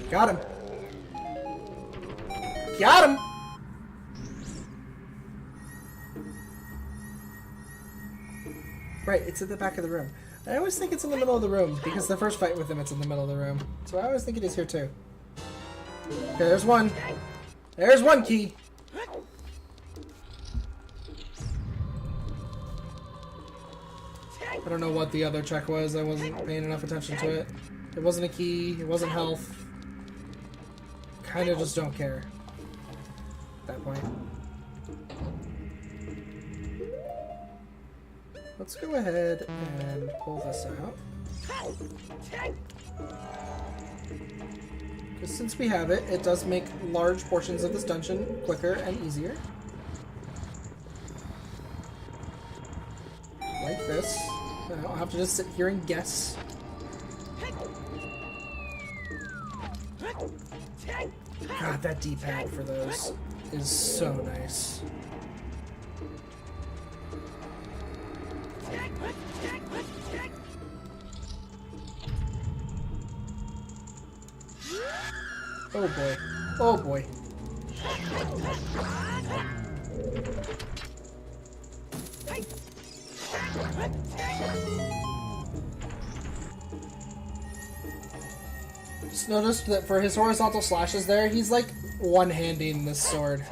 Got him. Got him! Right, it's at the back of the room. I always think it's in the middle of the room, because the first fight with him, it's in the middle of the room. So I always think it is here, too. Okay, there's one. There's one key. I don't know what the other check was. I wasn't paying enough attention to it. It wasn't a key. It wasn't health. Kind of just don't care at that point. Let's go ahead and pull this out. Because since we have it, it does make large portions of this dungeon quicker and easier. Like this. I'll have to just sit here and guess. God, that D-pad for those is so nice. Oh boy. Oh boy. Just noticed that for his horizontal slashes there, he's like one-handing this sword.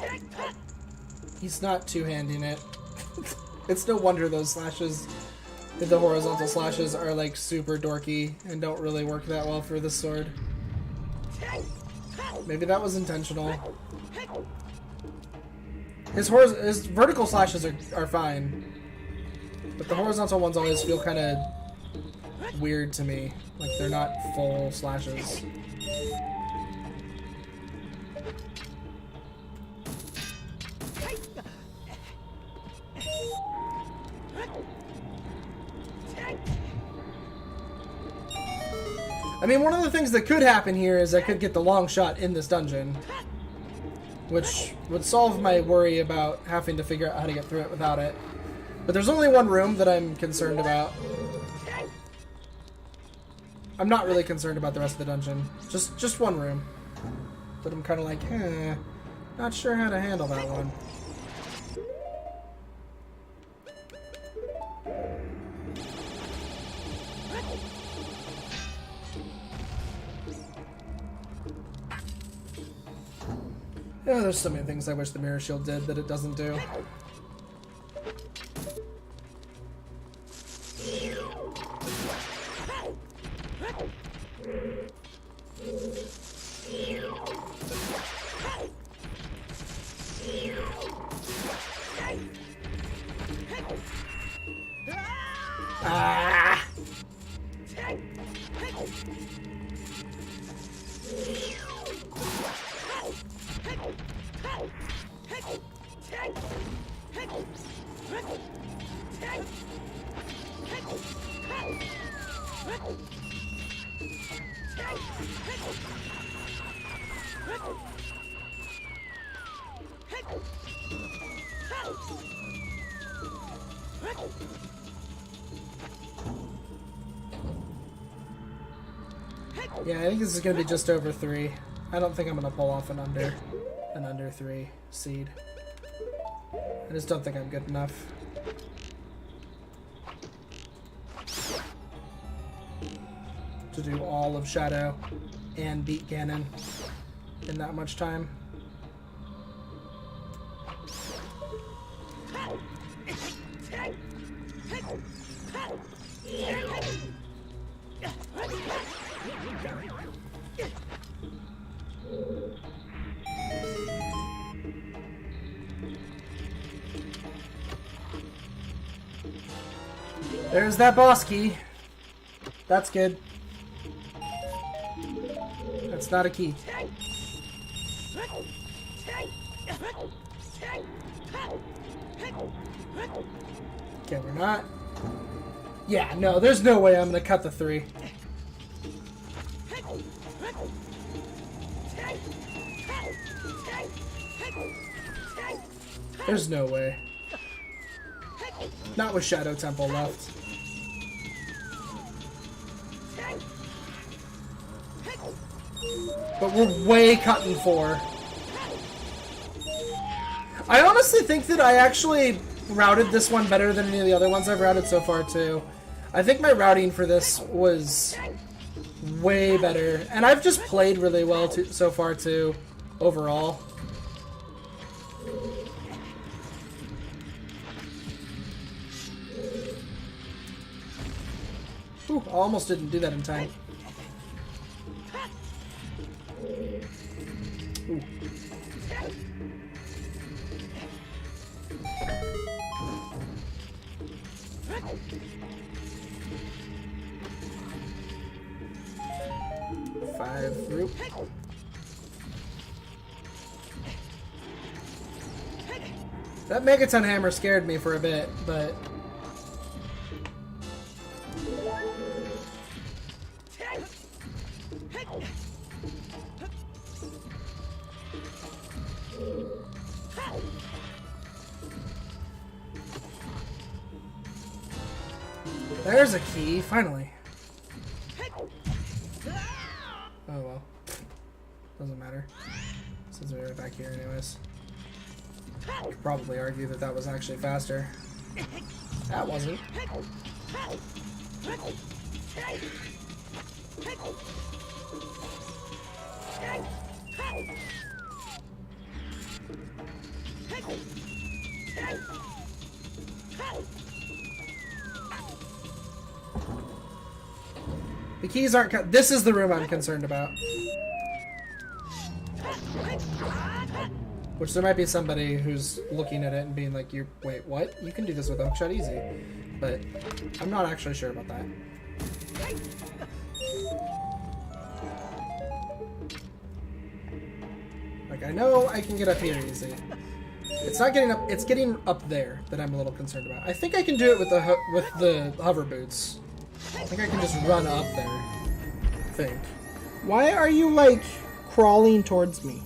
He's not two-handing it. It's no wonder those slashes, the horizontal slashes, are like super dorky and don't really work that well for this sword. Maybe that was intentional. His vertical slashes are fine, but the horizontal ones always feel kind of weird to me. Like they're not full slashes. I mean, one of the things that could happen here is I could get the long shot in this dungeon, which would solve my worry about having to figure out how to get through it without it. But there's only one room that I'm concerned about. I'm not really concerned about the rest of the dungeon. Just one room. But I'm kind of like, not sure how to handle that one. Yeah, there's so many things I wish the mirror shield did that it doesn't do. Ah! Yeah, I think this is going to be just over 3. I don't think I'm going to pull off an under 3 seed. I just don't think I'm good enough. To do all of Shadow and beat Ganon in that much time. There's that boss key. That's good. That's not a key. Okay, we're not. Yeah, no, there's no way I'm gonna cut the 3. There's no way. Not with Shadow Temple left. But we're way cutting 4. I honestly think that I actually routed this one better than any of the other ones I've routed so far, too. I think my routing for this was way better. And I've just played really well so far, too, overall. Ooh, I almost didn't do that in time. Ooh. Five group. That Megaton Hammer scared me for a bit, but there's a key, finally. Oh well. Doesn't matter. Since we're right back here anyways. You could probably argue that that was actually faster. That wasn't. The keys aren't. This is the room I'm concerned about. Which there might be somebody who's looking at it and being like, "You wait, what? You can do this with a hookshot easy," but I'm not actually sure about that. Like I know I can get up here easy. It's not getting up. It's getting up there that I'm a little concerned about. I think I can do it with the hover boots. I think I can just run up there. I think. Why are you, like, crawling towards me?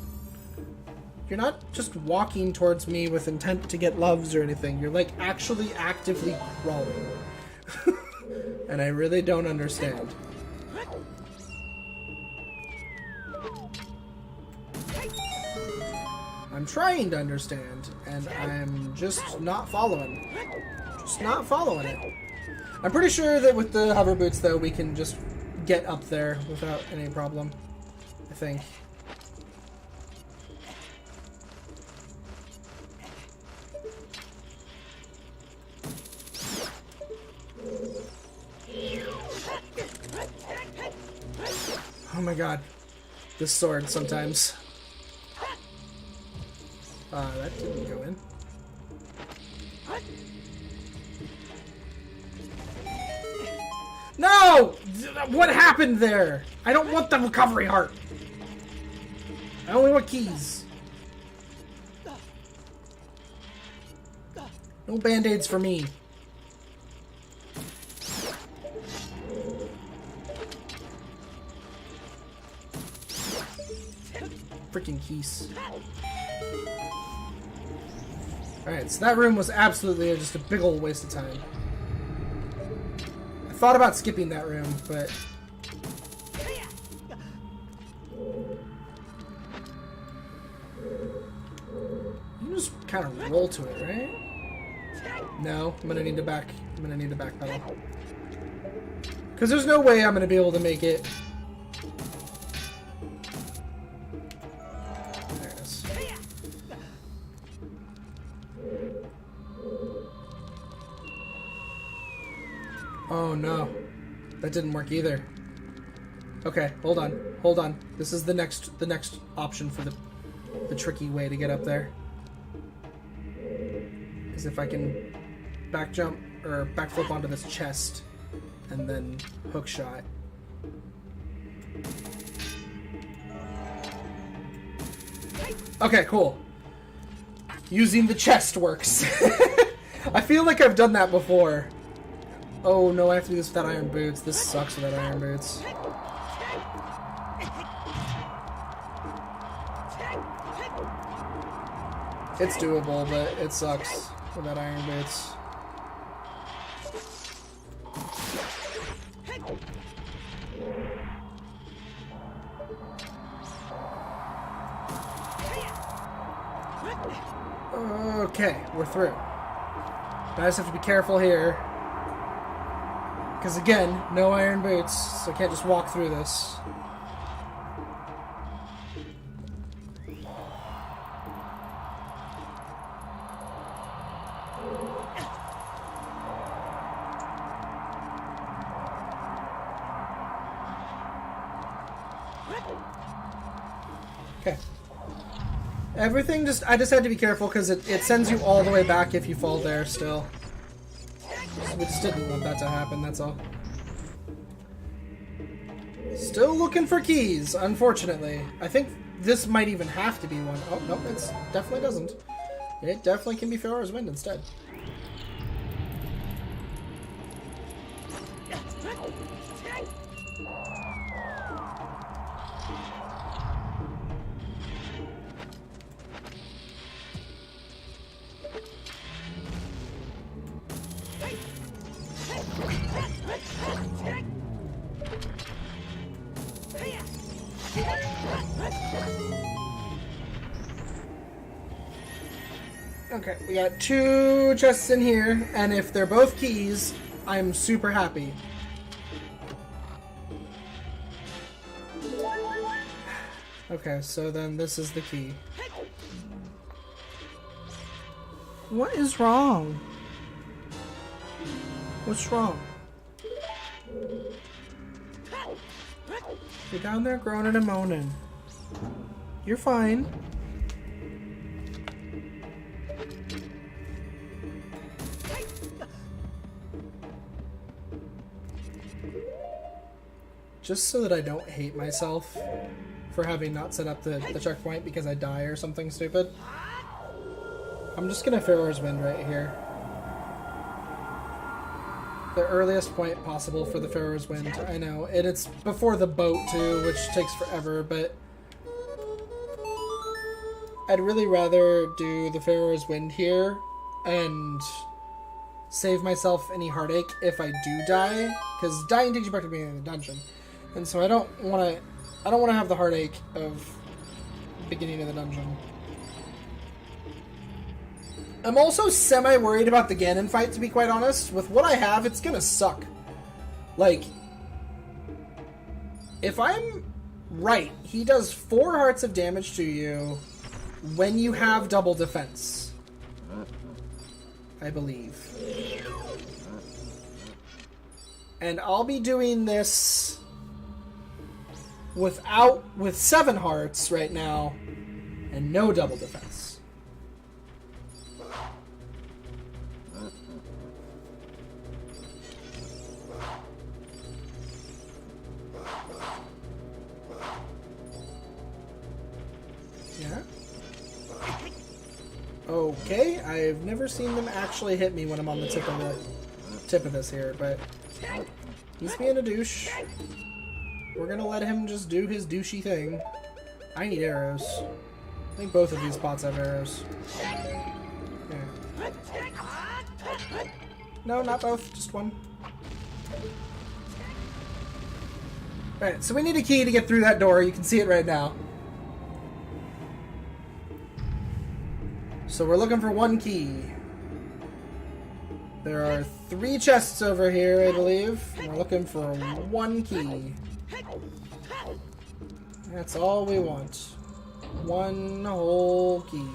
You're not just walking towards me with intent to get loves or anything. You're, like, actually actively crawling. And I really don't understand. I'm trying to understand, and I'm just not following. Just not following it. I'm pretty sure that with the hover boots, though, we can just get up there without any problem. I think. Oh my god. This sword sometimes. That didn't go in. No! What happened there? I don't want the recovery heart. I only want keys. No band-aids for me. Freaking keys. Alright, so that room was absolutely just a big old waste of time. I thought about skipping that room, but... You just kind of roll to it, right? No, I'm gonna need to backpedal. Because there's no way I'm gonna be able to make it. There it is. Oh no, that didn't work either. Okay, hold on. This is the next option for the tricky way to get up there. Is if I can back jump or back flip onto this chest and then hook shot. Okay, cool. Using the chest works. I feel like I've done that before. Oh no, I have to do this without iron boots. This sucks without iron boots. It's doable, but it sucks without iron boots. Okay, we're through. I just have to be careful here. Because again, no iron boots, so I can't just walk through this. Okay. Everything I just had to be careful because it sends you all the way back if you fall there still. We just didn't want that to happen, that's all. Still looking for keys, unfortunately. I think this might even have to be one. Oh, no, it definitely doesn't. It definitely can be Pharaoh's Wind instead. Okay, we got 2 chests in here, and if they're both keys, I'm super happy. Okay, so then this is the key. What is wrong? What's wrong? You're down there groaning and moaning. You're fine. Just so that I don't hate myself for having not set up the checkpoint because I die or something stupid, I'm just gonna Pharaoh's Wind right here. The earliest point possible for the Pharaoh's Wind, I know. And it's before the boat too, which takes forever, but I'd really rather do the Pharaoh's Wind here and save myself any heartache if I do die, because dying takes you back to the beginning of the dungeon. And so I don't want to have the heartache of beginning of the dungeon. I'm also semi-worried about the Ganon fight, to be quite honest. With what I have, it's gonna suck. Like, if I'm right, he does 4 hearts of damage to you when you have double defense. I believe. And I'll be doing this with 7 hearts right now and no double defense. Yeah. Okay, I've never seen them actually hit me when I'm on the tip of this here, but he's being a douche. We're gonna let him just do his douchey thing. I need arrows. I think both of these spots have arrows. Yeah. No, not both, just one. Alright, so we need a key to get through that door. You can see it right now. So we're looking for 1 key. There are 3 chests over here, I believe. And we're looking for 1 key. That's all we want. 1 whole key.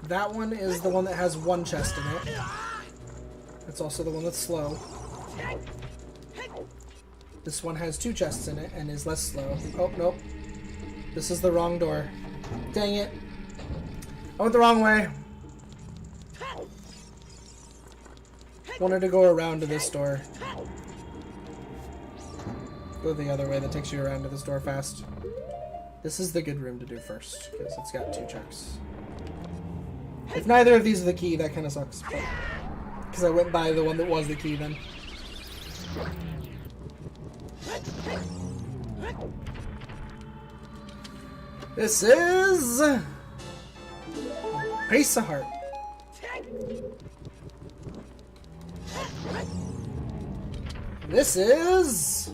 That one is the one that has 1 chest in it. It's also the one that's slow. This one has 2 chests in it and is less slow. Oh, nope. This is the wrong door. Dang it. I went the wrong way. Wanted to go around to this door. Go the other way that takes you around to this door fast. This is the good room to do first, because it's got 2 checks. If neither of these are the key, that kind of sucks. Because I went by the one that was the key then. This is a piece of heart. This is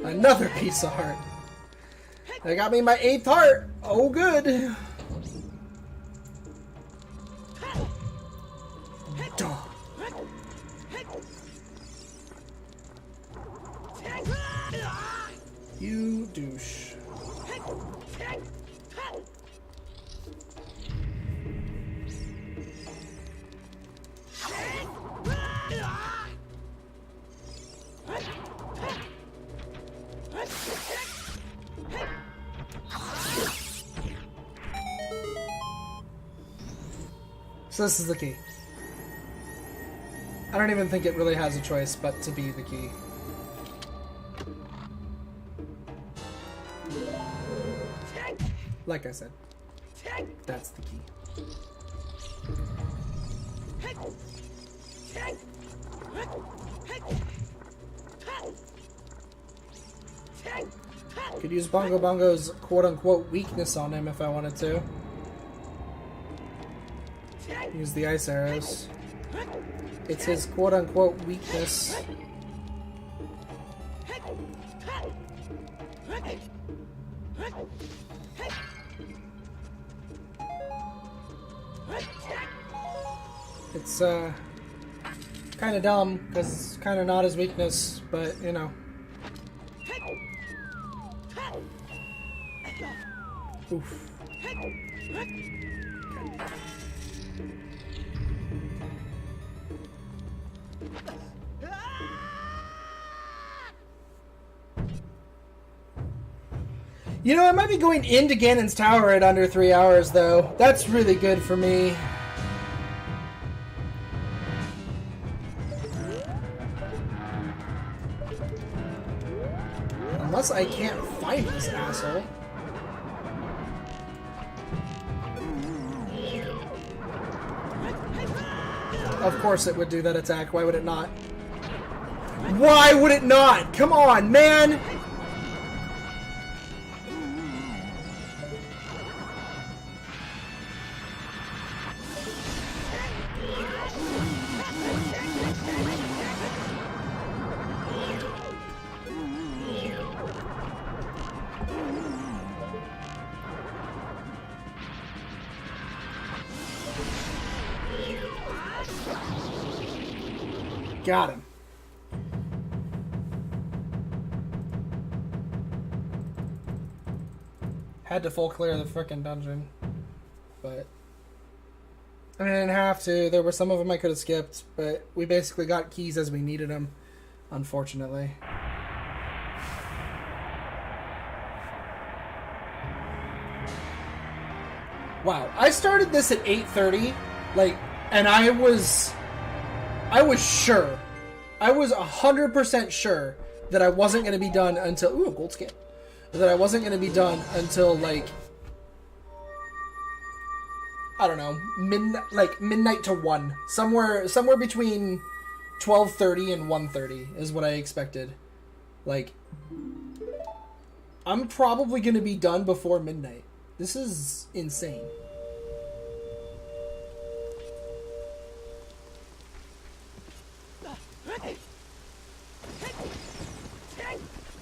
another piece of heart. That got me my 8th heart. Oh, good. Duh. You douche. So this is the key. I don't even think it really has a choice but to be the key. Like I said, that's the key. Could use Bongo Bongo's quote-unquote weakness on him if I wanted to. Use the ice arrows. It's his quote-unquote weakness. It's kind of dumb because it's kind of not his weakness, but you know. Oof. You know, I might be going into Ganon's Tower at under 3 hours, though. That's really good for me. Unless I can't find this asshole. Of course it would do that attack. Why would it not? Why would it not? Come on, man! Got him. Had to full clear the frickin' dungeon. But I didn't have to. There were some of them I could have skipped, but we basically got keys as we needed them, unfortunately. Wow, I started this at 8:30, like, and I was sure. I was 100% sure that I wasn't going to be done until... Ooh, a gold skin. That I wasn't going to be done until, like... I don't know. Midnight to 1. Somewhere between 12:30 and 1:30 is what I expected. Like... I'm probably going to be done before midnight. This is insane.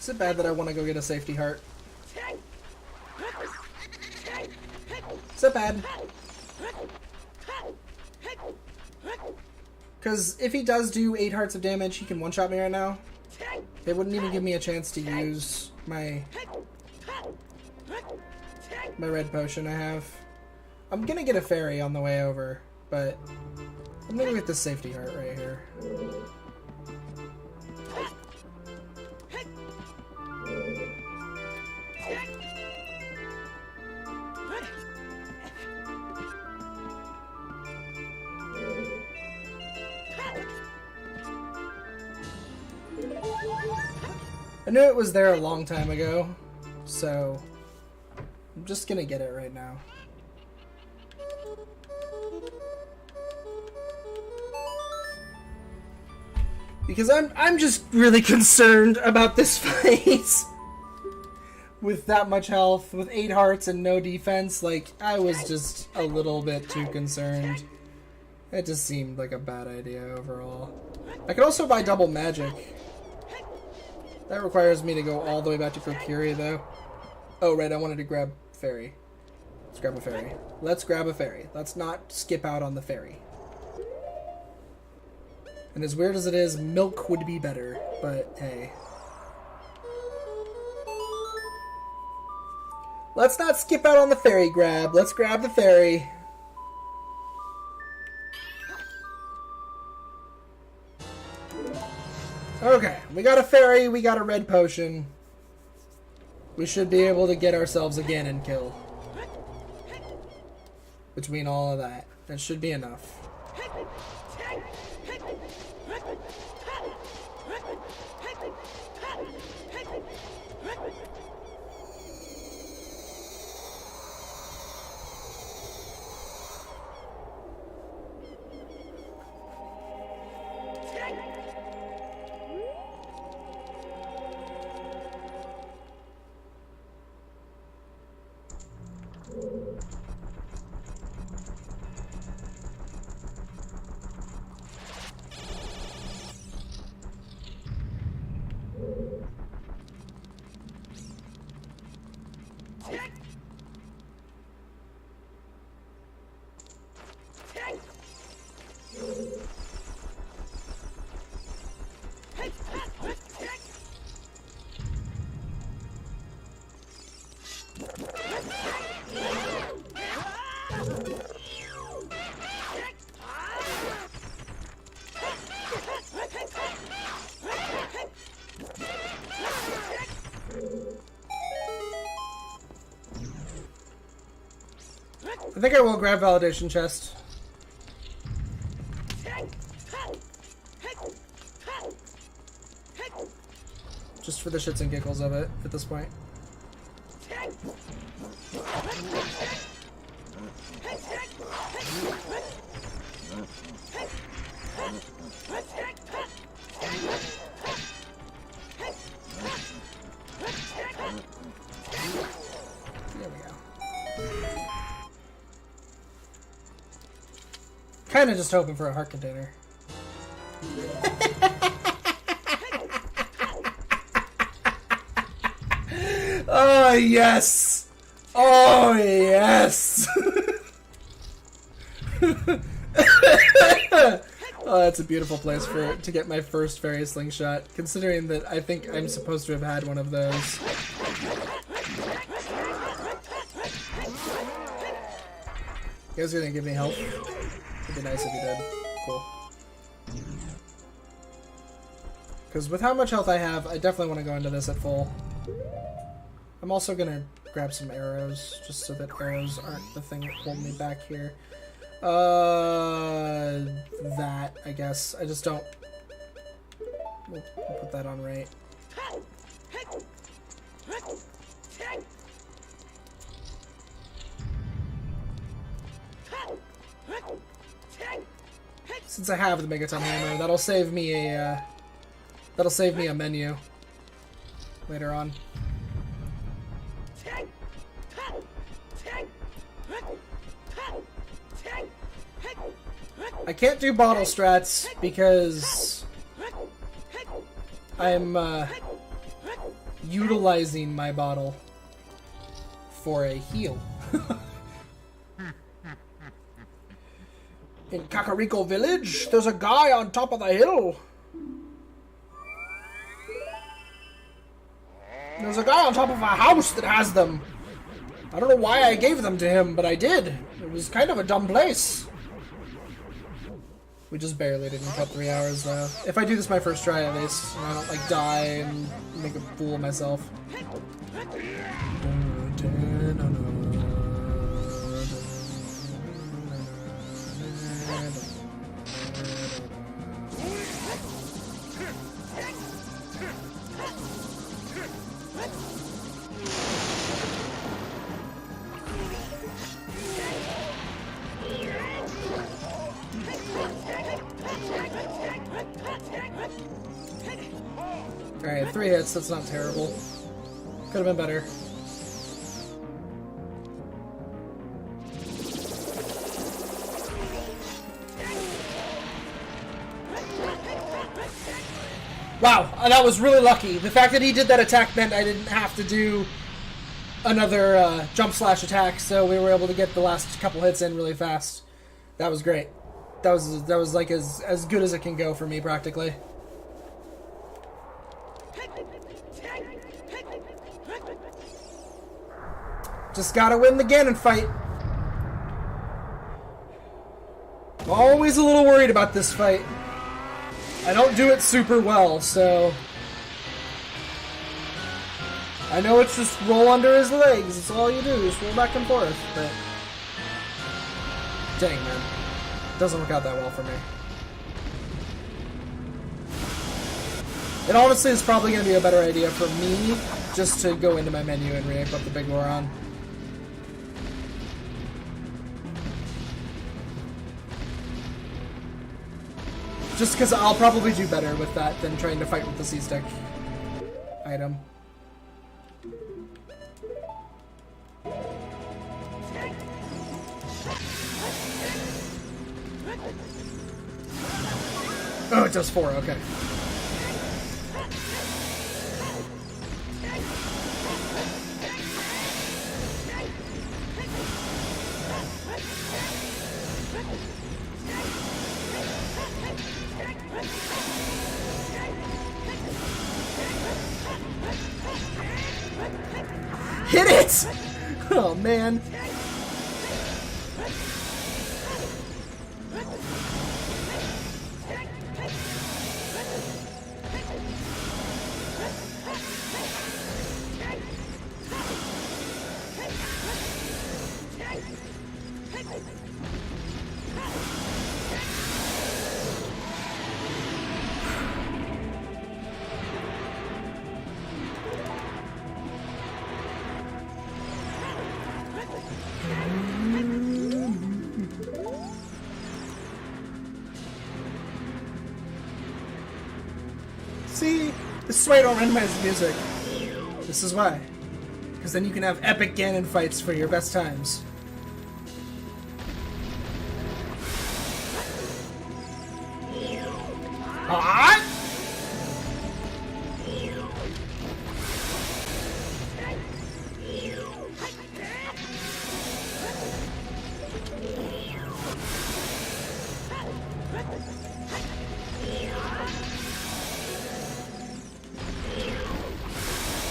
Is it bad that I want to go get a safety heart? Is it bad? Because if he does do 8 hearts of damage, he can one-shot me right now. It wouldn't even give me a chance to use my red potion I have. I'm gonna get a fairy on the way over, but I'm gonna get the safety heart right here. I knew it was there a long time ago, so I'm just gonna get it right now. Because I'm just really concerned about this fight. With that much health, with 8 hearts and no defense, like, I was just a little bit too concerned. It just seemed like a bad idea overall. I could also buy double magic. That requires me to go all the way back to Kokiri, though. Oh, right, I wanted to grab fairy. Let's grab a fairy. Let's grab a fairy. Let's not skip out on the fairy. And as weird as it is, milk would be better, but hey. Let's not skip out on the fairy grab. Let's grab the fairy. Okay, we got a fairy, we got a red potion. We should be able to get ourselves a Ganon kill. Between all of that. That should be enough. I think I will grab validation chest. Just for the shits and giggles of it at this point. There we go. Kinda just hoping for a heart container. Oh, yes! Oh, yes! Oh, that's a beautiful place to get my first fairy slingshot, considering that I think I'm supposed to have had one of those. You guys gonna give me help? It'd be nice if you did. Cool. Because with how much health I have, I definitely want to go into this at full. I'm also gonna grab some arrows, just so that arrows aren't the thing that hold me back here. That, I guess. I just don't... We'll put that on right. Since I have the Megaton Hammer, that'll save me a menu later on. I can't do bottle strats because I'm utilizing my bottle for a heal. In Kakariko Village, there's a guy on top of the hill. There's a guy on top of a house that has them. I don't know why I gave them to him, but I did. It was kind of a dumb place. We just barely didn't cut 3 hours, though. If I do this my first try, at least, and I don't, like, die and make a fool of myself. Alright, 3 hits, that's not terrible. Could have been better. Wow, that was really lucky. The fact that he did that attack meant I didn't have to do another jump slash attack, so we were able to get the last couple hits in really fast. That was great. That was like as good as it can go for me, practically. Just gotta win the Ganon fight. I'm always a little worried about this fight. I don't do it super well, so... I know it's just roll under his legs. It's all you do, just roll back and forth, but... Dang, man. It doesn't work out that well for me. It honestly is probably going to be a better idea for me just to go into my menu and re-equip the Big Goron. Just because I'll probably do better with that than trying to fight with the C-Stick item. Oh, it does 4, okay. Hit it! Oh, man. See? This is why I don't randomize the music. This is why. Because then you can have epic Ganon fights for your best times. Ah!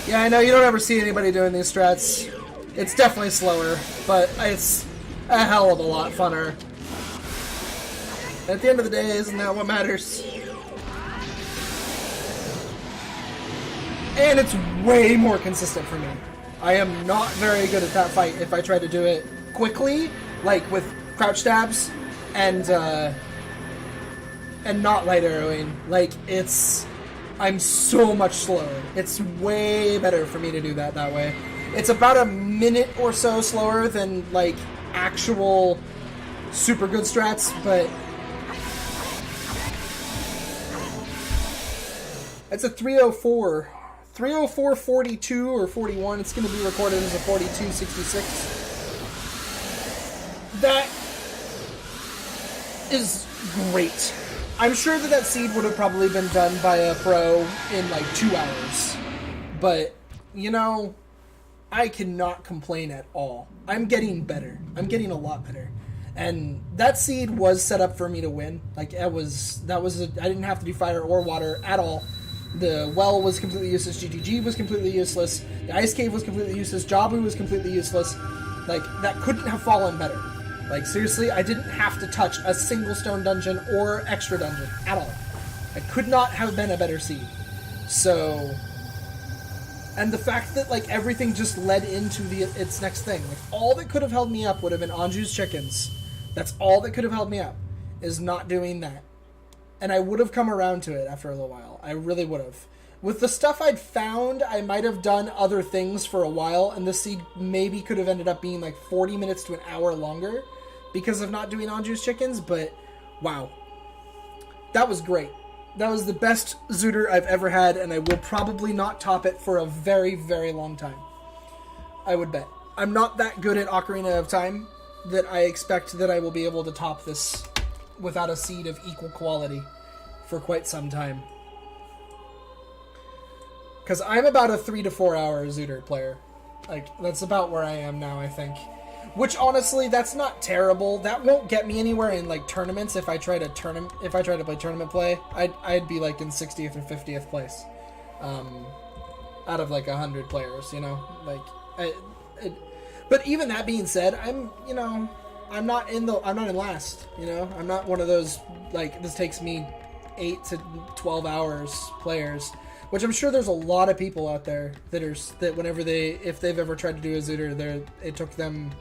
Yeah, I know you don't ever see anybody doing these strats. It's definitely slower, but it's a hell of a lot funner. At the end of the day, isn't that what matters? And it's way more consistent for me. I am not very good at that fight if I try to do it quickly, like with crouch stabs and not light arrowing. Like, I'm so much slower. It's way better for me to do that way. It's about a minute or so slower than, like, actual super good strats, but it's a 304. 304.42 or 41. It's going to be recorded as a 42.66. That is great. I'm sure that seed would have probably been done by a pro in like 2 hours. But, you know, I cannot complain at all. I'm getting better. I'm getting a lot better. And that seed was set up for me to win. Like, I didn't have to do fire or water at all. The well was completely useless. GGG was completely useless. The ice cave was completely useless. Jabu was completely useless. Like, that couldn't have fallen better. Like, seriously, I didn't have to touch a single stone dungeon or extra dungeon at all. I could not have been a better seed. So, and the fact that, like, everything just led into its next thing. Like, all that could have held me up would have been Anju's chickens. That's all that could have held me up, is not doing that. And I would have come around to it after a little while. I really would have. With the stuff I'd found, I might have done other things for a while, and the seed maybe could have ended up being like 40 minutes to an hour longer because of not doing Anju's chickens, but wow. That was great. That was the best Zooter I've ever had, and I will probably not top it for a very, very long time. I would bet. I'm not that good at Ocarina of Time that I expect that I will be able to top this without a seed of equal quality for quite some time. Because I'm about a 3 to 4 hour Zooter player. Like, that's about where I am now, I think. Which, honestly, that's not terrible. That won't get me anywhere in, like, tournaments if I try to play tournament play. I'd be, like, in 60th or 50th place. Out of, like, 100 players, you know? Like, but even that being said, I'm not in last, you know? I'm not one of those, like, this takes me 8 to 12 hours players, which I'm sure there's a lot of people out there that whenever if they've ever tried to do a Zooter, it took them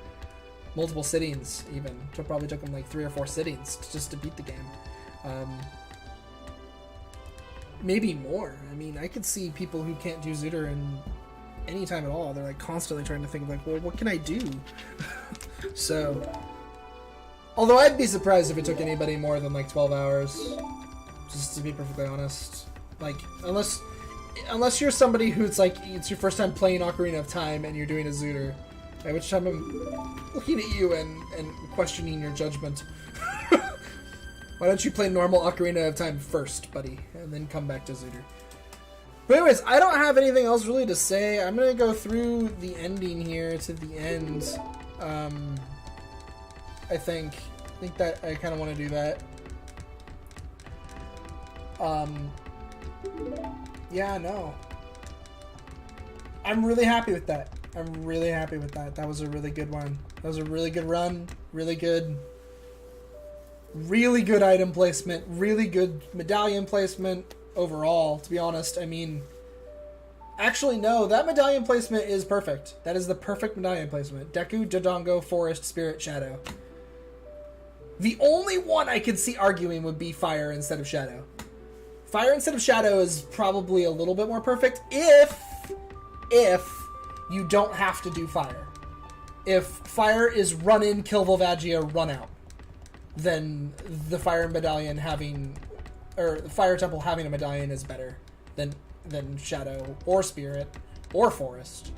multiple sittings even. It probably took them like 3 or 4 sittings just to beat the game. Maybe more. I mean, I could see people who can't do Zooter in any time at all. They're like constantly trying to think of like, well, what can I do? So, although I'd be surprised if it took anybody more than like 12 hours, just to be perfectly honest. Like, unless you're somebody who's like, it's your first time playing Ocarina of Time and you're doing a Zooter, at which time I'm looking at you and questioning your judgment. Why don't you play normal Ocarina of Time first, buddy, and then come back to Zooter? But anyways, I don't have anything else really to say. I'm gonna go through the ending here to the end. I think that I kind of want to do that. Yeah, no. I'm really happy with that. I'm really happy with that. That was a really good one. That was a really good run. Really good item placement. Really good medallion placement overall, to be honest. I mean, actually, no. That medallion placement is perfect. That is the perfect medallion placement. Deku, Dodongo, Forest, Spirit, Shadow. The only one I could see arguing would be Fire instead of Shadow. Fire instead of Shadow is probably a little bit more perfect if you don't have to do Fire. If Fire is run in, kill Volvagia, run out, then the Fire Medallion having, or the Fire Temple having a medallion is better than Shadow or Spirit or Forest.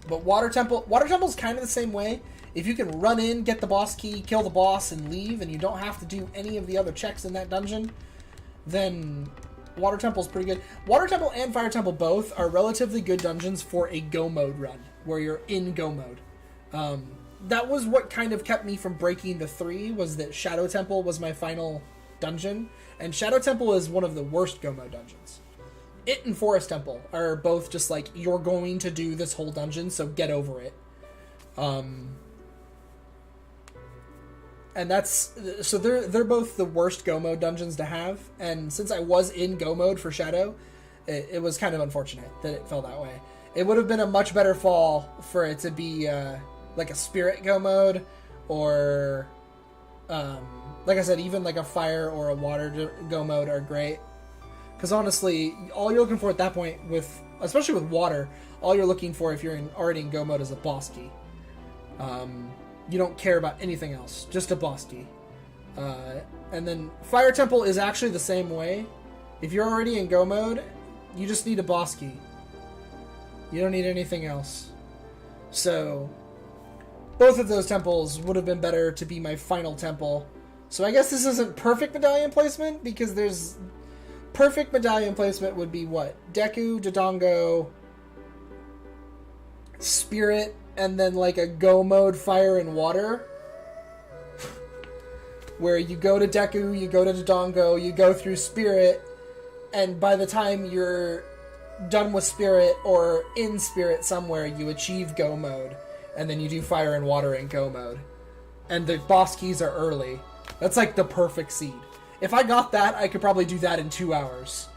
But Water Temple's kind of the same way. If you can run in, get the boss key, kill the boss, and leave, and you don't have to do any of the other checks in that dungeon, then Water Temple's pretty good. Water Temple and Fire Temple both are relatively good dungeons for a go mode run, where you're in go mode. That was what kind of kept me from breaking the 3, was that Shadow Temple was my final dungeon, and Shadow Temple is one of the worst go mode dungeons. It and Forest Temple are both just like, you're going to do this whole dungeon, so get over it. And that's, so they're both the worst go mode dungeons to have, and since I was in go mode for Shadow, it was kind of unfortunate that it fell that way. It would have been a much better fall for it to be like a Spirit go mode, or like I said, even like a Fire or a Water go mode are great. Because honestly, all you're looking for at that point, especially with Water, all you're looking for if you're already in go mode is a boss key. You don't care about anything else, just a boss key. And then Fire Temple is actually the same way. If you're already in go mode, you just need a boss key. You don't need anything else. So, both of those temples would have been better to be my final temple. So I guess this isn't perfect medallion placement, because there's... Perfect medallion placement would be what? Deku, Dodongo, Spirit, and then like a go mode Fire and Water. Where you go to Deku, you go to Dodongo, you go through Spirit, and by the time you're done with Spirit or in Spirit somewhere, you achieve go mode. And then you do Fire and Water in go mode. And the boss keys are early. That's like the perfect seed. If I got that, I could probably do that in 2 hours.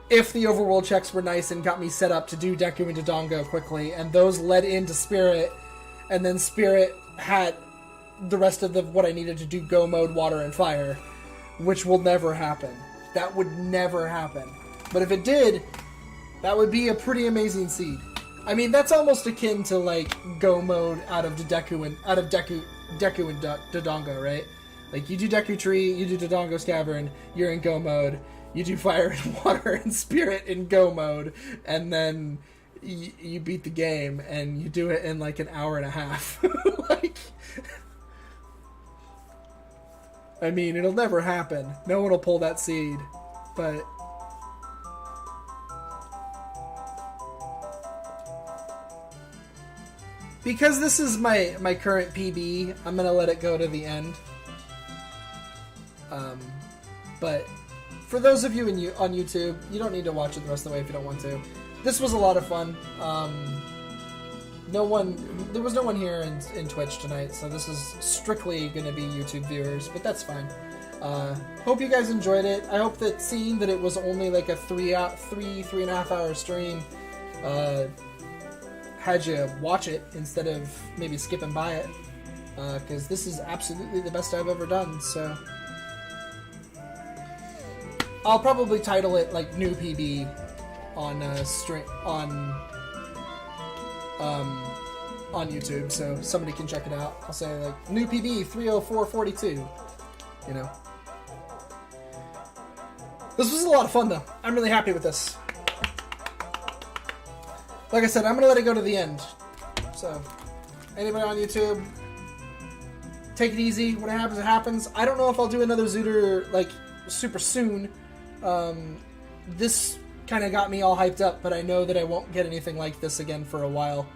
If the overworld checks were nice and got me set up to do Deku and Dodongo quickly, and those led into Spirit, and then Spirit had the rest of what I needed to do go mode, Water, and Fire, which will never happen. That would never happen. But if it did, that would be a pretty amazing seed. I mean, that's almost akin to like go mode out of Deku and Dodongo, right? Like, you do Deku Tree, you do Dodongo's Cavern, you're in go mode. You do Fire and Water and Spirit in go mode, and then you beat the game, and you do it in like an hour and a half. Like, I mean, it'll never happen. No one will pull that seed, but... Because this is my current PB, I'm gonna let it go to the end. But for those of you on YouTube, you don't need to watch it the rest of the way if you don't want to. This was a lot of fun. There was no one here in Twitch tonight, so this is strictly going to be YouTube viewers, but that's fine. Hope you guys enjoyed it. I hope that seeing that it was only like a 3.5 hour stream had you watch it instead of maybe skipping by it, because this is absolutely the best I've ever done. So I'll probably title it like new PB on YouTube, so somebody can check it out. I'll say like new PB 30442. You know. This was a lot of fun though. I'm really happy with this. Like I said, I'm gonna let it go to the end. So anybody on YouTube, take it easy. When it happens, it happens. I don't know if I'll do another Zooter like super soon. This kind of got me all hyped up, but I know that I won't get anything like this again for a while.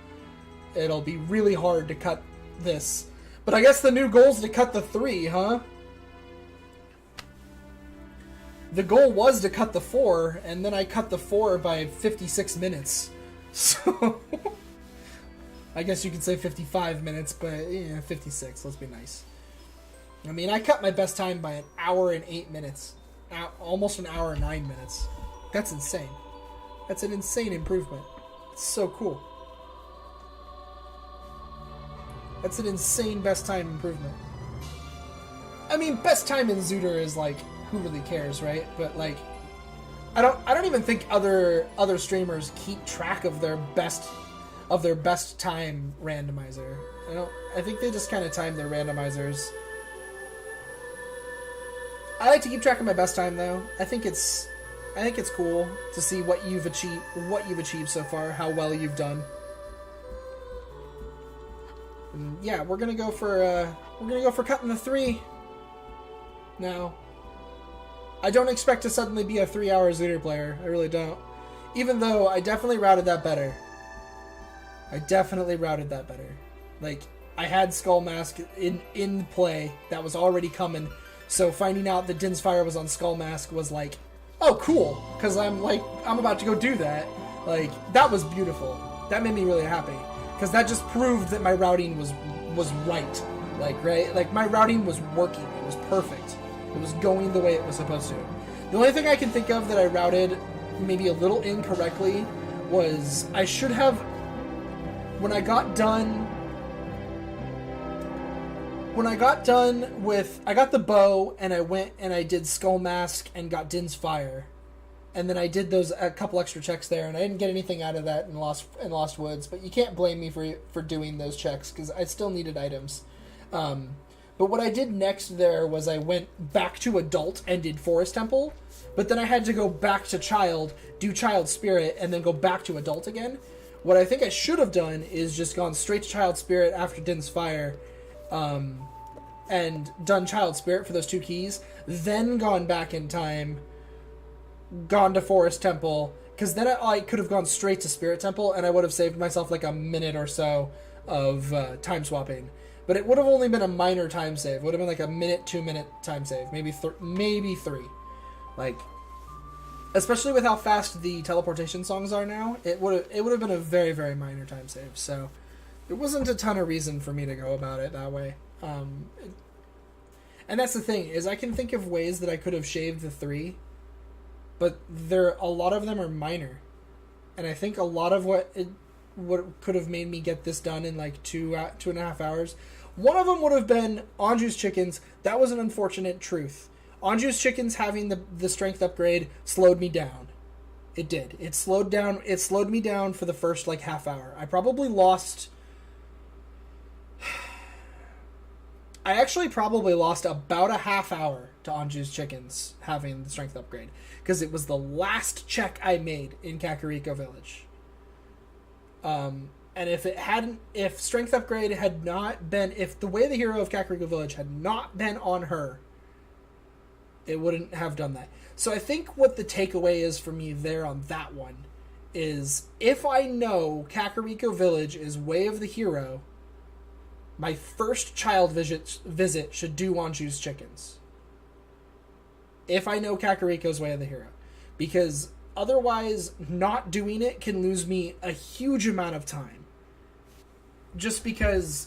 It'll be really hard to cut this. But I guess the new goal is to cut the 3, huh? The goal was to cut the 4, and then I cut the 4 by 56 minutes. So, I guess you could say 55 minutes, but yeah, 56, let's be nice. I mean, I cut my best time by 1 hour and 8 minutes. Almost 1 hour and 9 minutes. That's insane. That's an insane improvement. It's so cool. That's an insane best time improvement. I mean, best time in Zooter is like, who really cares, right? But like, I don't even think other streamers keep track of their best time randomizer. I think they just kind of time their randomizers. I like to keep track of my best time though. I think it's cool to see what you've achieved so far, how well you've done. And yeah, we're gonna go for cutting the 3. Now, I don't expect to suddenly be a 3-hour Zooter player. I really don't. Even though I definitely routed that better. Like, I had Skull Mask in play that was already coming. So finding out that Din's Fire was on Skull Mask was like, oh, cool. Because I'm about to go do that. Like, that was beautiful. That made me really happy. Because that just proved that my routing was right. Like, right? Like, my routing was working. It was perfect. It was going the way it was supposed to. The only thing I can think of that I routed maybe a little incorrectly was I should have, when I got done with, I got the bow and I went and I did Skull Mask and got Din's Fire. And then I did a couple extra checks there, and I didn't get anything out of that in Lost Woods. But you can't blame me for doing those checks because I still needed items. But what I did next there was I went back to Adult and did Forest Temple, but then I had to go back to Child, do Child Spirit, and then go back to Adult again. What I think I should have done is just gone straight to Child Spirit after Din's Fire, and done Child Spirit for those 2 keys, then gone back in time, gone to Forest Temple, because then I could have gone straight to Spirit Temple, and I would have saved myself like a minute or so of time swapping. But it would have only been a minor time save. It would have been like a 2-minute time save. Maybe 3. Like, especially with how fast the teleportation songs are now, it would have been a very, very minor time save. So there wasn't a ton of reason for me to go about it that way. And that's the thing, is I can think of ways that I could have shaved the 3, but a lot of them are minor. And I think a lot of what could have made me get this done in like 2.5 hours. One of them would have been Anju's chickens. That was an unfortunate truth. Anju's chickens having the strength upgrade slowed me down. It did. It slowed me down for the first like half hour. I actually probably lost about a half hour to Anju's chickens having the strength upgrade, because it was the last check I made in Kakariko Village. And if strength upgrade had not been, if the way the hero of Kakariko Village had not been on her, it wouldn't have done that. So I think what the takeaway is for me there on that one is, if I know Kakariko Village is way of the hero, my first child visit should do Anju's chickens. If I know Kakariko's way of the hero. Because otherwise, not doing it can lose me a huge amount of time. Just because,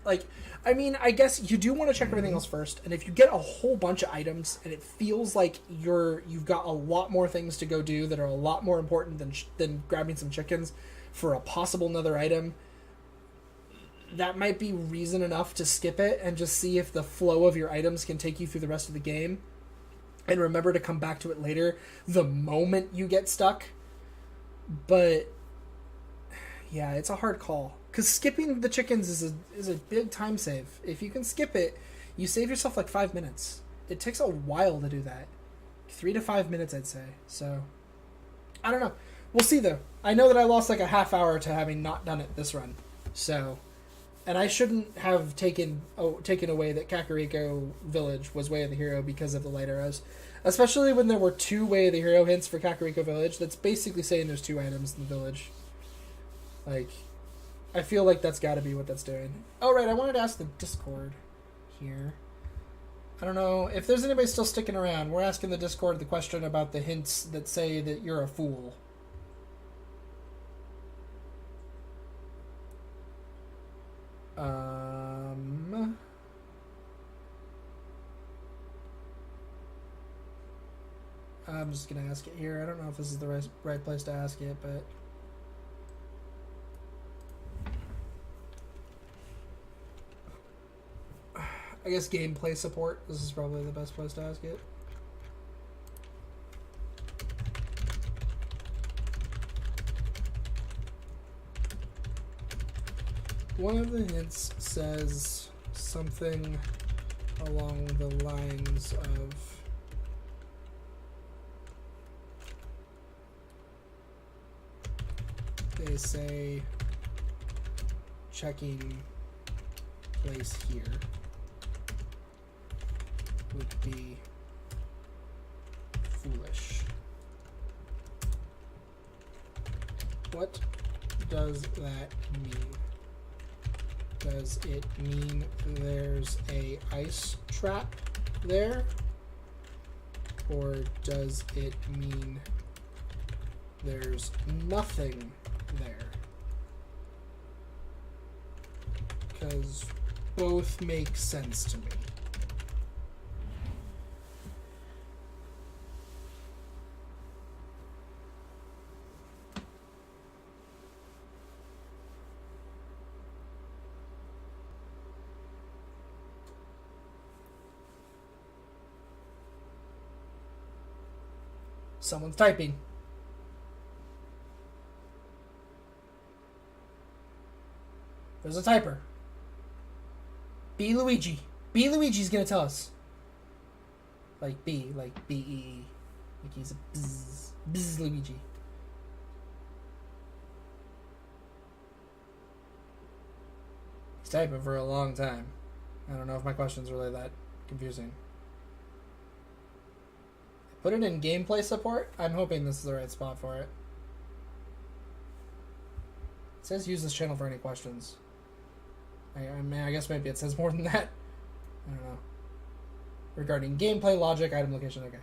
like, I mean, I guess you do want to check everything else first, and if you get a whole bunch of items, and it feels like you've got a lot more things to go do that are a lot more important than grabbing some chickens for a possible another item, that might be reason enough to skip it and just see if the flow of your items can take you through the rest of the game. And remember to come back to it later the moment you get stuck. But yeah, it's a hard call, because skipping the chickens is a big time save. If you can skip it, you save yourself like 5 minutes. It takes a while to do that. 3 to 5 minutes, I'd say. So I don't know. We'll see though. I know that I lost like a half hour to having not done it this run. So, and I shouldn't have taken away that Kakariko Village was Way of the Hero because of the light arrows. Especially when there were 2 Way of the Hero hints for Kakariko Village. That's basically saying there's 2 items in the village. Like, I feel like that's got to be what that's doing. Oh, right, I wanted to ask the Discord here. I don't know if there's anybody still sticking around. We're asking the Discord the question about the hints that say that you're a fool. I'm just going to ask it here. I don't know if this is the right place to ask it, but... I guess gameplay support. This is probably the best place to ask it. One of the hints says something along the lines of they say checking place here would be foolish. What does that mean? Does it mean there's a ice trap there? Or does it mean there's nothing there? Because both make sense to me. Someone's typing. There's a typer. B Luigi. B Luigi's gonna tell us. Like B, like B-E-E. Like he's a bzz Luigi. He's typing for a long time. I don't know if my question's really that confusing. Put it in gameplay support. I'm hoping this is the right spot for it. It says use this channel for any questions. I mean, I guess maybe it says more than that. I don't know. Regarding gameplay, logic, item location, okay.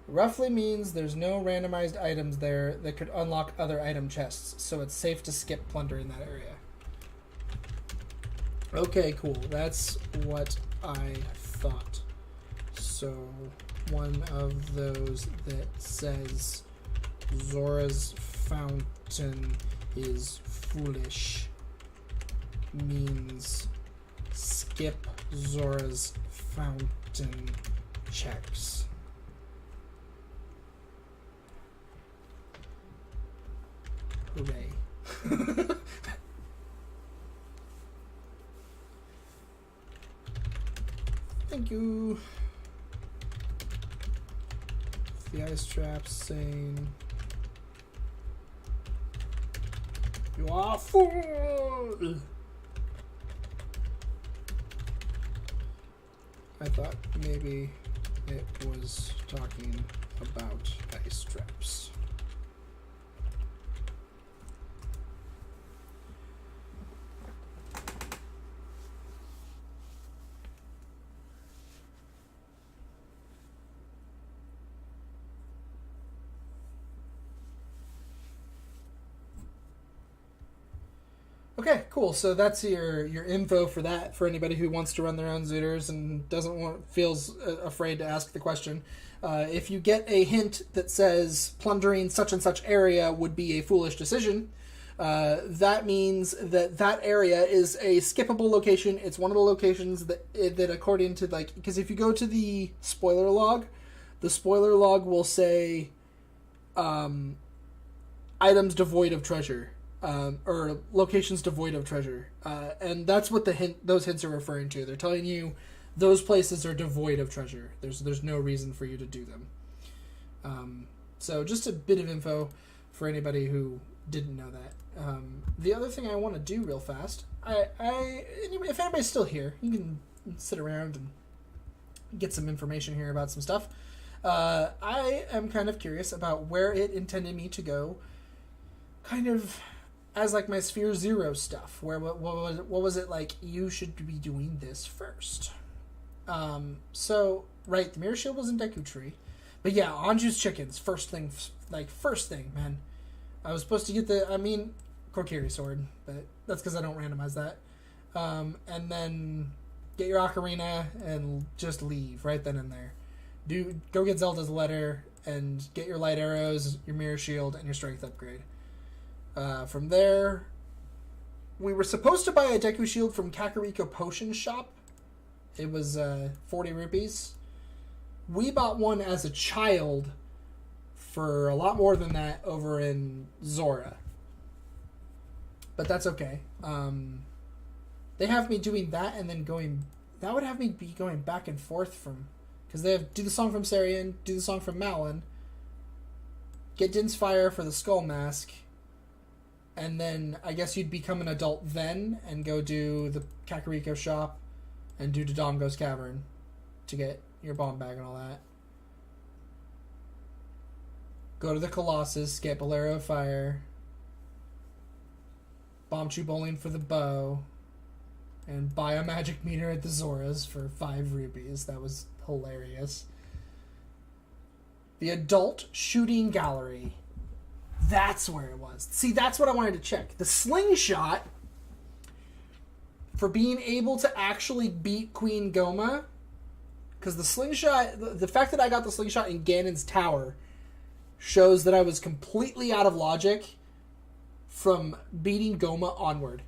Roughly means there's no randomized items there that could unlock other item chests, so it's safe to skip plunder in that area. Okay, cool. That's what I thought. So, one of those that says Zora's fountain is foolish means skip Zora's fountain checks. Hooray. Thank you. The ice trap saying you are a fool. I thought maybe it was talking about ice traps. Okay, cool. So that's your info for that. For anybody who wants to run their own zooters and feels afraid to ask the question, if you get a hint that says plundering such and such area would be a foolish decision, that means that area is a skippable location. It's one of the locations that according to because if you go to the spoiler log will say items devoid of treasure. Or locations devoid of treasure, and that's what those hints are referring to. They're telling you those places are devoid of treasure. There's no reason for you to do them. So just a bit of info for anybody who didn't know that. The other thing I want to do real fast, if anybody's still here, you can sit around and get some information here about some stuff. I am kind of curious about where it intended me to go, kind of as like my Sphere Zero stuff, where what was it like, you should be doing this first. So, right, the Mirror Shield was in Deku Tree. But yeah, Anju's chickens, first thing, man. I was supposed to get Kokiri sword, but that's because I don't randomize that. And then get your Ocarina and just leave right then and there. Go get Zelda's letter and get your light arrows, your Mirror Shield, and your strength upgrade. From there, we were supposed to buy a Deku Shield from Kakariko Potion Shop. It was 40 rupees. We bought one as a child for a lot more than that over in Zora. But that's okay. They have me doing that and then going... That would have me be going back and forth from... Because they have do the song from Sarian, do the song from Malin, get Din's Fire for the Skull Mask, and then I guess you'd become an adult then and go do the Kakariko shop and do Dodongo's Cavern to get your bomb bag and all that. Go to the Colossus, get Bolero Fire, Bomb Chew Bowling for the bow, and buy a magic meter at the Zoras for 5 rupees. That was hilarious. The adult shooting gallery. That's where it was. See, that's what I wanted to check. The slingshot, for being able to actually beat Queen Goma, because the slingshot, the fact that I got the slingshot in Ganon's tower shows that I was completely out of logic from beating Goma onward,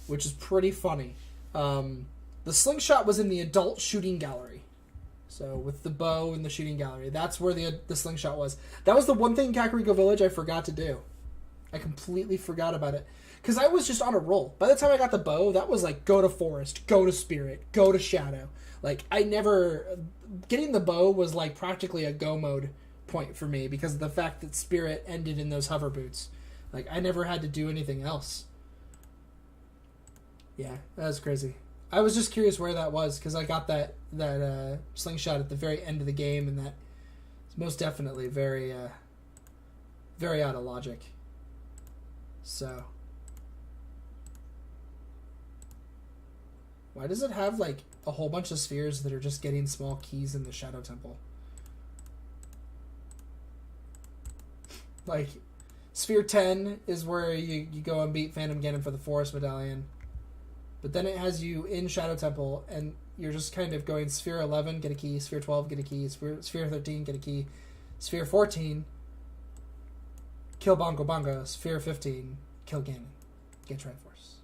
which is pretty funny. The slingshot was in the adult shooting gallery. So with the bow and the shooting gallery, that's where the slingshot was. That was the one thing in Kakariko Village I forgot to do. I completely forgot about it. Because I was just on a roll. By the time I got the bow, that was like, go to Forest, go to Spirit, go to Shadow. Like, I never... Getting the bow was like practically a go mode point for me because of the fact that Spirit ended in those hover boots. Like, I never had to do anything else. Yeah, that was crazy. I was just curious where that was because I got that slingshot at the very end of the game, and that is most definitely very out of logic. So, why does it have like a whole bunch of spheres that are just getting small keys in the Shadow Temple? Like, Sphere 10 is where you go and beat Phantom Ganon for the Forest Medallion. But then it has you in Shadow Temple, and you're just kind of going Sphere 11, get a key, Sphere 12, get a key, Sphere 13, get a key, Sphere 14, kill Bongo Bongo, Sphere 15, kill Ganon, get Triforce.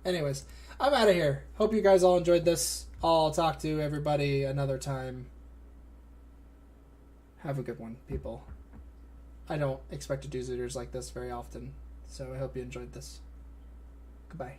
Anyways, I'm out of here. Hope you guys all enjoyed this. I'll talk to everybody another time. Have a good one, people. I don't expect to do zooters like this very often, so I hope you enjoyed this. Goodbye.